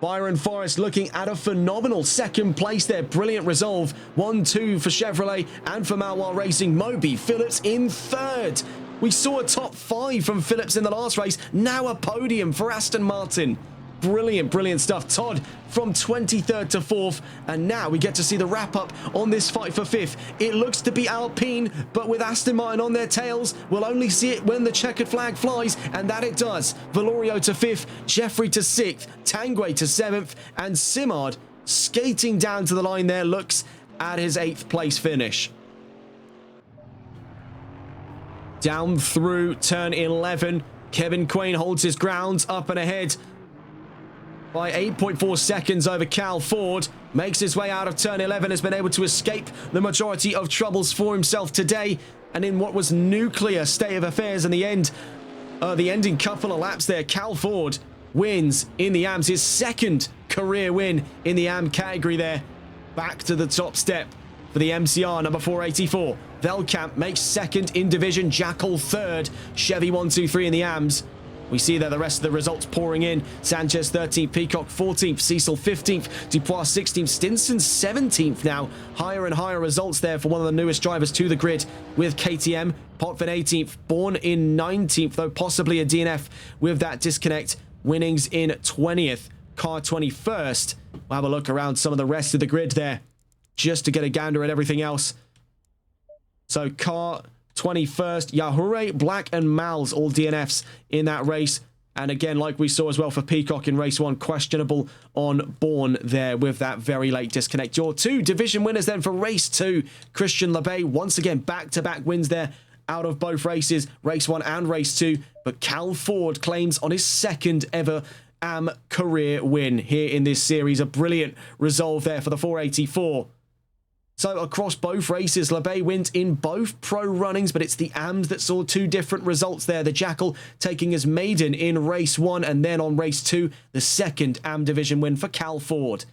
Byron Forrest looking at a phenomenal 2nd place there. Brilliant resolve. 1-2 for Chevrolet and for Malwar Racing. Moby Phillips in 3rd. We saw a top 5 from Phillips in the last race. Now a podium for Aston Martin. Brilliant, brilliant stuff. Todd from 23rd to 4th. And now we get to see the wrap-up on this fight for 5th. It looks to be Alpine, but with Aston Martin on their tails, we'll only see it when the checkered flag flies, and that it does. Valorio to 5th, Jeffrey to 6th, Tanguay to 7th, and Simard skating down to the line there, looks at his 8th place finish. Down through turn 11, Kevin Quain holds his ground up and ahead by 8.4 seconds over Cal Ford. Makes his way out of turn 11, has been able to escape the majority of troubles for himself today. And in what was nuclear state of affairs in the end, the ending couple of laps there, Cal Ford wins in the AMs, his 2nd career win in the AM category there. back to the top step for the MCR, number 484. Velkamp makes second in division, Jackal third, Chevy 123 in the AMS. We see there the rest of the results pouring in. Sanchez 13th, Peacock 14th, Cecil 15th, Dupois 16th, Stinson 17th now. Higher and higher results there for one of the newest drivers to the grid with KTM. Potvin 18th, Bourne in 19th, though possibly a DNF with that disconnect. Winnings in 20th, Car 21st. We'll have a look around some of the rest of the grid there just to get a gander at everything else. So Car 21st, Yahure, Black, and Mals, all DNFs in that race. And again, like we saw as well for Peacock in race 1, questionable on Bourne there with that very late disconnect. Your 2 division winners then for race 2. Christian Lebay, once again, back-to-back wins there out of both races, race 1 and race 2. But Cal Ford claims on his second ever AM career win here in this series. A brilliant resolve there for the 484. So across both races, Lebay wins in both pro runnings, but it's the AMs that saw 2 different results there. The Jackal taking his maiden in race 1, and then on race 2, the second AM division win for Cal Ford.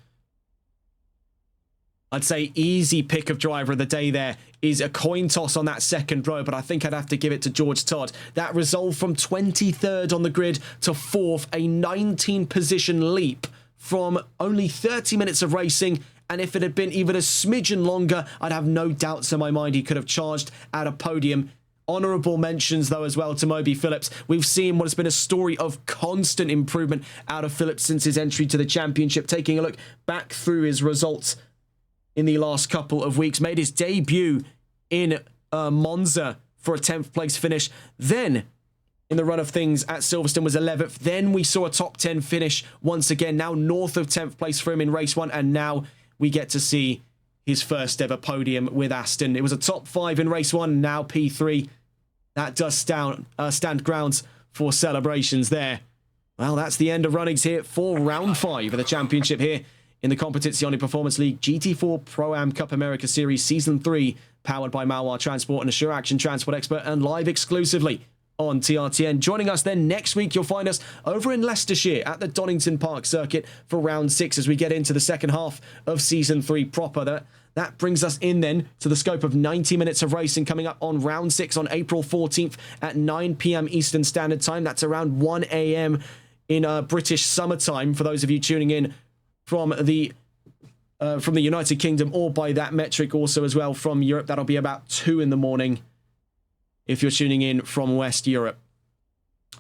I'd say easy pick of driver of the day there is a coin toss on that second row, but I think I'd have to give it to George Todd. That resolve from 23rd on the grid to 4th, a 19 position leap from only 30 minutes of racing. And if it had been even a smidgen longer, I'd have no doubts in my mind he could have charged at a podium. Honourable mentions, though, as well to Moby Phillips. We've seen what has been a story of constant improvement out of Phillips since his entry to the championship. Taking a look back through his results in the last couple of weeks. Made his debut in Monza for a 10th place finish. Then, in the run of things at Silverstone, was 11th. Then we saw a top 10 finish once again. Now north of 10th place for him in race 1. And now we get to see his first ever podium with Aston. It was a top 5 in race 1, now P3. That does stand grounds for celebrations there. Well, that's the end of runnings here for round 5 of the championship here in the Competizione Performance League GT4 Pro-Am Cup America Series Season 3, powered by Malwar Transport and Assure Action Transport Expert, and live exclusively on TRTN. Joining us then next week, you'll find us over in Leicestershire at the Donington Park circuit for round 6 as we get into the second half of season 3 proper. That brings us in then to the scope of 90 minutes of racing coming up on round 6 on April 14th at 9 p.m. Eastern Standard Time. That's around 1 a.m. in British summertime for those of you tuning in from the United Kingdom, or by that metric also as well from Europe. That'll be about 2 in the morning if you're tuning in from West Europe.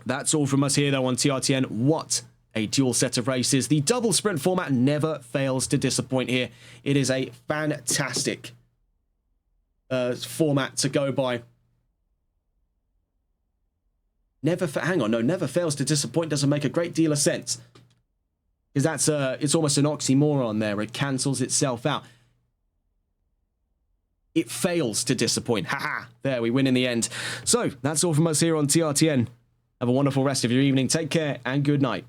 That's all from us here, though, on TRTN. What a dual set of races. The double sprint format never fails to disappoint here. It is a fantastic format to go by. Never fails to disappoint doesn't make a great deal of sense. Because it's almost an oxymoron there. It cancels itself out. It fails to disappoint. Haha. There, we win in the end. So, that's all from us here on TRTN. Have a wonderful rest of your evening. Take care and good night.